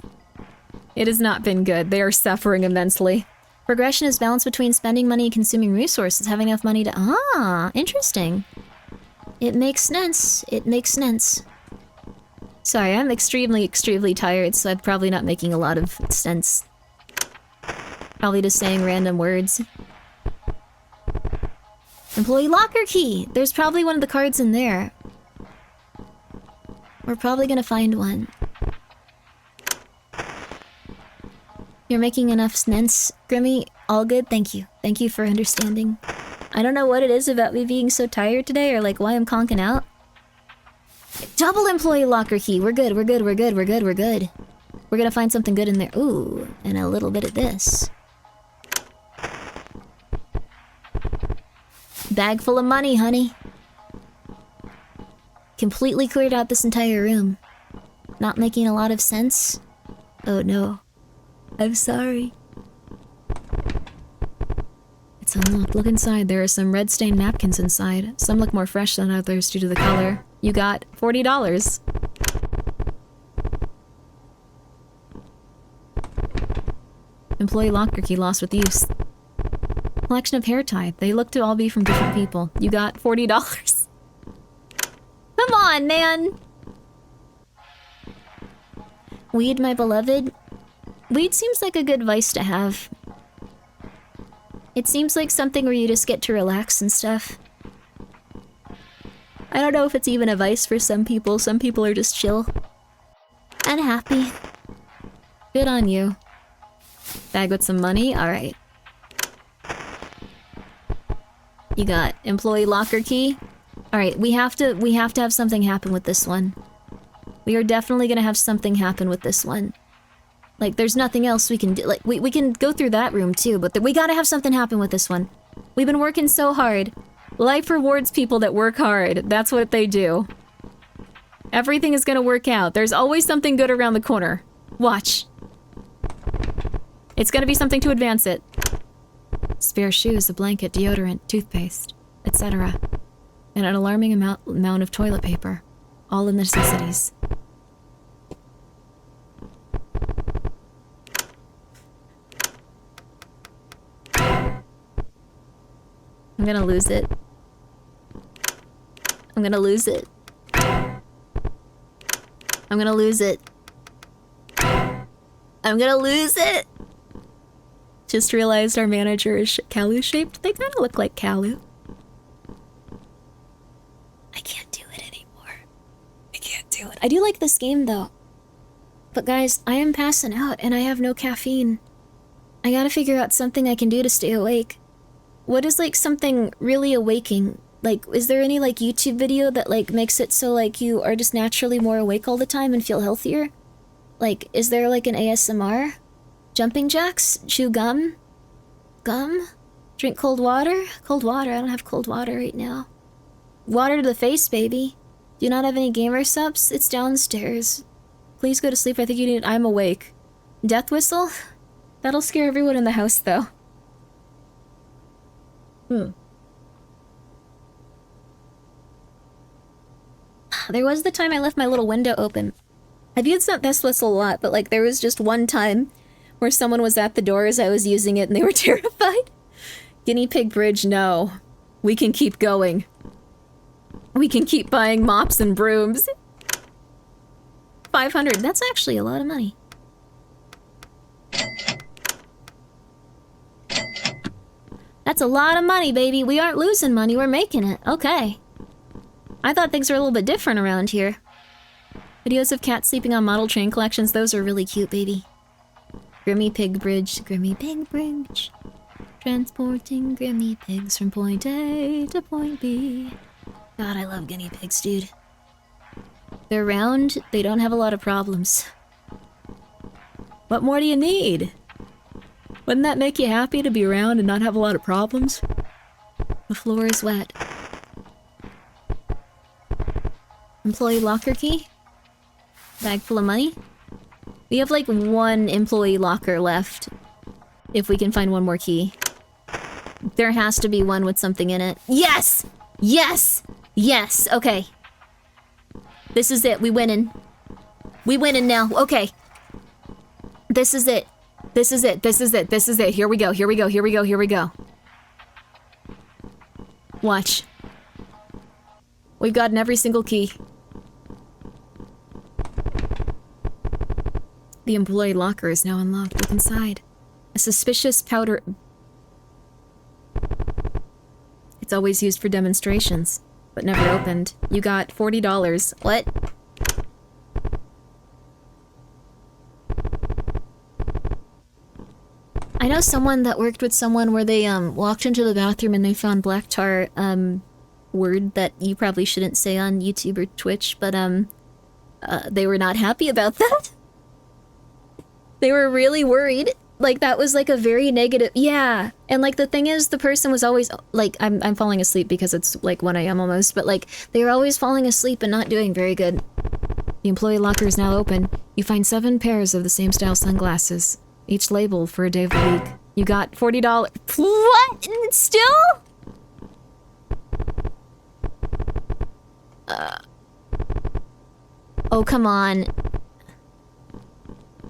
It has not been good. They are suffering immensely. Progression is balance between spending money and consuming resources, having enough money to... Ah, interesting. It makes sense. It makes sense. Sorry, I'm extremely tired, so I'm probably not making a lot of sense. Probably just saying random words. Employee locker key! There's probably one of the cards in there. We're probably gonna find one. You're making enough sense, Grimmi. All good, thank you. Thank you for understanding. I don't know what it is about me being so tired today, or like why I'm conking out. Double employee locker key. We're good, we're good, we're good, we're good, we're good. We're gonna find something good in there. Ooh, and a little bit of this. Bag full of money, honey. Completely cleared out this entire room. Not making a lot of sense. Oh no. I'm sorry. It's unlocked. Look inside. There are some red stained napkins inside. Some look more fresh than others due to the color. You got $40. Employee locker key lost with use. Collection of hair tie. They look to all be from different people. You got $40. Come on, man! Weed, my beloved. Weed seems like a good vice to have. It seems like something where you just get to relax and stuff. I don't know if it's even a vice for some people. Some people are just chill. And happy. Good on you. Bag with some money? Alright. You got employee locker key? Alright, we have to have something happen with this one. We are definitely gonna have something happen with this one. Like, there's nothing else we can do. Like, we can go through that room too, but we gotta have something happen with this one. We've been working so hard. Life rewards people that work hard. That's what they do. Everything is gonna work out. There's always something good around the corner. Watch. It's gonna be something to advance it. Spare shoes, a blanket, deodorant, toothpaste, etc. And an alarming amount of toilet paper. All the necessities. I'm gonna lose it. I'm gonna lose it. I'm gonna lose it. I'm gonna lose it! Just realized our manager is Kalu-shaped. They kinda look like Kalu. I can't do it anymore. I can't do it. I do like this game, though. But guys, I am passing out and I have no caffeine. I gotta figure out something I can do to stay awake. What is like something really awaking? Like, is there any like YouTube video that like makes it so like you are just naturally more awake all the time and feel healthier? Like, is there like an ASMR? Jumping jacks? Chew gum? Gum? Drink cold water? Cold water, I don't have cold water right now. Water to the face, baby. Do you not have any gamer subs? It's downstairs. Please go to sleep, I think you need— I'm awake. Death whistle? That'll scare everyone in the house, though. There was the time I left my little window open. I've used that death whistle a lot, but like there was just one time where someone was at the door as I was using it and they were terrified. Guinea pig bridge, no. We can keep going. We can keep buying mops and brooms. 500, that's actually a lot of money. That's a lot of money, baby. We aren't losing money, we're making it. Okay. I thought things were a little bit different around here. Videos of cats sleeping on model train collections, those are really cute, baby. Grimmi pig bridge, Grimmi pig bridge. Transporting Grimmi pigs from point A to point B. God, I love guinea pigs, dude. They're round, they don't have a lot of problems. What more do you need? Wouldn't that make you happy to be around and not have a lot of problems? The floor is wet. Employee locker key? Bag full of money? We have like one employee locker left. If we can find one more key. There has to be one with something in it. Yes! Yes! Yes! Okay. This is it. We winning. We winning now. Okay. This is it. This is it. This is it. This is it. Here we go. Here we go. Here we go. Here we go. Watch. We've gotten every single key. The employee locker is now unlocked. Look inside. A suspicious powder... It's always used for demonstrations, but never opened. You got $40. What? I know someone that worked with someone where they walked into the bathroom and they found black tar word that you probably shouldn't say on YouTube or Twitch, but they were not happy about that. They were really worried. Like, that was like a very negative— yeah. And like the thing is, the person was always like— I'm falling asleep because it's like 1 AM almost, but like they were always falling asleep and not doing very good. The employee locker is now open. You find 7 pairs of the same style sunglasses, each labeled for a day of the week. You got $40. What? Still? Oh, come on.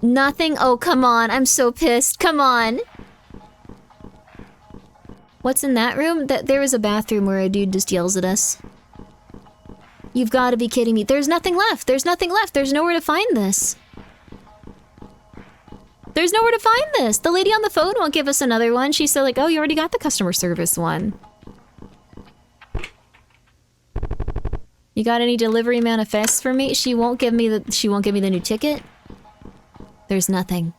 Nothing? Oh, come on. I'm so pissed. Come on. What's in that room? There is a bathroom where a dude just yells at us. You've got to be kidding me. There's nothing left. There's nothing left. There's nowhere to find this. There's nowhere to find this. The lady on the phone won't give us another one. She said like, oh, you already got the customer service one. You got any delivery manifests for me? She won't give me the new ticket. There's nothing.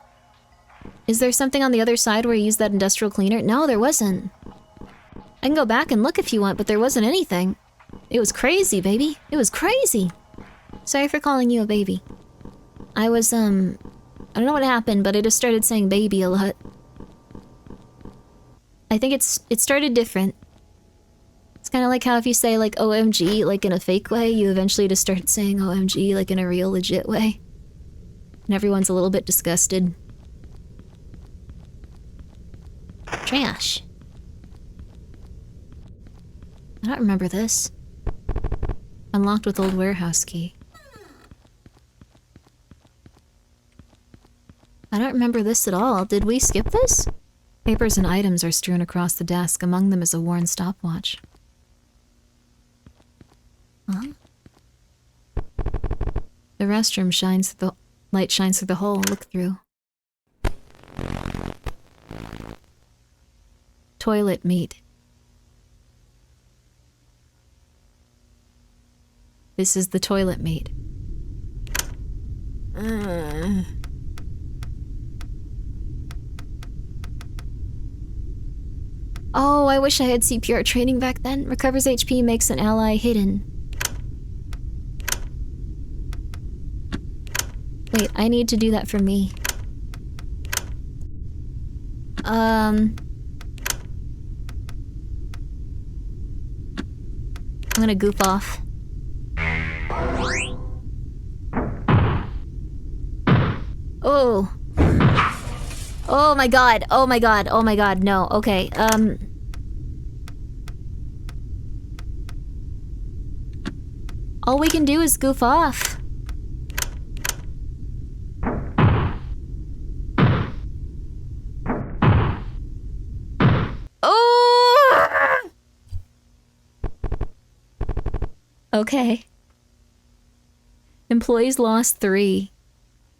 Is there something on the other side where you use that industrial cleaner? No, there wasn't. I can go back and look if you want, but there wasn't anything. It was crazy, baby. It was crazy. Sorry for calling you a baby. I was, I don't know what happened, but I just started saying baby a lot. I think it started different. It's kind of like how if you say like OMG, like in a fake way, you eventually just start saying OMG, like in a real legit way. And everyone's a little bit disgusted. Trash. I don't remember this. Unlocked with old warehouse key. I don't remember this at all. Did we skip this? Papers and items are strewn across the desk. Among them is a worn stopwatch. Huh? The restroom shines through the light shines through the hole. Look through. Toilet meat. This is the toilet meat. Oh, I wish I had CPR training back then. Recovers HP, makes an ally hidden. Wait, I need to do that for me. I'm gonna goof off. Oh. Oh my god, oh my god, oh my god, no, okay, all we can do is goof off. Oh! Okay. Employees lost 3.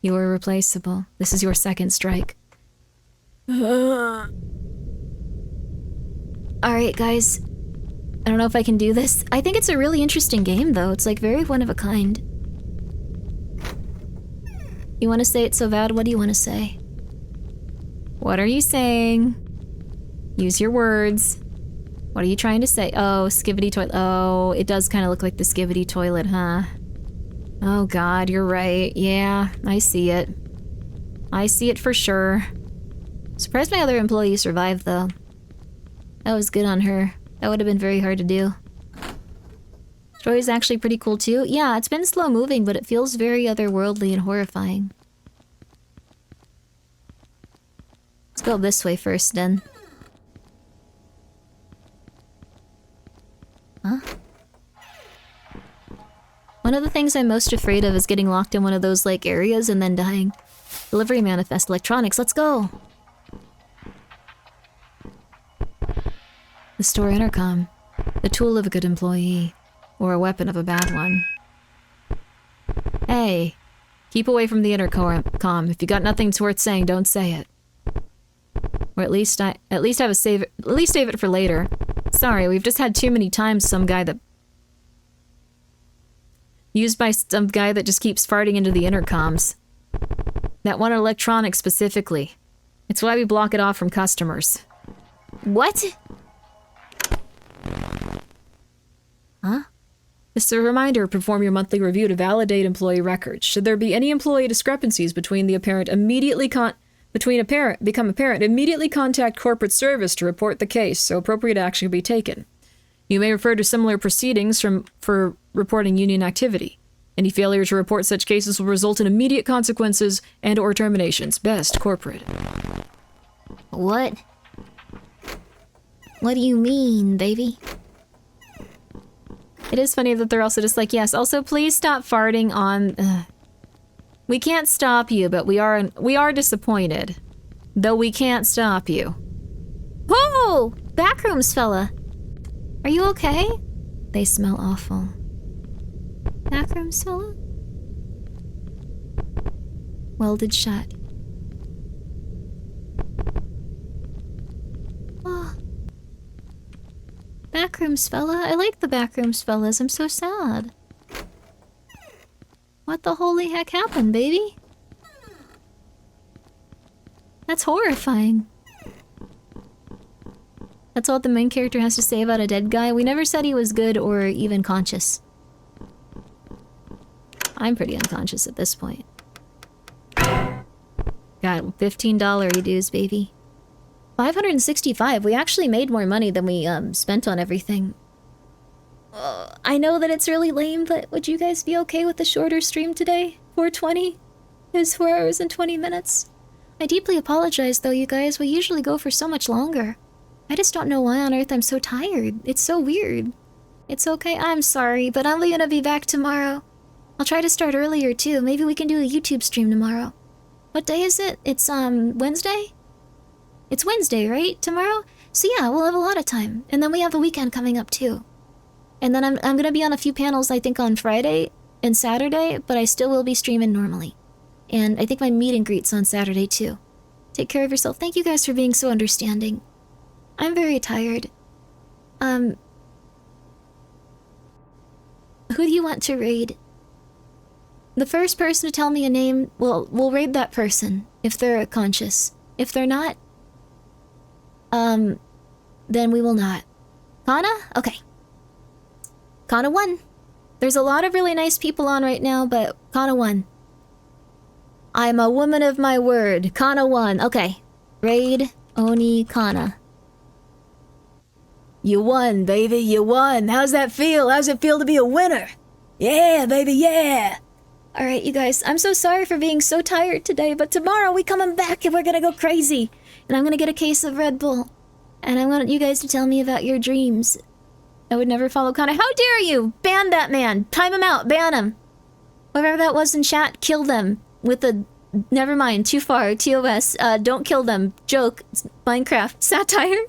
You are replaceable. This is your second strike. Alright, guys. I don't know if I can do this. I think it's a really interesting game, though. It's like very one of a kind. You want to say it so bad? What do you want to say? What are you saying? Use your words. What are you trying to say? Oh, skivvy toilet. Oh, it does kind of look like the skivvy toilet, huh? Oh god, you're right. Yeah, I see it. I see it for sure. Surprised my other employee survived, though. That was good on her. That would have been very hard to do. Story is actually pretty cool, too. Yeah, it's been slow moving, but it feels very otherworldly and horrifying. Let's go this way first, then. Huh? One of the things I'm most afraid of is getting locked in one of those, like, areas and then dying. Delivery manifest electronics, let's go! The store intercom. The tool of a good employee. Or a weapon of a bad one. Hey, keep away from the intercom. If you got nothing that's worth saying, don't say it. Or at least save it for later. Sorry, we've just had too many times used by some guy that just keeps farting into the intercoms. That one electronic specifically. It's why we block it off from customers. What? Huh? It's a reminder, perform your monthly review to validate employee records. Should there be any employee discrepancies become apparent, immediately contact corporate service to report the case so appropriate action can be taken. You may refer to similar proceedings for reporting union activity. Any failure to report such cases will result in immediate consequences and/or terminations. Best, corporate. What? What do you mean, baby? It is funny that they're also just like, yes, also please stop farting on... We can't stop you, but we are disappointed. Though we can't stop you. Whoa! Backrooms fella! Are you okay? They smell awful. Backrooms fella? Welded shut. Oh. Backrooms fella? I like the backrooms fellas. I'm so sad. What the holy heck happened, baby? That's horrifying. That's all the main character has to say about a dead guy. We never said he was good or even conscious. I'm pretty unconscious at this point. Got $15 dues, baby. 565. We actually made more money than we spent on everything. I know that it's really lame, but would you guys be okay with the shorter stream today? 420? It was 4 hours and 20 minutes. I deeply apologize, though, you guys. We usually go for so much longer. I just don't know why on earth I'm so tired. It's so weird. It's okay. I'm sorry, but I'm gonna be back tomorrow. I'll try to start earlier, too. Maybe we can do a YouTube stream tomorrow. What day is it? It's, Wednesday? It's Wednesday, right? Tomorrow? So yeah, we'll have a lot of time. And then we have the weekend coming up, too. And then I'm gonna be on a few panels, I think, on Friday and Saturday, but I still will be streaming normally. And I think my meet and greet's on Saturday, too. Take care of yourself. Thank you guys for being so understanding. I'm very tired. Who do you want to raid? The first person to tell me a name, we'll raid that person if they're conscious. If they're not, then we will not. Kana? Okay. Kana won. There's a lot of really nice people on right now, but Kana won. I'm a woman of my word. Kana won. Okay. Raid Oni Kana. You won, baby, you won. How's that feel? How's it feel to be a winner? Yeah, baby, yeah. Alright, you guys, I'm so sorry for being so tired today, but tomorrow we coming back and we're gonna go crazy. And I'm gonna get a case of Red Bull. And I want you guys to tell me about your dreams. I would never follow Kana. How dare you! Ban that man! Time him out! Ban him! Whoever that was in chat, kill them. With a... Never mind, too far. TOS. Don't kill them. Joke. It's Minecraft. Satire.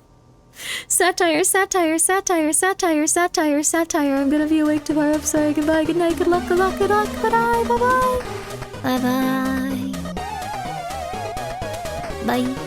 Satire, satire, satire, satire, satire, satire. I'm gonna be awake tomorrow. I'm sorry. Goodbye, good night, good luck, good luck, good luck. Bye-bye, bye-bye. Bye-bye. Bye.